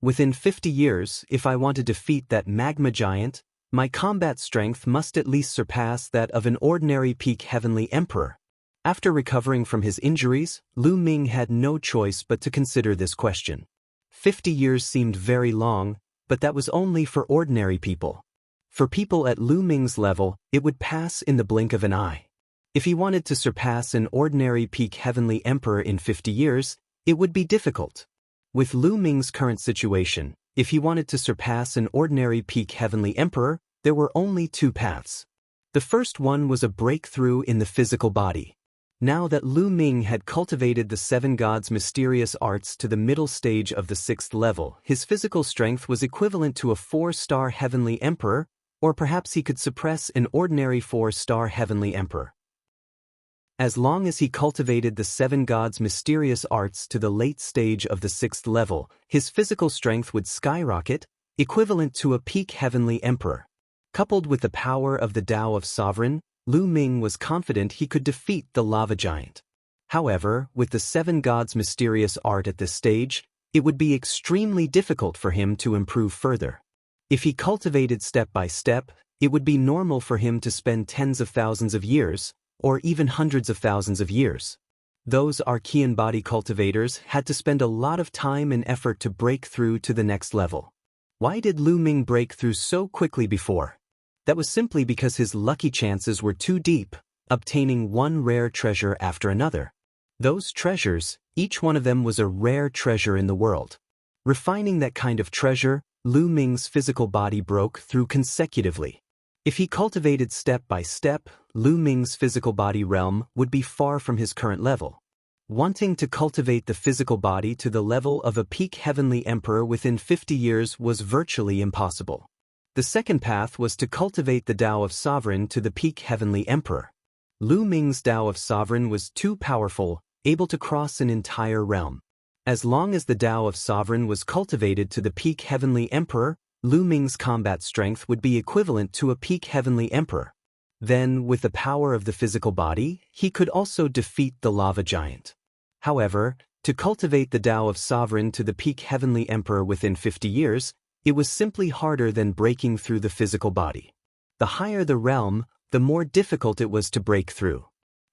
Speaker 1: Within 50 years, if I want to defeat that magma giant, my combat strength must at least surpass that of an ordinary peak heavenly emperor. After recovering from his injuries, Lu Ming had no choice but to consider this question. 50 years seemed very long, but that was only for ordinary people. For people at Lu Ming's level, it would pass in the blink of an eye. If he wanted to surpass an ordinary peak heavenly emperor in 50 years, it would be difficult. With Lu Ming's current situation, if he wanted to surpass an ordinary peak heavenly emperor, there were only two paths. The first one was a breakthrough in the physical body. Now that Lu Ming had cultivated the seven gods' mysterious arts to the middle stage of the 6th level, his physical strength was equivalent to a 4-star heavenly emperor, or perhaps he could suppress an ordinary 4-star heavenly emperor. As long as he cultivated the seven gods' mysterious arts to the late stage of the 6th level, his physical strength would skyrocket, equivalent to a peak heavenly emperor. Coupled with the power of the Tao of Sovereign, Lu Ming was confident he could defeat the lava giant. However, with the seven gods' mysterious art at this stage, it would be extremely difficult for him to improve further. If he cultivated step by step, it would be normal for him to spend tens of thousands of years, or even hundreds of thousands of years. Those Archean body cultivators had to spend a lot of time and effort to break through to the next level. Why did Lu Ming break through so quickly before? That was simply because his lucky chances were too deep, obtaining one rare treasure after another. Those treasures, each one of them was a rare treasure in the world. Refining that kind of treasure, Lu Ming's physical body broke through consecutively. If he cultivated step by step, Lu Ming's physical body realm would be far from his current level. Wanting to cultivate the physical body to the level of a peak heavenly emperor within 50 years was virtually impossible. The second path was to cultivate the Tao of Sovereign to the peak heavenly emperor. Lu Ming's Tao of Sovereign was too powerful, able to cross an entire realm. As long as the Tao of Sovereign was cultivated to the peak heavenly emperor, Lu Ming's combat strength would be equivalent to a peak heavenly emperor. Then, with the power of the physical body, he could also defeat the lava giant. However, to cultivate the Tao of Sovereign to the peak heavenly emperor within 50 years, it was simply harder than breaking through the physical body. The higher the realm, the more difficult it was to break through.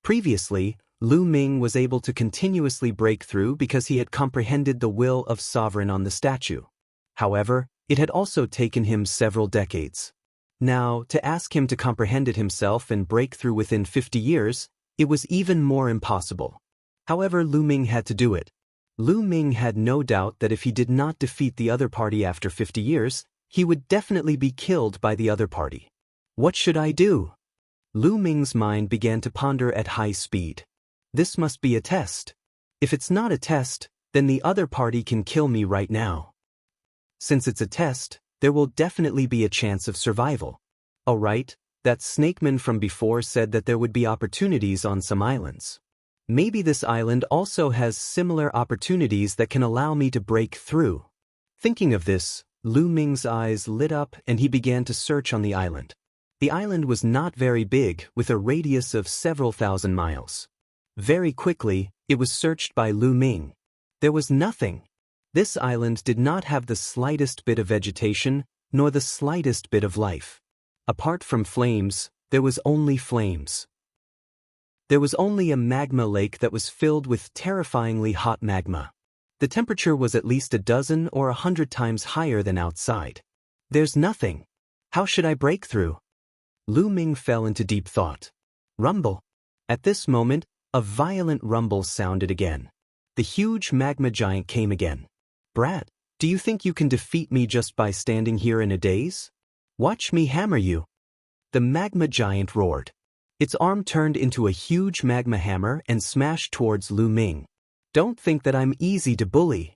Speaker 1: Previously, Lu Ming was able to continuously break through because he had comprehended the will of Sovereign on the statue. However, it had also taken him several decades. Now, to ask him to comprehend it himself and break through within 50 years, it was even more impossible. However, Lu Ming had to do it. Lu Ming had no doubt that if he did not defeat the other party after 50 years, he would definitely be killed by the other party. What should I do? Lu Ming's mind began to ponder at high speed. This must be a test. If it's not a test, then the other party can kill me right now. Since it's a test, there will definitely be a chance of survival. Alright, that snakeman from before said that there would be opportunities on some islands. Maybe this island also has similar opportunities that can allow me to break through. Thinking of this, Lu Ming's eyes lit up and he began to search on the island. The island was not very big, with a radius of several thousand miles. Very quickly, it was searched by Lu Ming. There was nothing. This island did not have the slightest bit of vegetation, nor the slightest bit of life. Apart from flames, there was only flames. There was only a magma lake that was filled with terrifyingly hot magma. The temperature was at least a dozen or 100 times higher than outside. There's nothing. How should I break through? Lu Ming fell into deep thought. Rumble. At this moment, a violent rumble sounded again. The huge magma giant came again. Brat, do you think you can defeat me just by standing here in a daze? Watch me hammer you. The magma giant roared. Its arm turned into a huge magma hammer and smashed towards Lu Ming. Don't think that I'm easy to bully.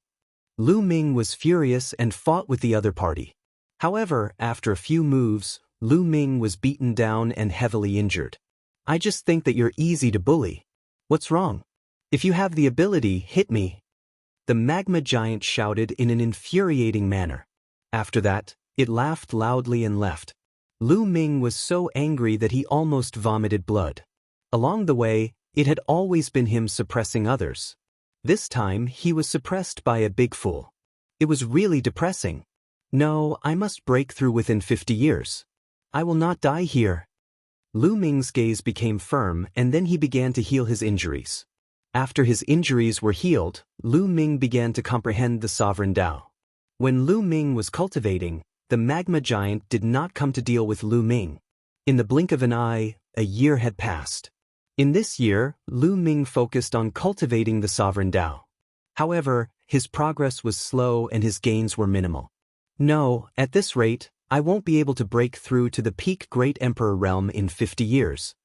Speaker 1: Lu Ming was furious and fought with the other party. However, after a few moves, Lu Ming was beaten down and heavily injured. I just think that you're easy to bully. What's wrong? If you have the ability, hit me. The magma giant shouted in an infuriating manner. After that, it laughed loudly and left. Lu Ming was so angry that he almost vomited blood. Along the way, it had always been him suppressing others. This time, he was suppressed by a big fool. It was really depressing. No, I must break through within 50 years. I will not die here. Lu Ming's gaze became firm and then he began to heal his injuries. After his injuries were healed, Lu Ming began to comprehend the sovereign Tao. When Lu Ming was cultivating, the magma giant did not come to deal with Lu Ming. In the blink of an eye, a year had passed. In this year, Lu Ming focused on cultivating the sovereign Tao. However, his progress was slow and his gains were minimal. No, at this rate, I won't be able to break through to the peak Great Emperor realm in 50 years.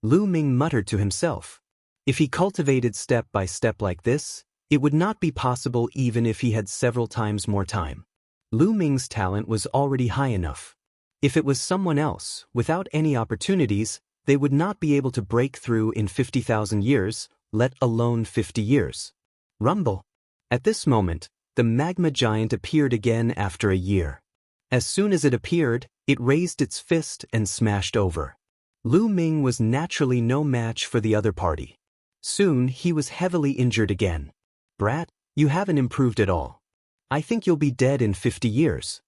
Speaker 1: Lu Ming muttered to himself. If he cultivated step by step like this, it would not be possible even if he had several times more time. Lu Ming's talent was already high enough. If it was someone else, without any opportunities, they would not be able to break through in 50,000 years, let alone 50 years. Rumble. At this moment, the magma giant appeared again after a year. As soon as it appeared, it raised its fist and smashed over. Lu Ming was naturally no match for the other party. Soon, he was heavily injured again. Brat, you haven't improved at all. I think you'll be dead in 50 years.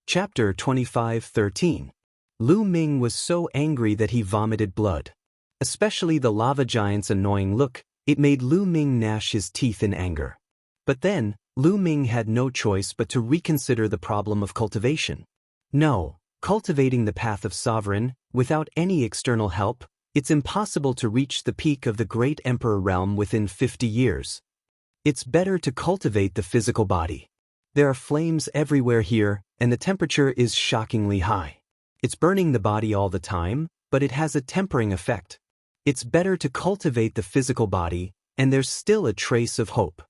Speaker 1: Chapter 25:13. Lu Ming was so angry that he vomited blood. Especially the lava giant's annoying look, it made Lu Ming gnash his teeth in anger. But then, Lu Ming had no choice but to reconsider the problem of cultivation. No, cultivating the path of sovereign, without any external help, it's impossible to reach the peak of the Great Emperor realm within 50 years. It's better to cultivate the physical body. There are flames everywhere here, and the temperature is shockingly high. It's burning the body all the time, but it has a tempering effect. It's better to cultivate the physical body, and there's still a trace of hope.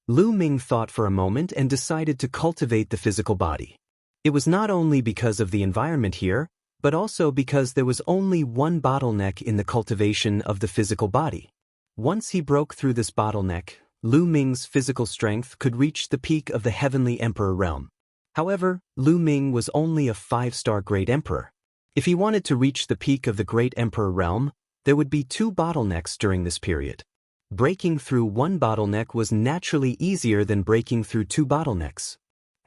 Speaker 1: Lu Ming thought for a moment and decided to cultivate the physical body. It was not only because of the environment here, but also because there was only one bottleneck in the cultivation of the physical body. Once he broke through this bottleneck, Lu Ming's physical strength could reach the peak of the Heavenly Emperor realm. However, Lu Ming was only a 5-star Great Emperor. If he wanted to reach the peak of the Great Emperor realm, there would be 2 bottlenecks during this period. Breaking through one bottleneck was naturally easier than breaking through 2 bottlenecks.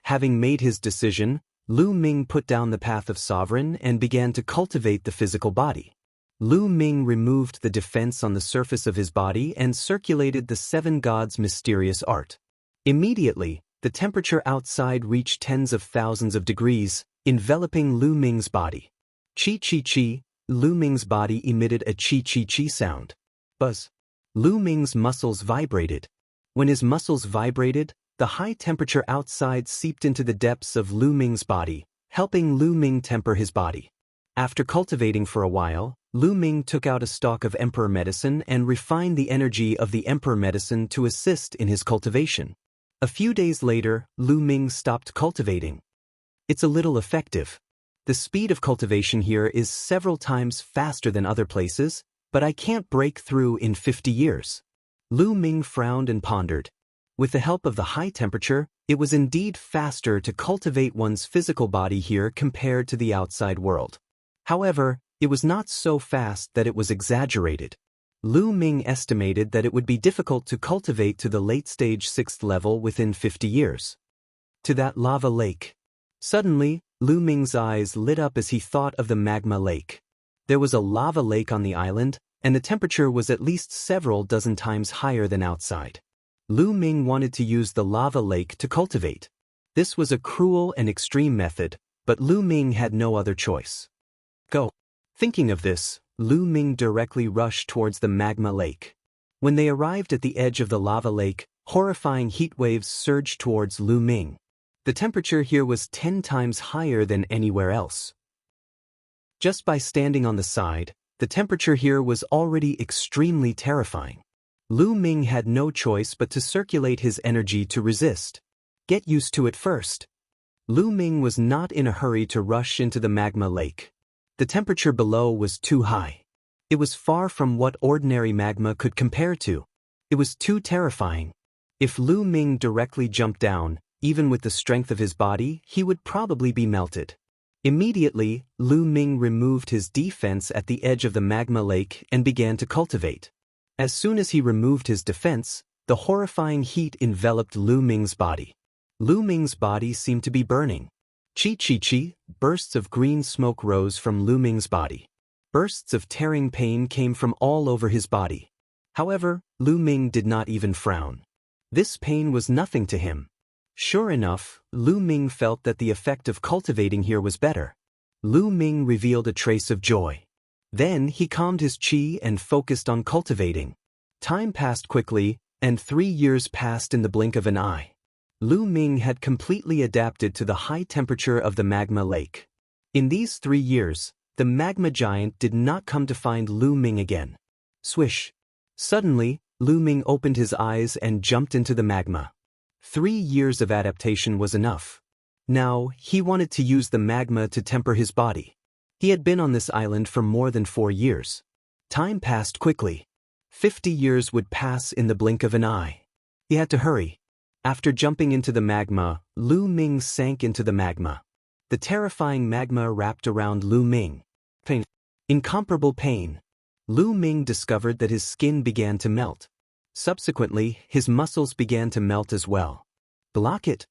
Speaker 1: Having made his decision, Lu Ming put down the path of sovereign and began to cultivate the physical body. Lu Ming removed the defense on the surface of his body and circulated the 7 gods' mysterious art. Immediately, the temperature outside reached tens of thousands of degrees, enveloping Lu Ming's body. Chi-chi-chi, Lu Ming's body emitted a chi-chi-chi sound. Buzz. Lu Ming's muscles vibrated. When his muscles vibrated, the high temperature outside seeped into the depths of Lu Ming's body, helping Lu Ming temper his body. After cultivating for a while, Lu Ming took out a stalk of emperor medicine and refined the energy of the emperor medicine to assist in his cultivation. A few days later, Lu Ming stopped cultivating. It's a little effective. The speed of cultivation here is several times faster than other places, but I can't break through in 50 years. Lu Ming frowned and pondered. With the help of the high temperature, it was indeed faster to cultivate one's physical body here compared to the outside world. However, it was not so fast that it was exaggerated. Lu Ming estimated that it would be difficult to cultivate to the late-stage 6th level within 50 years. To that lava lake. Suddenly, Lu Ming's eyes lit up as he thought of the magma lake. There was a lava lake on the island, and the temperature was at least several dozen times higher than outside. Lu Ming wanted to use the lava lake to cultivate. This was a cruel and extreme method, but Lu Ming had no other choice. Go. Thinking of this, Lu Ming directly rushed towards the magma lake. When they arrived at the edge of the lava lake, horrifying heat waves surged towards Lu Ming. The temperature here was 10 times higher than anywhere else. Just by standing on the side, the temperature here was already extremely terrifying. Lu Ming had no choice but to circulate his energy to resist. Get used to it first. Lu Ming was not in a hurry to rush into the magma lake. The temperature below was too high. It was far from what ordinary magma could compare to. It was too terrifying. If Lu Ming directly jumped down, even with the strength of his body, he would probably be melted. Immediately, Lu Ming removed his defense at the edge of the magma lake and began to cultivate. As soon as he removed his defense, the horrifying heat enveloped Lu Ming's body. Lu Ming's body seemed to be burning. Chi-chi-chi, bursts of green smoke rose from Lu Ming's body. Bursts of tearing pain came from all over his body. However, Lu Ming did not even frown. This pain was nothing to him. Sure enough, Lu Ming felt that the effect of cultivating here was better. Lu Ming revealed a trace of joy. Then he calmed his chi and focused on cultivating. Time passed quickly, and 3 years passed in the blink of an eye. Lu Ming had completely adapted to the high temperature of the magma lake. In these 3 years, the magma giant did not come to find Lu Ming again. Swish! Suddenly, Lu Ming opened his eyes and jumped into the magma. 3 years of adaptation was enough. Now, he wanted to use the magma to temper his body. He had been on this island for more than 4 years. Time passed quickly. 50 years would pass in the blink of an eye. He had to hurry. After jumping into the magma, Lu Ming sank into the magma. The terrifying magma wrapped around Lu Ming. Pain. Incomparable pain. Lu Ming discovered that his skin began to melt. Subsequently, his muscles began to melt as well. Block it!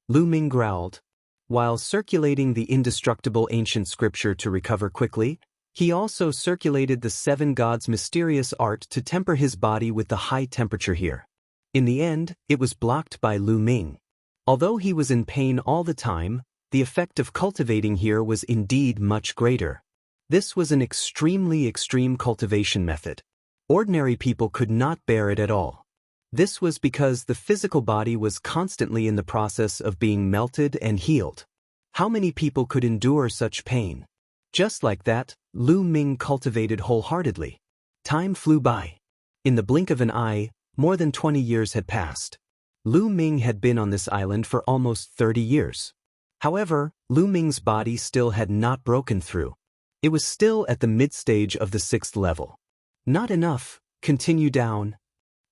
Speaker 1: Lu Ming growled. While circulating the indestructible ancient scripture to recover quickly, he also circulated the 7 gods' mysterious art to temper his body with the high temperature here. In the end, it was blocked by Lu Ming. Although he was in pain all the time, the effect of cultivating here was indeed much greater. This was an extremely extreme cultivation method. Ordinary people could not bear it at all. This was because the physical body was constantly in the process of being melted and healed. How many people could endure such pain? Just like that, Lu Ming cultivated wholeheartedly. Time flew by. In the blink of an eye, more than 20 years had passed. Lu Ming had been on this island for almost 30 years. However, Lu Ming's body still had not broken through. It was still at the mid-stage of the 6th level. Not enough. Continue down.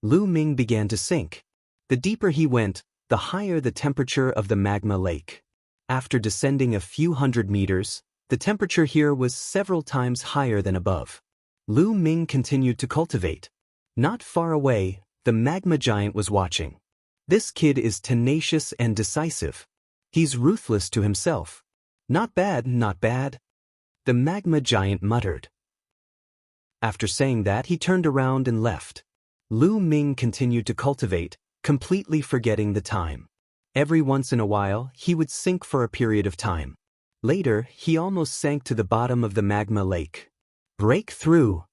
Speaker 1: Lu Ming began to sink. The deeper he went, the higher the temperature of the magma lake. After descending a few hundred meters, the temperature here was several times higher than above. Lu Ming continued to cultivate. Not far away, the magma giant was watching. This kid is tenacious and decisive. He's ruthless to himself. Not bad, not bad. The magma giant muttered. After saying that, he turned around and left. Lu Ming continued to cultivate, completely forgetting the time. Every once in a while, he would sink for a period of time. Later, he almost sank to the bottom of the magma lake. Break through!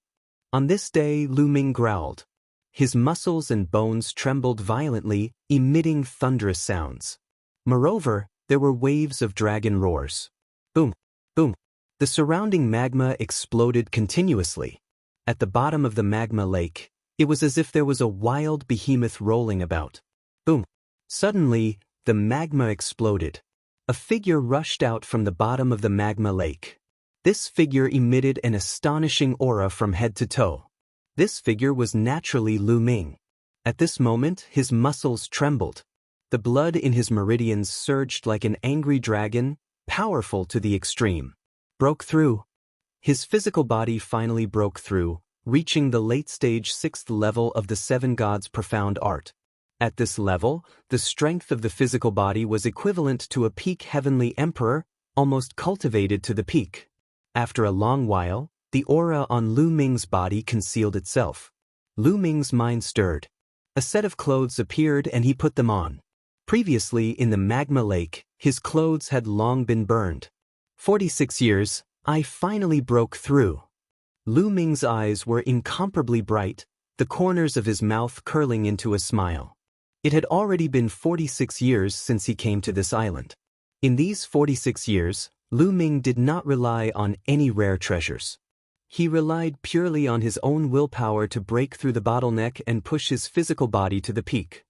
Speaker 1: On this day, Lu Ming growled. His muscles and bones trembled violently, emitting thunderous sounds. Moreover, there were waves of dragon roars. Boom! Boom! The surrounding magma exploded continuously. At the bottom of the magma lake, it was as if there was a wild behemoth rolling about. Boom! Suddenly, the magma exploded. A figure rushed out from the bottom of the magma lake. This figure emitted an astonishing aura from head to toe. This figure was naturally Lu Ming. At this moment, his muscles trembled. The blood in his meridians surged like an angry dragon, powerful to the extreme. Broke through. His physical body finally broke through, reaching the late-stage 6th level of the Seven Gods' profound art. At this level, the strength of the physical body was equivalent to a peak heavenly emperor, almost cultivated to the peak. After a long while, the aura on Lu Ming's body concealed itself. Lu Ming's mind stirred. A set of clothes appeared and he put them on. Previously in the magma lake, his clothes had long been burned. 46 years, I finally broke through. Lu Ming's eyes were incomparably bright, the corners of his mouth curling into a smile. It had already been 46 years since he came to this island. In these 46 years, Lu Ming did not rely on any rare treasures. He relied purely on his own willpower to break through the bottleneck and push his physical body to the peak.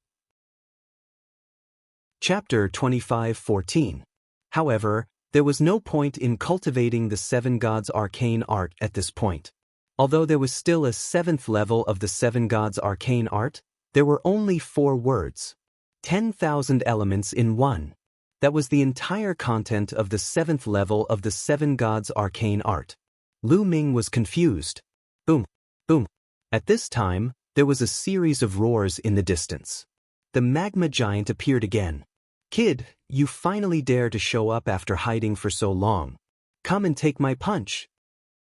Speaker 1: Chapter 25:14. However, there was no point in cultivating the Seven Gods' arcane art at this point. Although there was still a 7th level of the Seven Gods' arcane art, there were only 4 words. 10,000 elements in one. That was the entire content of the 7th level of the Seven Gods' arcane art. Lu Ming was confused. Boom, boom. At this time, there was a series of roars in the distance. The magma giant appeared again. Kid, you finally dare to show up after hiding for so long. Come and take my punch.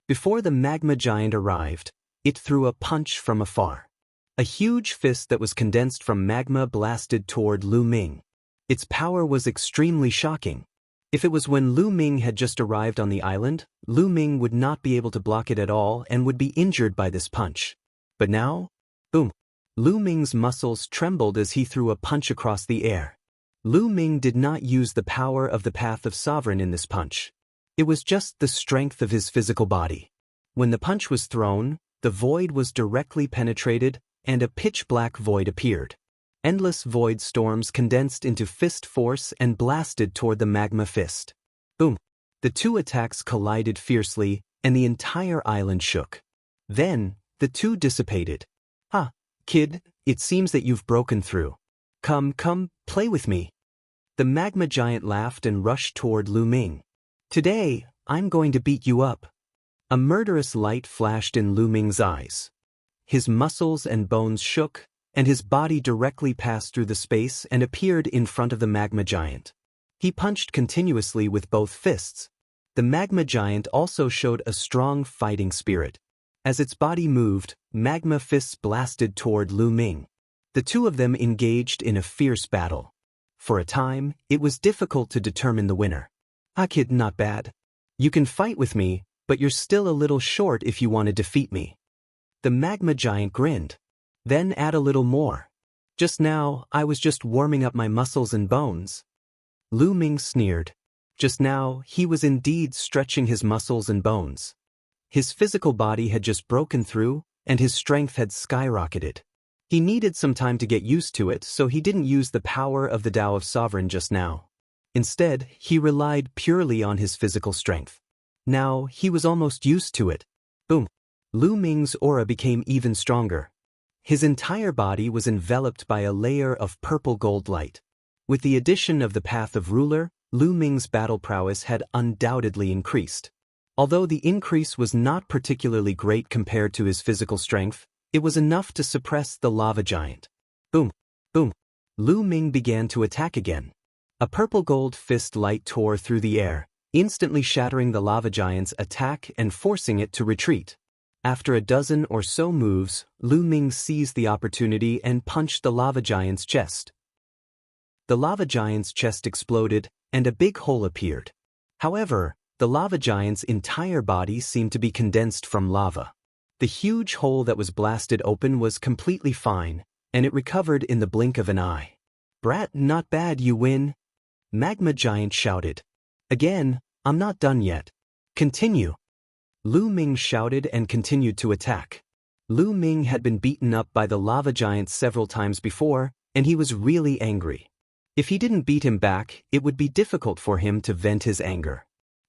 Speaker 1: Before the magma giant arrived, it threw a punch from afar. A huge fist that was condensed from magma blasted toward Lu Ming. Its power was extremely shocking. If it was when Lu Ming had just arrived on the island, Lu Ming would not be able to block it at all and would be injured by this punch. But now, boom. Lu Ming's muscles trembled as he threw a punch across the air. Lu Ming did not use the power of the Path of Sovereign in this punch. It was just the strength of his physical body. When the punch was thrown, the void was directly penetrated, and a pitch-black void appeared. Endless void storms condensed into fist force and blasted toward the magma fist. Boom! The two attacks collided fiercely, and the entire island shook. Then, the two dissipated. Ah, kid, it seems that you've broken through. Come, play with me. The magma giant laughed and rushed toward Lu Ming. Today, I'm going to beat you up. A murderous light flashed in Lu Ming's eyes. His muscles and bones shook, and his body directly passed through the space and appeared in front of the magma giant. He punched continuously with both fists. The magma giant also showed a strong fighting spirit. As its body moved, magma fists blasted toward Lu Ming. The two of them engaged in a fierce battle. For a time, it was difficult to determine the winner. Ah, kid, not bad. You can fight with me, but you're still a little short if you want to defeat me. The magma giant grinned. Then add a little more. Just now, I was just warming up my muscles and bones. Lu Ming sneered. Just now, he was indeed stretching his muscles and bones. His physical body had just broken through, and his strength had skyrocketed. He needed some time to get used to it, so he didn't use the power of the Tao of Sovereign just now. Instead, he relied purely on his physical strength. Now, he was almost used to it. Boom! Lu Ming's aura became even stronger. His entire body was enveloped by a layer of purple gold light. With the addition of the Path of Ruler, Lu Ming's battle prowess had undoubtedly increased. Although the increase was not particularly great compared to his physical strength, it was enough to suppress the lava giant. Boom! Boom! Lu Ming began to attack again. A purple gold fist light tore through the air, instantly shattering the lava giant's attack and forcing it to retreat. After a dozen or so moves, Lu Ming seized the opportunity and punched the lava giant's chest. The lava giant's chest exploded, and a big hole appeared. However, the lava giant's entire body seemed to be condensed from lava. The huge hole that was blasted open was completely fine, and it recovered in the blink of an eye. Brat, not bad, you win. Magma giant shouted. Again, I'm not done yet. Continue. Lu Ming shouted and continued to attack. Lu Ming had been beaten up by the lava giant several times before, and he was really angry. If he didn't beat him back, it would be difficult for him to vent his anger.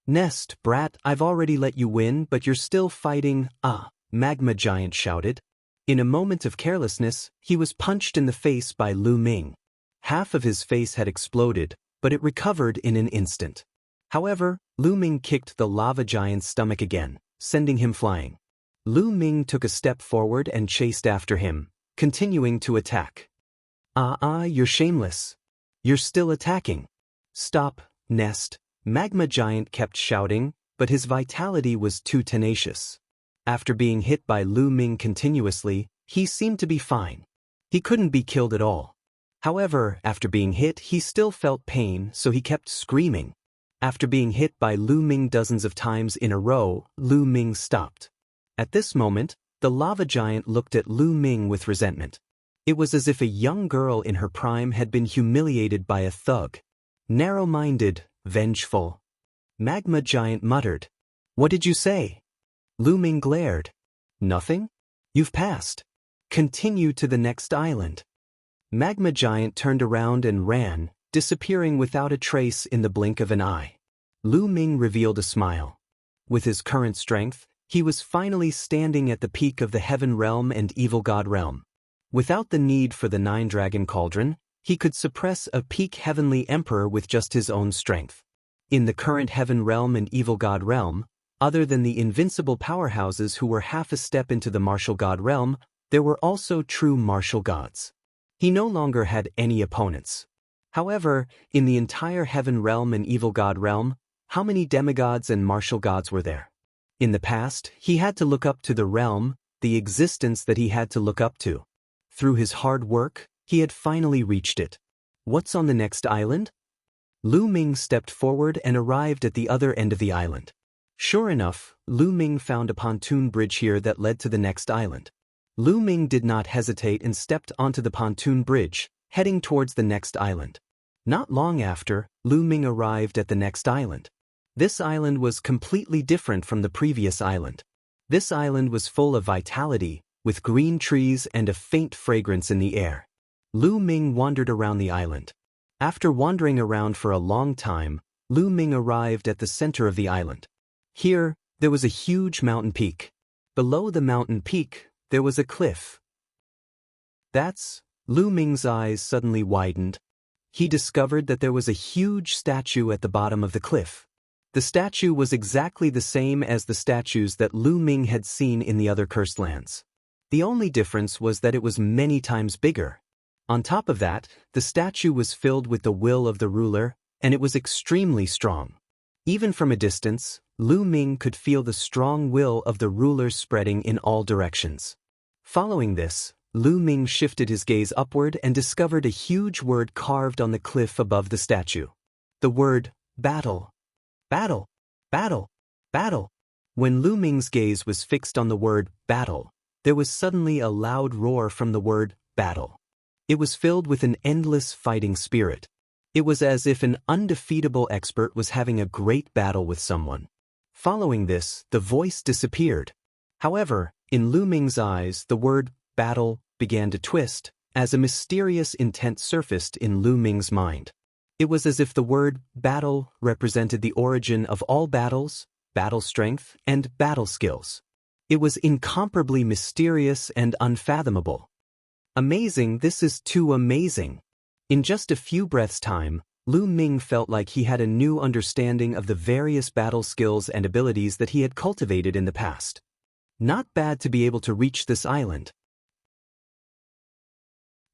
Speaker 1: Nest, brat, I've already let you win, but you're still fighting. Ah, Magma giant shouted. In a moment of carelessness, he was punched in the face by Lu Ming. Half of his face had exploded, but it recovered in an instant. However, Lu Ming kicked the lava giant's stomach again, sending him flying. Lu Ming took a step forward and chased after him, continuing to attack. You're shameless. You're still attacking. Stop, Nest, Magma Giant kept shouting, but his vitality was too tenacious. After being hit by Lu Ming continuously, he seemed to be fine. He couldn't be killed at all. However, after being hit, he still felt pain, so he kept screaming. After being hit by Lu Ming dozens of times in a row, Lu Ming stopped. At this moment, the lava giant looked at Lu Ming with resentment. It was as if a young girl in her prime had been humiliated by a thug. Narrow-minded, vengeful. Magma Giant muttered. What did you say? Lu Ming glared. Nothing? You've passed. Continue to the next island. Magma Giant turned around and ran, disappearing without a trace in the blink of an eye. Lu Ming revealed a smile. With his current strength, he was finally standing at the peak of the Heaven Realm and Evil God Realm. Without the need for the Nine-Dragon Cauldron, he could suppress a peak Heavenly Emperor with just his own strength. In the current Heaven Realm and Evil God Realm, other than the invincible powerhouses who were half a step into the Martial God Realm, there were also true martial gods. He no longer had any opponents. However, in the entire Heaven Realm and Evil God Realm, how many demigods and martial gods were there? In the past, he had to look up to the realm, the existence that he had to look up to. Through his hard work, he had finally reached it. What's on the next island? Lu Ming stepped forward and arrived at the other end of the island. Sure enough, Lu Ming found a pontoon bridge here that led to the next island. Lu Ming did not hesitate and stepped onto the pontoon bridge, heading towards the next island. Not long after, Lu Ming arrived at the next island. This island was completely different from the previous island. This island was full of vitality, with green trees and a faint fragrance in the air. Lu Ming wandered around the island. After wandering around for a long time, Lu Ming arrived at the center of the island. Here, there was a huge mountain peak. Below the mountain peak, there was a cliff. Lu Ming's eyes suddenly widened. He discovered that there was a huge statue at the bottom of the cliff. The statue was exactly the same as the statues that Lu Ming had seen in the other cursed lands. The only difference was that it was many times bigger. On top of that, the statue was filled with the will of the ruler, and it was extremely strong. Even from a distance, Lu Ming could feel the strong will of the ruler spreading in all directions. Following this, Lu Ming shifted his gaze upward and discovered a huge word carved on the cliff above the statue. The word, battle. Battle, battle, battle. When Lu Ming's gaze was fixed on the word battle, there was suddenly a loud roar from the word battle. It was filled with an endless fighting spirit. It was as if an undefeatable expert was having a great battle with someone. Following this, the voice disappeared. However, in Lu Ming's eyes, the word battle began to twist, as a mysterious intent surfaced in Lu Ming's mind. It was as if the word battle represented the origin of all battles, battle strength, and battle skills. It was incomparably mysterious and unfathomable. Amazing, this is too amazing. In just a few breaths' time, Lu Ming felt like he had a new understanding of the various battle skills and abilities that he had cultivated in the past. Not bad to be able to reach this island.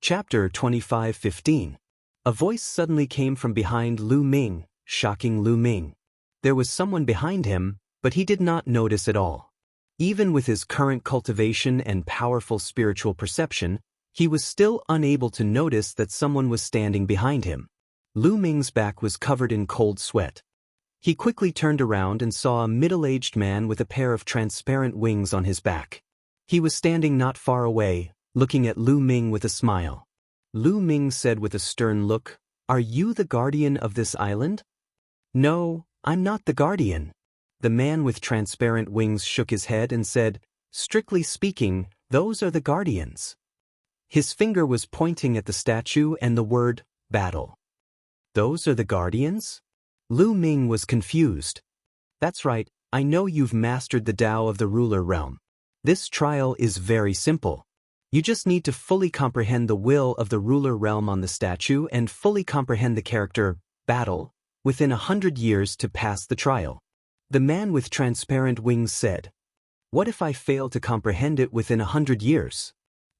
Speaker 1: Chapter 25:15. A voice suddenly came from behind Lu Ming, shocking Lu Ming. There was someone behind him, but he did not notice at all. Even with his current cultivation and powerful spiritual perception, he was still unable to notice that someone was standing behind him. Lu Ming's back was covered in cold sweat. He quickly turned around and saw a middle-aged man with a pair of transparent wings on his back. He was standing not far away, looking at Lu Ming with a smile. Lu Ming said with a stern look, "Are you the guardian of this island?" "No, I'm not the guardian." The man with transparent wings shook his head and said, "Strictly speaking, those are the guardians." His finger was pointing at the statue and the word, battle. "Those are the guardians?" Lu Ming was confused. "That's right, I know you've mastered the Tao of the ruler realm. This trial is very simple. You just need to fully comprehend the will of the ruler realm on the statue and fully comprehend the character, battle, within 100 years to pass the trial." The man with transparent wings said. What if I fail to comprehend it within 100 years?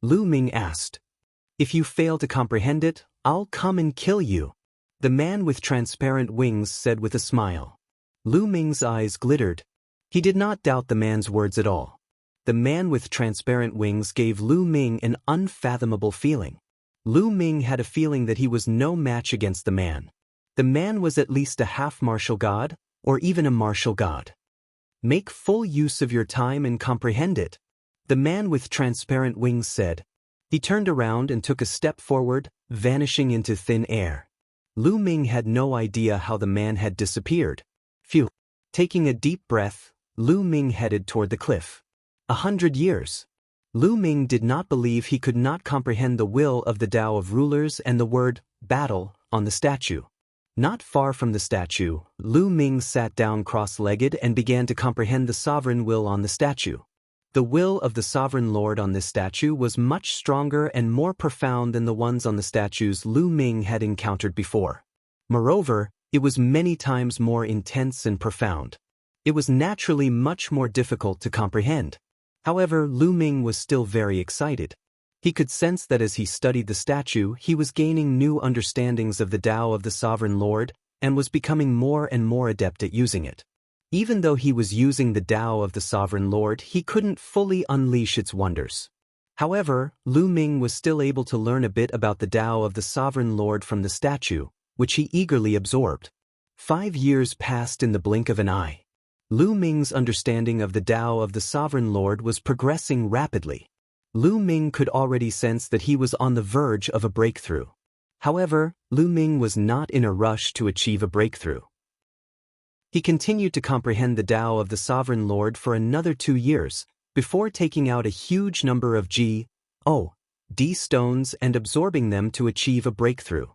Speaker 1: Lu Ming asked. If you fail to comprehend it, I'll come and kill you. The man with transparent wings said with a smile. Lu Ming's eyes glittered. He did not doubt the man's words at all. The man with transparent wings gave Lu Ming an unfathomable feeling. Lu Ming had a feeling that he was no match against the man. The man was at least a half-martial god, or even a martial god. Make full use of your time and comprehend it, the man with transparent wings said. He turned around and took a step forward, vanishing into thin air. Lu Ming had no idea how the man had disappeared. Phew. Taking a deep breath, Lu Ming headed toward the cliff. 100 years. Lu Ming did not believe he could not comprehend the will of the Tao of rulers and the word, battle, on the statue. Not far from the statue, Lu Ming sat down cross-legged and began to comprehend the sovereign will on the statue. The will of the sovereign lord on this statue was much stronger and more profound than the ones on the statues Lu Ming had encountered before. Moreover, it was many times more intense and profound. It was naturally much more difficult to comprehend. However, Lu Ming was still very excited. He could sense that as he studied the statue, he was gaining new understandings of the Tao of the Sovereign Lord and was becoming more and more adept at using it. Even though he was using the Tao of the Sovereign Lord, he couldn't fully unleash its wonders. However, Lu Ming was still able to learn a bit about the Tao of the Sovereign Lord from the statue, which he eagerly absorbed. 5 years passed in the blink of an eye. Lu Ming's understanding of the Tao of the Sovereign Lord was progressing rapidly. Lu Ming could already sense that he was on the verge of a breakthrough. However, Lu Ming was not in a rush to achieve a breakthrough. He continued to comprehend the Tao of the Sovereign Lord for another 2 years, before taking out a huge number of D stones and absorbing them to achieve a breakthrough.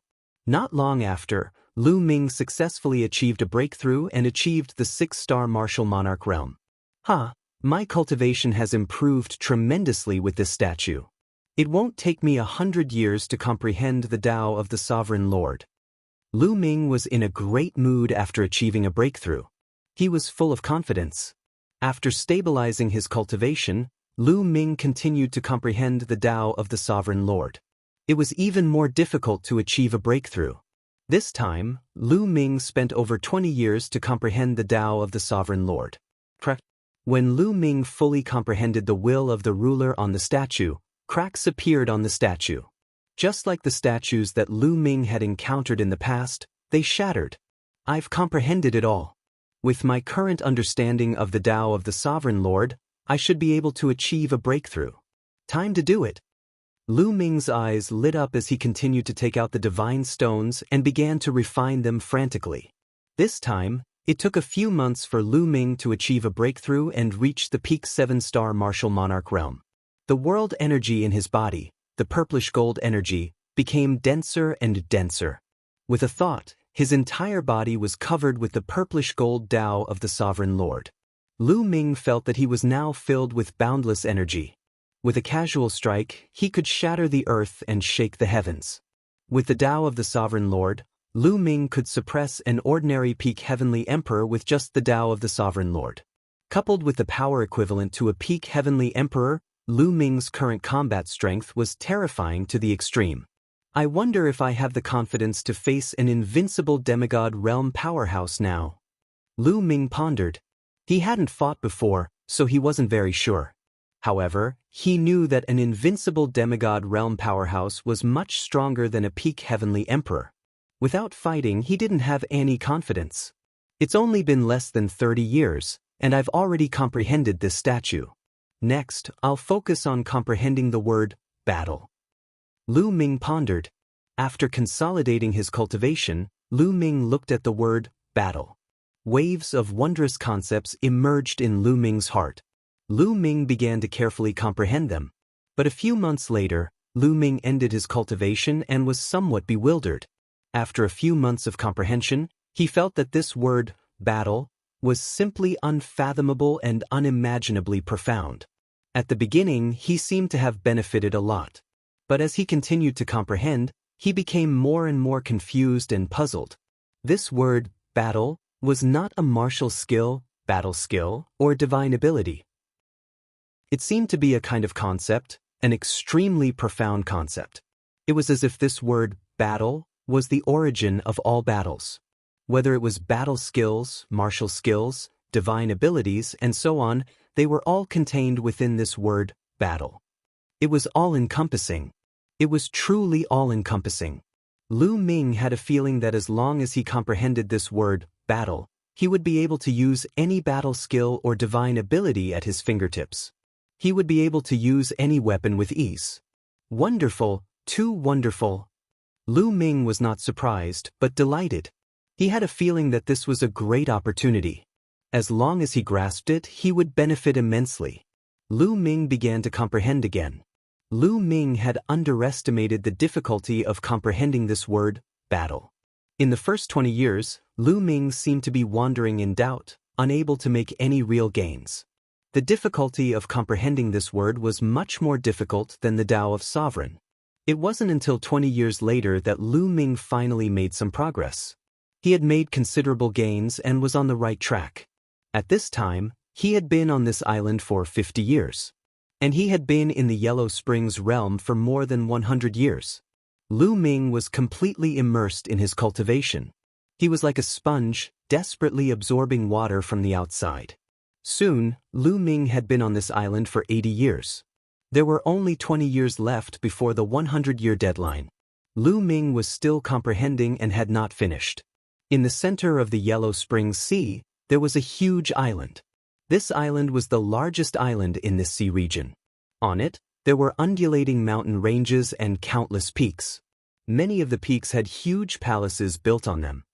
Speaker 1: Not long after, Lu Ming successfully achieved a breakthrough and achieved the 6-star martial monarch realm. My cultivation has improved tremendously with this statue. It won't take me 100 years to comprehend the Tao of the Sovereign Lord. Lu Ming was in a great mood after achieving a breakthrough. He was full of confidence. After stabilizing his cultivation, Lu Ming continued to comprehend the Tao of the Sovereign Lord. It was even more difficult to achieve a breakthrough. This time, Lu Ming spent over 20 years to comprehend the Tao of the Sovereign Lord. When Lu Ming fully comprehended the will of the ruler on the statue, cracks appeared on the statue. Just like the statues that Lu Ming had encountered in the past, they shattered. I've comprehended it all. With my current understanding of the Tao of the Sovereign Lord, I should be able to achieve a breakthrough. Time to do it. Lu Ming's eyes lit up as he continued to take out the divine stones and began to refine them frantically. This time, it took a few months for Lu Ming to achieve a breakthrough and reach the peak 7-star martial monarch realm. The world energy in his body, the purplish gold energy, became denser and denser. With a thought, his entire body was covered with the purplish gold Tao of the Sovereign Lord. Lu Ming felt that he was now filled with boundless energy. With a casual strike, he could shatter the earth and shake the heavens. With the Tao of the Sovereign Lord, Lu Ming could suppress an ordinary peak heavenly emperor with just the Tao of the Sovereign Lord. Coupled with the power equivalent to a peak heavenly emperor, Lu Ming's current combat strength was terrifying to the extreme. I wonder if I have the confidence to face an invincible demigod realm powerhouse now. Lu Ming pondered. He hadn't fought before, so he wasn't very sure. However, he knew that an invincible demigod realm powerhouse was much stronger than a peak heavenly emperor. Without fighting, he didn't have any confidence. It's only been less than 30 years, and I've already comprehended this statue. Next, I'll focus on comprehending the word, battle. Lu Ming pondered. After consolidating his cultivation, Lu Ming looked at the word, battle. Waves of wondrous concepts emerged in Lu Ming's heart. Lu Ming began to carefully comprehend them. But a few months later, Lu Ming ended his cultivation and was somewhat bewildered. After a few months of comprehension, he felt that this word, battle, was simply unfathomable and unimaginably profound. At the beginning, he seemed to have benefited a lot. But as he continued to comprehend, he became more and more confused and puzzled. This word, battle, was not a martial skill, battle skill, or divine ability. It seemed to be a kind of concept, an extremely profound concept. It was as if this word, battle, was the origin of all battles. Whether it was battle skills, martial skills, divine abilities, and so on, they were all contained within this word, battle. It was all-encompassing. It was truly all-encompassing. Lu Ming had a feeling that as long as he comprehended this word, battle, he would be able to use any battle skill or divine ability at his fingertips. He would be able to use any weapon with ease. Wonderful, too wonderful. Lu Ming was not surprised, but delighted. He had a feeling that this was a great opportunity. As long as he grasped it, he would benefit immensely. Lu Ming began to comprehend again. Lu Ming had underestimated the difficulty of comprehending this word, battle. In the first 20 years, Lu Ming seemed to be wandering in doubt, unable to make any real gains. The difficulty of comprehending this word was much more difficult than the Tao of Sovereign. It wasn't until 20 years later that Lu Ming finally made some progress. He had made considerable gains and was on the right track. At this time, he had been on this island for 50 years. And he had been in the Yellow Springs realm for more than 100 years. Lu Ming was completely immersed in his cultivation. He was like a sponge, desperately absorbing water from the outside. Soon, Lu Ming had been on this island for 80 years. There were only 20 years left before the 100-year deadline. Lu Ming was still comprehending and had not finished. In the center of the Yellow Springs Sea, there was a huge island. This island was the largest island in this sea region. On it, there were undulating mountain ranges and countless peaks. Many of the peaks had huge palaces built on them.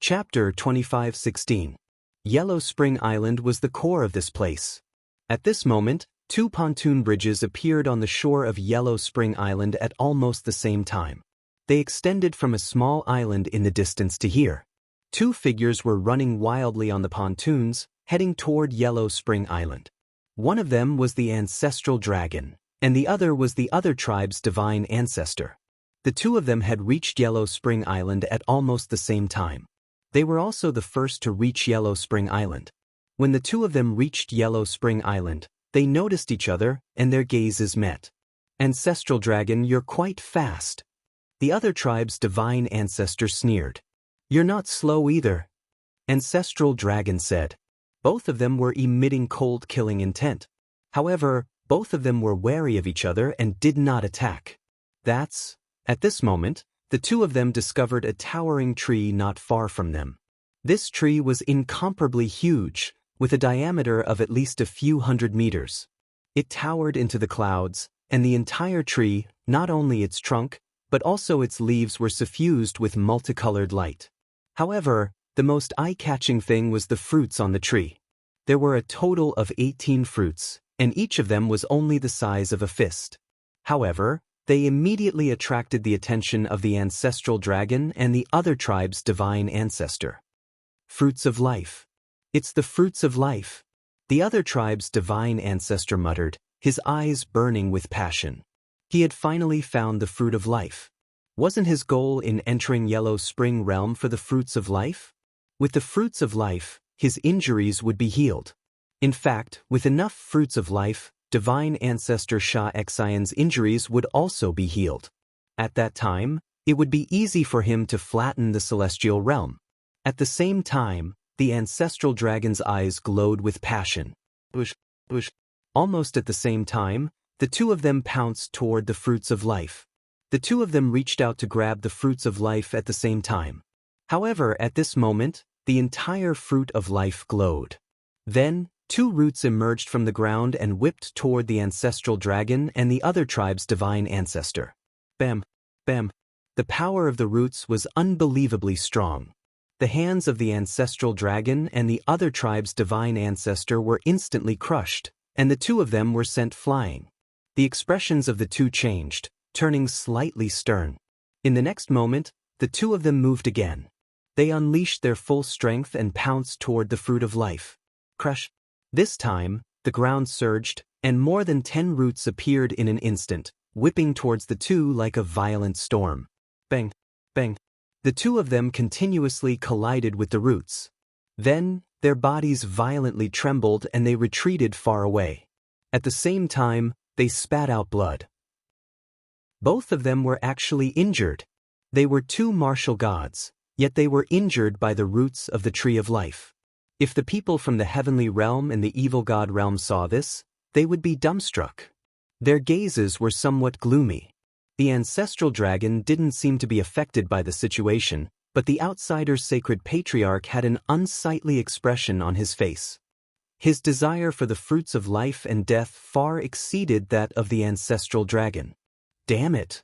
Speaker 1: Chapter 25:16. Yellow Spring Island was the core of this place. At this moment, 2 pontoon bridges appeared on the shore of Yellow Spring Island at almost the same time. They extended from a small island in the distance to here. 2 figures were running wildly on the pontoons, heading toward Yellow Spring Island. One of them was the ancestral dragon, and the other was the other tribe's divine ancestor. The 2 of them had reached Yellow Spring Island at almost the same time. They were also the first to reach Yellow Spring Island. When the 2 of them reached Yellow Spring Island, they noticed each other and their gazes met. "Ancestral dragon, you're quite fast." The other tribe's divine ancestor sneered. "You're not slow either," Ancestral Dragon said. Both of them were emitting cold killing intent. However, both of them were wary of each other and did not attack. At this moment, the 2 of them discovered a towering tree not far from them. This tree was incomparably huge, with a diameter of at least a few hundred meters. It towered into the clouds, and the entire tree, not only its trunk, but also its leaves were suffused with multicolored light. However, the most eye-catching thing was the fruits on the tree. There were a total of 18 fruits, and each of them was only the size of a fist. However, they immediately attracted the attention of the ancestral dragon and the other tribe's divine ancestor. "Fruits of life. It's the fruits of life," the other tribe's divine ancestor muttered, his eyes burning with passion. He had finally found the fruit of life. Wasn't his goal in entering Yellow Spring Realm for the fruits of life? With the fruits of life, his injuries would be healed. In fact, with enough fruits of life, divine ancestor Sha Xian's injuries would also be healed. At that time, it would be easy for him to flatten the celestial realm. At the same time, the ancestral dragon's eyes glowed with passion. Almost at the same time, the 2 of them pounced toward the fruits of life. The 2 of them reached out to grab the fruits of life at the same time. However, at this moment, the entire fruit of life glowed. Then, 2 roots emerged from the ground and whipped toward the ancestral dragon and the other tribe's divine ancestor. Bam! Bam! The power of the roots was unbelievably strong. The hands of the ancestral dragon and the other tribe's divine ancestor were instantly crushed, and the 2 of them were sent flying. The expressions of the 2 changed, turning slightly stern. In the next moment, the 2 of them moved again. They unleashed their full strength and pounced toward the fruit of life. Crush! This time, the ground surged, and more than 10 roots appeared in an instant, whipping towards the 2 like a violent storm. Bang! Bang! The 2 of them continuously collided with the roots. Then, Their bodies violently trembled and they retreated far away. At the same time, they spat out blood. Both of them were actually injured. They were two martial gods, yet they were injured by the roots of the tree of life. If the people from the heavenly realm and the evil god realm saw this, they would be dumbstruck. Their gazes were somewhat gloomy. The ancestral dragon didn't seem to be affected by the situation, but the outsider's sacred patriarch had an unsightly expression on his face. His desire for the fruits of life and death far exceeded that of the ancestral dragon. Damn it!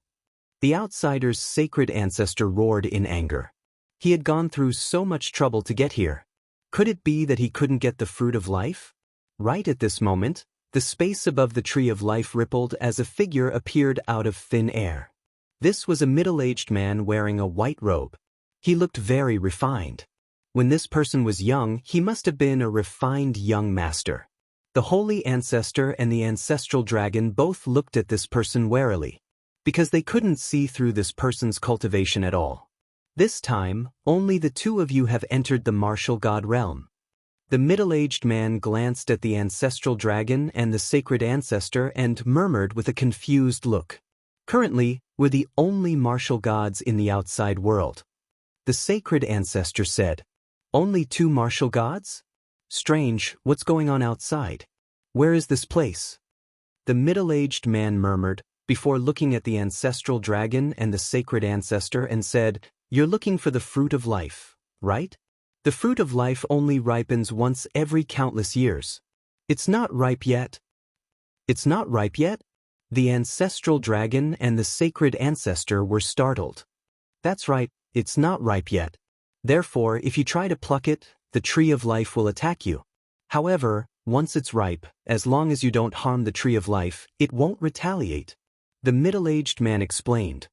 Speaker 1: The outsider's sacred ancestor roared in anger. He had gone through so much trouble to get here. Could it be that he couldn't get the fruit of life? Right at this moment, the space above the tree of life rippled as a figure appeared out of thin air. This was a middle-aged man wearing a white robe. He looked very refined. When this person was young, he must have been a refined young master. The holy ancestor and the ancestral dragon both looked at this person warily, because they couldn't see through this person's cultivation at all. This time, only the two of you have entered the martial god realm. The middle-aged man glanced at the ancestral dragon and the sacred ancestor and murmured with a confused look. Currently, we're the only martial gods in the outside world. The sacred ancestor said, "Only two martial gods? Strange, what's going on outside? Where is this place?" The middle-aged man murmured, before looking at the ancestral dragon and the sacred ancestor and said, "You're looking for the fruit of life, right? The fruit of life only ripens once every countless years. It's not ripe yet." "It's not ripe yet?" The ancestral dragon and the sacred ancestor were startled. "That's right, it's not ripe yet. Therefore, if you try to pluck it, the tree of life will attack you. However, once it's ripe, as long as you don't harm the tree of life, it won't retaliate." The middle-aged man explained.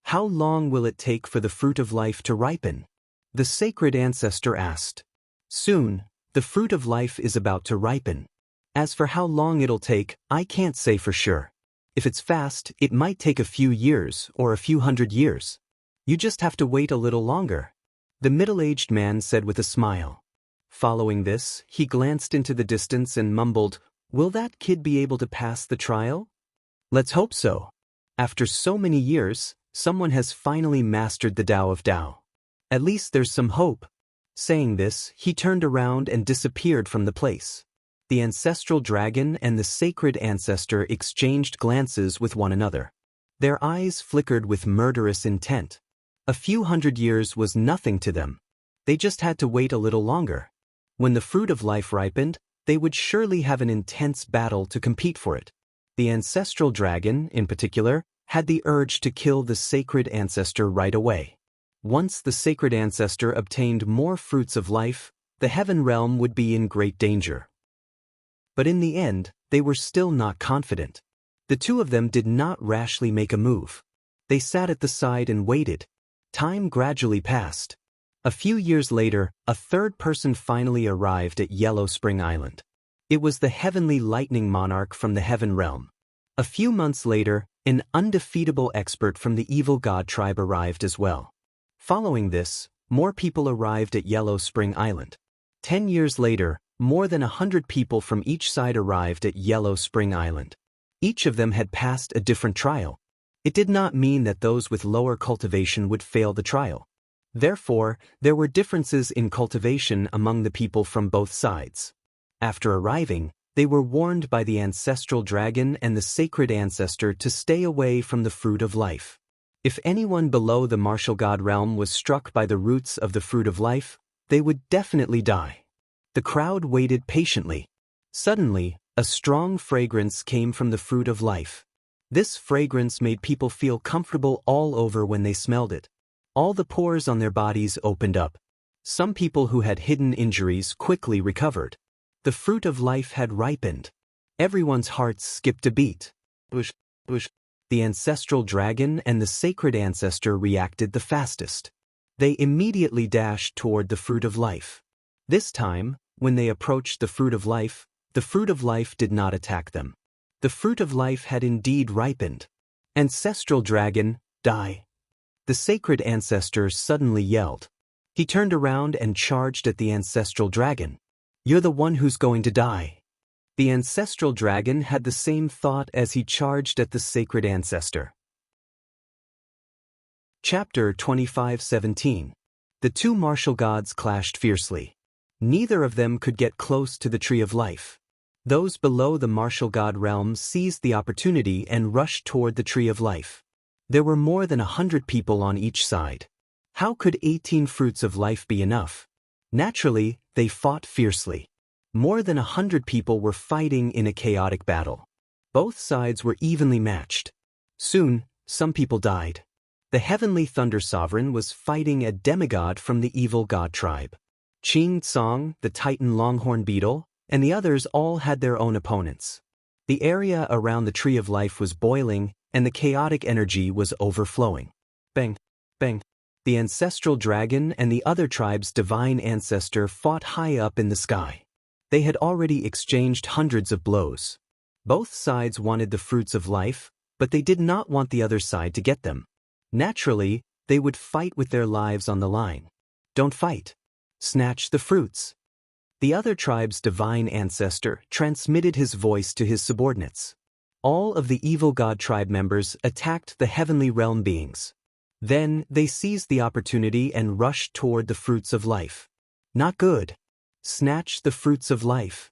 Speaker 1: "How long will it take for the fruit of life to ripen?" The sacred ancestor asked. "Soon, the fruit of life is about to ripen. As for how long it'll take, I can't say for sure. If it's fast, it might take a few years or a few hundred years. You just have to wait a little longer," the middle-aged man said with a smile. Following this, he glanced into the distance and mumbled, "Will that kid be able to pass the trial? Let's hope so. After so many years, someone has finally mastered the Tao of Tao. At least there's some hope." Saying this, he turned around and disappeared from the place. The ancestral dragon and the sacred ancestor exchanged glances with one another. Their eyes flickered with murderous intent. A few hundred years was nothing to them. They just had to wait a little longer. When the fruit of life ripened, they would surely have an intense battle to compete for it. The ancestral dragon, in particular, had the urge to kill the sacred ancestor right away. Once the sacred ancestor obtained more fruits of life, the heaven realm would be in great danger. But in the end, they were still not confident. The two of them did not rashly make a move. They sat at the side and waited. Time gradually passed. A few years later, a third person finally arrived at Yellow Spring Island. It was the heavenly lightning monarch from the heaven realm. A few months later, an undefeatable expert from the evil god tribe arrived as well. Following this, more people arrived at Yellow Spring Island. 10 years later, more than 100 people from each side arrived at Yellow Spring Island. Each of them had passed a different trial. It did not mean that those with lower cultivation would fail the trial. Therefore, there were differences in cultivation among the people from both sides. After arriving, they were warned by the ancestral dragon and the sacred ancestor to stay away from the fruit of life. If anyone below the martial god realm was struck by the roots of the fruit of life, they would definitely die. The crowd waited patiently. Suddenly, a strong fragrance came from the fruit of life. This fragrance made people feel comfortable all over when they smelled it. All the pores on their bodies opened up. Some people who had hidden injuries quickly recovered. The fruit of life had ripened. Everyone's hearts skipped a beat. Bush, bush. The ancestral dragon and the sacred ancestor reacted the fastest. They immediately dashed toward the fruit of life. This time, when they approached the fruit of life did not attack them. The fruit of life had indeed ripened. Ancestral dragon, die. The sacred ancestor suddenly yelled. He turned around and charged at the ancestral dragon. "You're the one who's going to die." The ancestral dragon had the same thought as he charged at the sacred ancestor. Chapter 25:17. The two martial gods clashed fiercely. Neither of them could get close to the Tree of Life. Those below the martial god realm seized the opportunity and rushed toward the Tree of Life. There were more than 100 people on each side. How could 18 fruits of life be enough? Naturally, they fought fiercely. More than 100 people were fighting in a chaotic battle. Both sides were evenly matched. Soon, some people died. The heavenly thunder sovereign was fighting a demigod from the evil god tribe. Qing Tsong, the titan longhorn beetle, and the others all had their own opponents. The area around the Tree of Life was boiling, and the chaotic energy was overflowing. Bang! Bang! The ancestral dragon and the other tribe's divine ancestor fought high up in the sky. They had already exchanged hundreds of blows. Both sides wanted the fruits of life, but they did not want the other side to get them. Naturally, they would fight with their lives on the line. Don't fight. Snatch the fruits. The other tribe's divine ancestor transmitted his voice to his subordinates. All of the evil god tribe members attacked the heavenly realm beings. Then they seized the opportunity and rushed toward the fruits of life. Not good. Snatch the fruits of life.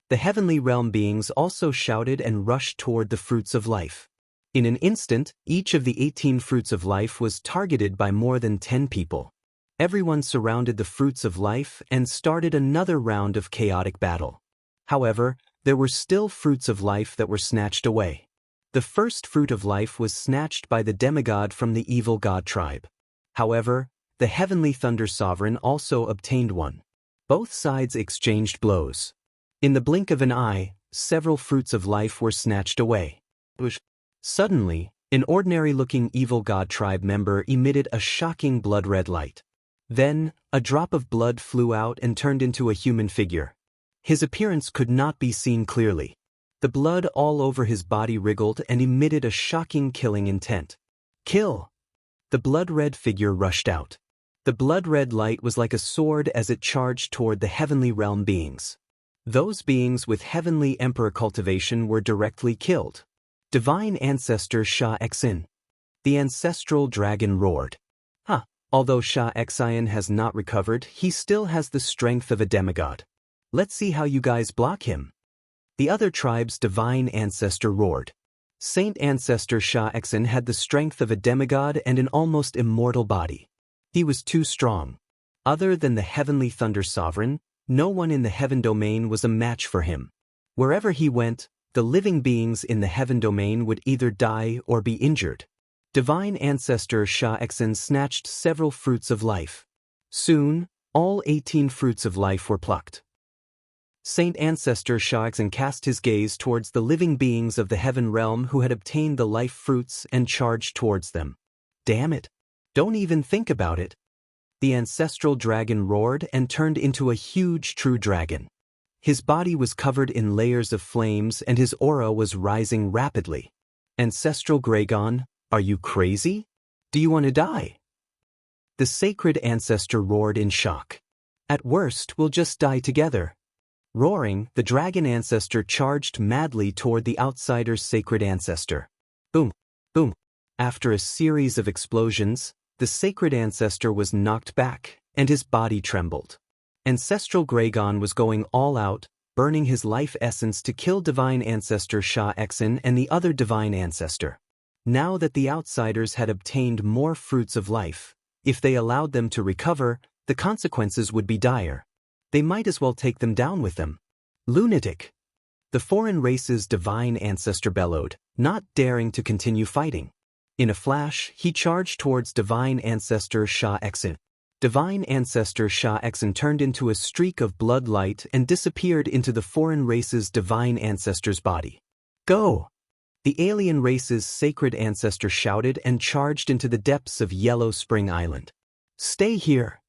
Speaker 1: The heavenly realm beings also shouted and rushed toward the fruits of life. In an instant, each of the 18 fruits of life was targeted by more than 10 people. Everyone surrounded the fruits of life and started another round of chaotic battle. However, there were still fruits of life that were snatched away. The first fruit of life was snatched by the demigod from the evil god tribe. However, the heavenly thunder sovereign also obtained one. Both sides exchanged blows. In the blink of an eye, several fruits of life were snatched away. Suddenly, an ordinary-looking evil god tribe member emitted a shocking blood-red light. Then, a drop of blood flew out and turned into a human figure. His appearance could not be seen clearly. The blood all over his body wriggled and emitted a shocking killing intent. Kill! The blood-red figure rushed out. The blood-red light was like a sword as it charged toward the heavenly realm beings. Those beings with heavenly emperor cultivation were directly killed. Divine ancestor Sha Exin. The ancestral dragon roared. Although Sha Exin has not recovered, he still has the strength of a demigod. Let's see how you guys block him. The other tribe's divine ancestor roared. Saint ancestor Sha Exin had the strength of a demigod and an almost immortal body. He was too strong. Other than the heavenly thunder sovereign, no one in the heaven domain was a match for him. Wherever he went, the living beings in the heaven domain would either die or be injured. Divine ancestor Sha Exin snatched several fruits of life. Soon, all 18 fruits of life were plucked. Saint ancestor Sha Exin cast his gaze towards the living beings of the heaven realm who had obtained the life fruits and charged towards them. Damn it! Don't even think about it. The ancestral dragon roared and turned into a huge true dragon. His body was covered in layers of flames and his aura was rising rapidly. Ancestral Gragon, are you crazy? Do you want to die? The sacred ancestor roared in shock. At worst, we'll just die together. Roaring, the dragon ancestor charged madly toward the outsider's sacred ancestor. Boom! Boom! After a series of explosions, the sacred ancestor was knocked back, and his body trembled. Ancestral Gragon was going all out, burning his life essence to kill divine ancestor Sha Exin and the other divine ancestor. Now that the outsiders had obtained more fruits of life, if they allowed them to recover, the consequences would be dire. They might as well take them down with them. Lunatic! The foreign race's divine ancestor bellowed, not daring to continue fighting. In a flash, he charged towards divine ancestor Sha Exin. Divine ancestor Sha Exin turned into a streak of blood light and disappeared into the foreign race's divine ancestor's body. Go! The alien race's sacred ancestor shouted and charged into the depths of Yellow Spring Island. Stay here!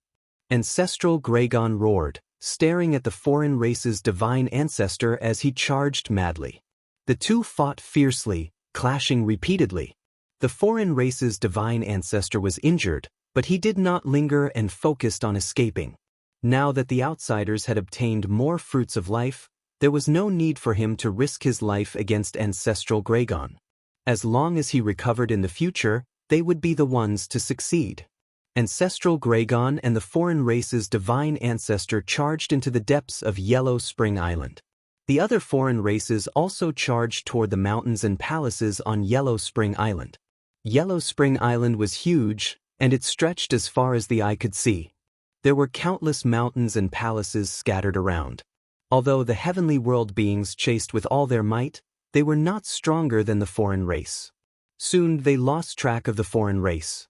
Speaker 1: Ancestral Gragon roared, staring at the foreign race's divine ancestor as he charged madly. The two fought fiercely, clashing repeatedly. The foreign race's divine ancestor was injured, But he did not linger and focused on escaping. Now that the outsiders had obtained more fruits of life, there was no need for him to risk his life against ancestral Gragon. As long as he recovered in the future, they would be the ones to succeed. Ancestral Gragon and the foreign race's divine ancestor charged into the depths of Yellow Spring Island. The other foreign races also charged toward the mountains and palaces on Yellow Spring Island. Yellow Spring Island was huge, and it stretched as far as the eye could see. There were countless mountains and palaces scattered around. Although the heavenly world beings chased with all their might, they were not stronger than the foreign race. Soon they lost track of the foreign race.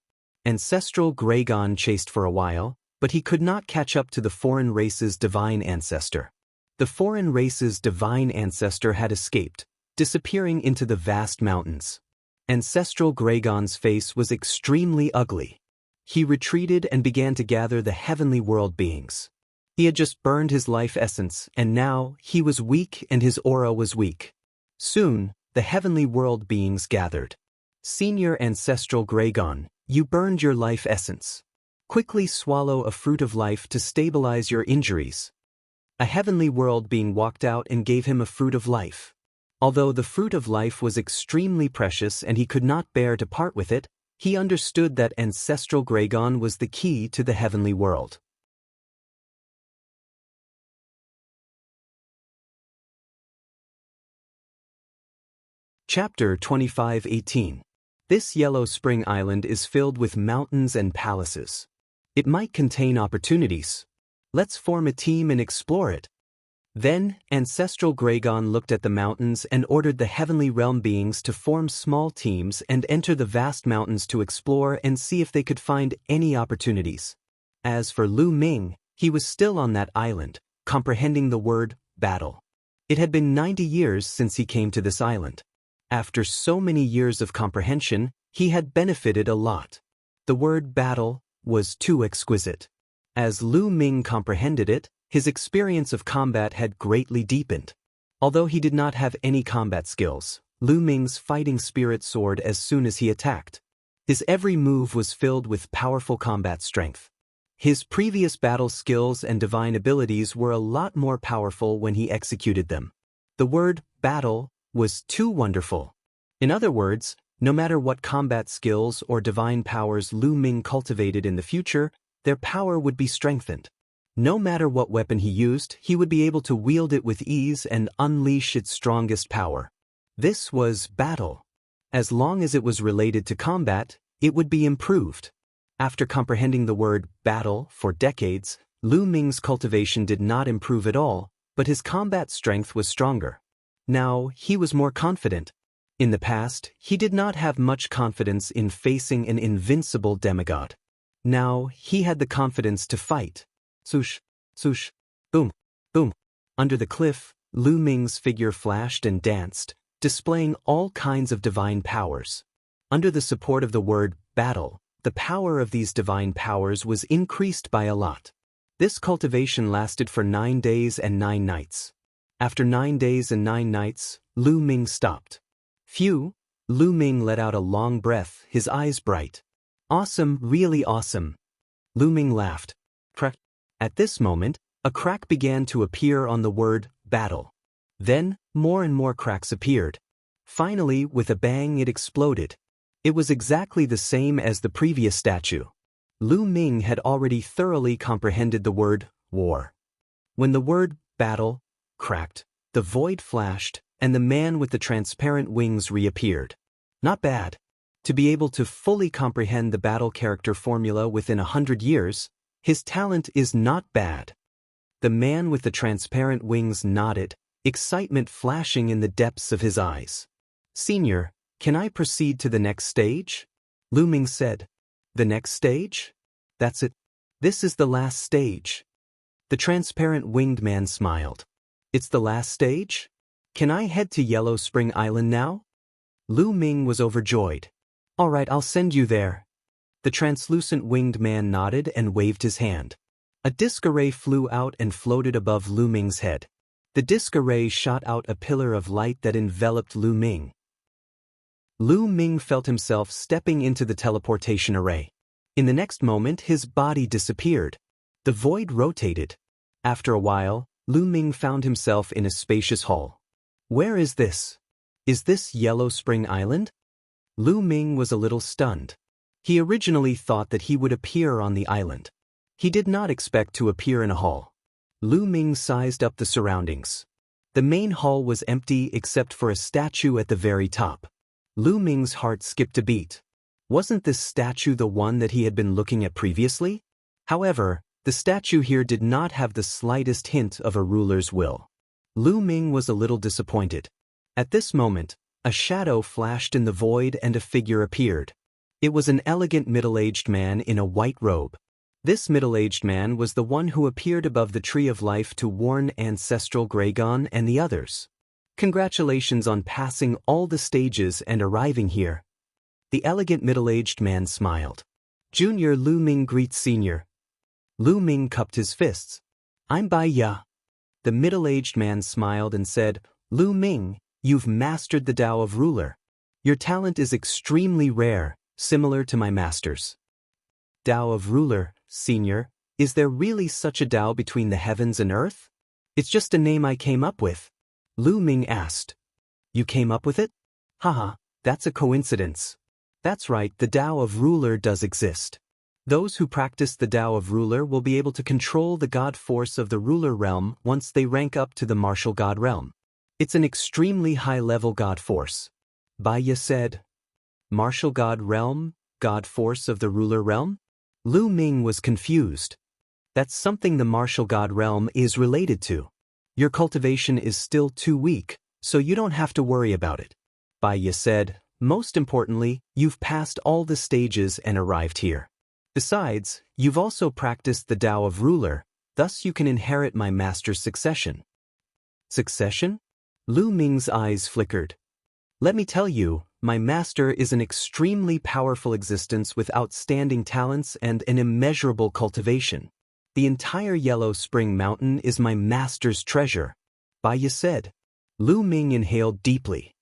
Speaker 1: Ancestral Gragon chased for a while, but he could not catch up to the foreign race's divine ancestor. The foreign race's divine ancestor had escaped, disappearing into the vast mountains. Ancestral Gragon's face was extremely ugly. He retreated and began to gather the heavenly world beings. He had just burned his life essence, and now he was weak and his aura was weak. Soon, the heavenly world beings gathered. Senior Ancestral Gragon, you burned your life essence. Quickly swallow a fruit of life to stabilize your injuries. A heavenly world being walked out and gave him a fruit of life. Although the fruit of life was extremely precious and he could not bear to part with it, he understood that Ancestral Gragon was the key to the heavenly world. Chapter 25:18. This Yellow Spring Island is filled with mountains and palaces. It might contain opportunities. Let's form a team and explore it. Then, Ancestral Gragon looked at the mountains and ordered the heavenly realm beings to form small teams and enter the vast mountains to explore and see if they could find any opportunities. As for Lu Ming, he was still on that island, comprehending the word battle. It had been 90 years since he came to this island. After so many years of comprehension, he had benefited a lot. The word battle was too exquisite. As Lu Ming comprehended it, his experience of combat had greatly deepened. Although he did not have any combat skills, Lu Ming's fighting spirit soared as soon as he attacked. His every move was filled with powerful combat strength. His previous battle skills and divine abilities were a lot more powerful when he executed them. The word battle was too wonderful. In other words, no matter what combat skills or divine powers Lu Ming cultivated in the future, their power would be strengthened. No matter what weapon he used, he would be able to wield it with ease and unleash its strongest power. This was battle. As long as it was related to combat, it would be improved. After comprehending the word battle for decades, Lu Ming's cultivation did not improve at all, but his combat strength was stronger. Now, he was more confident. In the past, he did not have much confidence in facing an invincible demigod. Now, he had the confidence to fight. Swoosh, swoosh, boom, boom. Under the cliff, Lu Ming's figure flashed and danced, displaying all kinds of divine powers. Under the support of the word battle, the power of these divine powers was increased by a lot. This cultivation lasted for 9 days and 9 nights. After 9 days and 9 nights, Lu Ming stopped. Phew, Lu Ming let out a long breath, his eyes bright. Awesome, really awesome. Lu Ming laughed. Crack. At this moment, a crack began to appear on the word battle. Then, more and more cracks appeared. Finally, with a bang, it exploded. It was exactly the same as the previous statue. Lu Ming had already thoroughly comprehended the word war. When the word battle cracked, the void flashed, and the man with the transparent wings reappeared. Not bad. To be able to fully comprehend the battle character formula within 100 years, his talent is not bad. The man with the transparent wings nodded, excitement flashing in the depths of his eyes. Senior, can I proceed to the next stage? Lu Ming said. The next stage? That's it. This is the last stage. The transparent winged man smiled. It's the last stage? Can I head to Yellow Spring Island now? Lu Ming was overjoyed. All right, I'll send you there. The translucent winged man nodded and waved his hand. A disc array flew out and floated above Lu Ming's head. The disc array shot out a pillar of light that enveloped Lu Ming. Lu Ming felt himself stepping into the teleportation array. In the next moment, his body disappeared. The void rotated. After a while, Lu Ming found himself in a spacious hall. Where is this? Is this Yellow Spring Island? Lu Ming was a little stunned. He originally thought that he would appear on the island. He did not expect to appear in a hall. Lu Ming sized up the surroundings. The main hall was empty except for a statue at the very top. Lu Ming's heart skipped a beat. Wasn't this statue the one that he had been looking at previously? However, the statue here did not have the slightest hint of a ruler's will. Lu Ming was a little disappointed. At this moment, a shadow flashed in the void and a figure appeared. It was an elegant middle-aged man in a white robe. This middle-aged man was the one who appeared above the Tree of Life to warn Ancestral Gregon and the others. Congratulations on passing all the stages and arriving here. The elegant middle-aged man smiled. Junior Lu Ming greets Senior. Lu Ming cupped his fists. I'm Bai Ya. The middle-aged man smiled and said, Lu Ming, you've mastered the Tao of Ruler. Your talent is extremely rare, similar to my master's. Tao of Ruler, Senior, is there really such a Tao between the heavens and earth? It's just a name I came up with. Lu Ming asked. You came up with it? Haha, that's a coincidence. That's right, the Tao of Ruler does exist. Those who practice the Tao of Ruler will be able to control the God force of the Ruler realm once they rank up to the Martial God realm. It's an extremely high-level God force. Baya said. Martial God realm, God force of the Ruler realm? Lu Ming was confused. That's something the Martial God realm is related to. Your cultivation is still too weak, so you don't have to worry about it. Baya said, most importantly, you've passed all the stages and arrived here. Besides, you've also practiced the Tao of Ruler, thus you can inherit my master's succession. Succession? Lu Ming's eyes flickered. Let me tell you, my master is an extremely powerful existence with outstanding talents and an immeasurable cultivation. The entire Yellow Spring Mountain is my master's treasure. Baya said. Lu Ming inhaled deeply.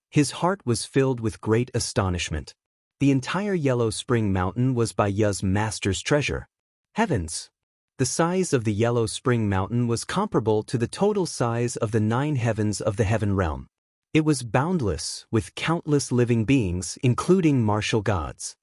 Speaker 1: His heart was filled with great astonishment. The entire Yellow Spring Mountain was Baya's master's treasure. Heavens! The size of the Yellow Spring Mountain was comparable to the total size of the 9 heavens of the heaven realm. It was boundless, with countless living beings, including martial gods.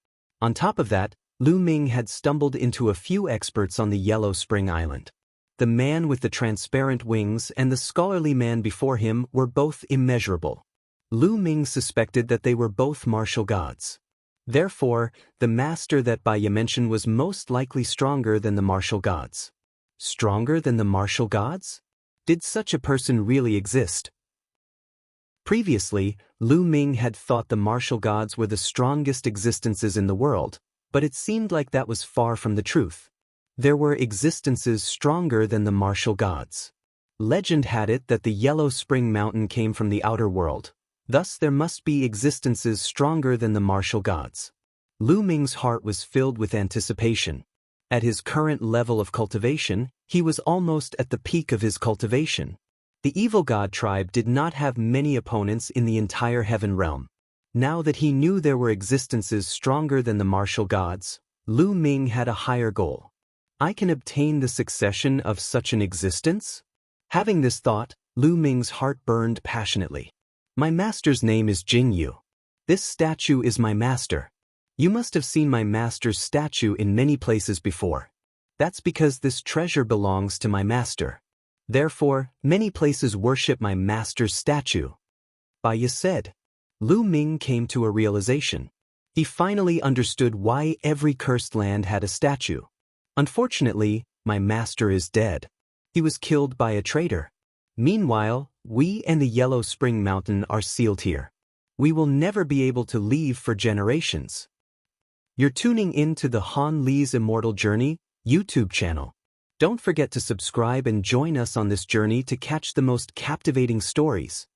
Speaker 1: On top of that, Lu Ming had stumbled into a few experts on the Yellow Spring Island. The man with the transparent wings and the scholarly man before him were both immeasurable. Lu Ming suspected that they were both martial gods. Therefore, the master that Baya mentioned was most likely stronger than the martial gods. Stronger than the martial gods? Did such a person really exist? Previously, Lu Ming had thought the martial gods were the strongest existences in the world, but it seemed like that was far from the truth. There were existences stronger than the martial gods. Legend had it that the Yellow Spring Mountain came from the outer world, thus there must be existences stronger than the martial gods. Lu Ming's heart was filled with anticipation. At his current level of cultivation, he was almost at the peak of his cultivation. The evil god tribe did not have many opponents in the entire heaven realm. Now that he knew there were existences stronger than the martial gods, Lu Ming had a higher goal. I can obtain the succession of such an existence? Having this thought, Lu Ming's heart burned passionately. My master's name is Jianghu. This statue is my master. You must have seen my master's statue in many places before. That's because this treasure belongs to my master. Therefore, many places worship my master's statue. Baya said. Lu Ming came to a realization. He finally understood why every cursed land had a statue. Unfortunately, my master is dead. He was killed by a traitor. Meanwhile, we and the Yellow Spring Mountain are sealed here. We will never be able to leave for generations. You're tuning in to the Han Li's Immortal Journey YouTube channel. Don't forget to subscribe and join us on this journey to catch the most captivating stories.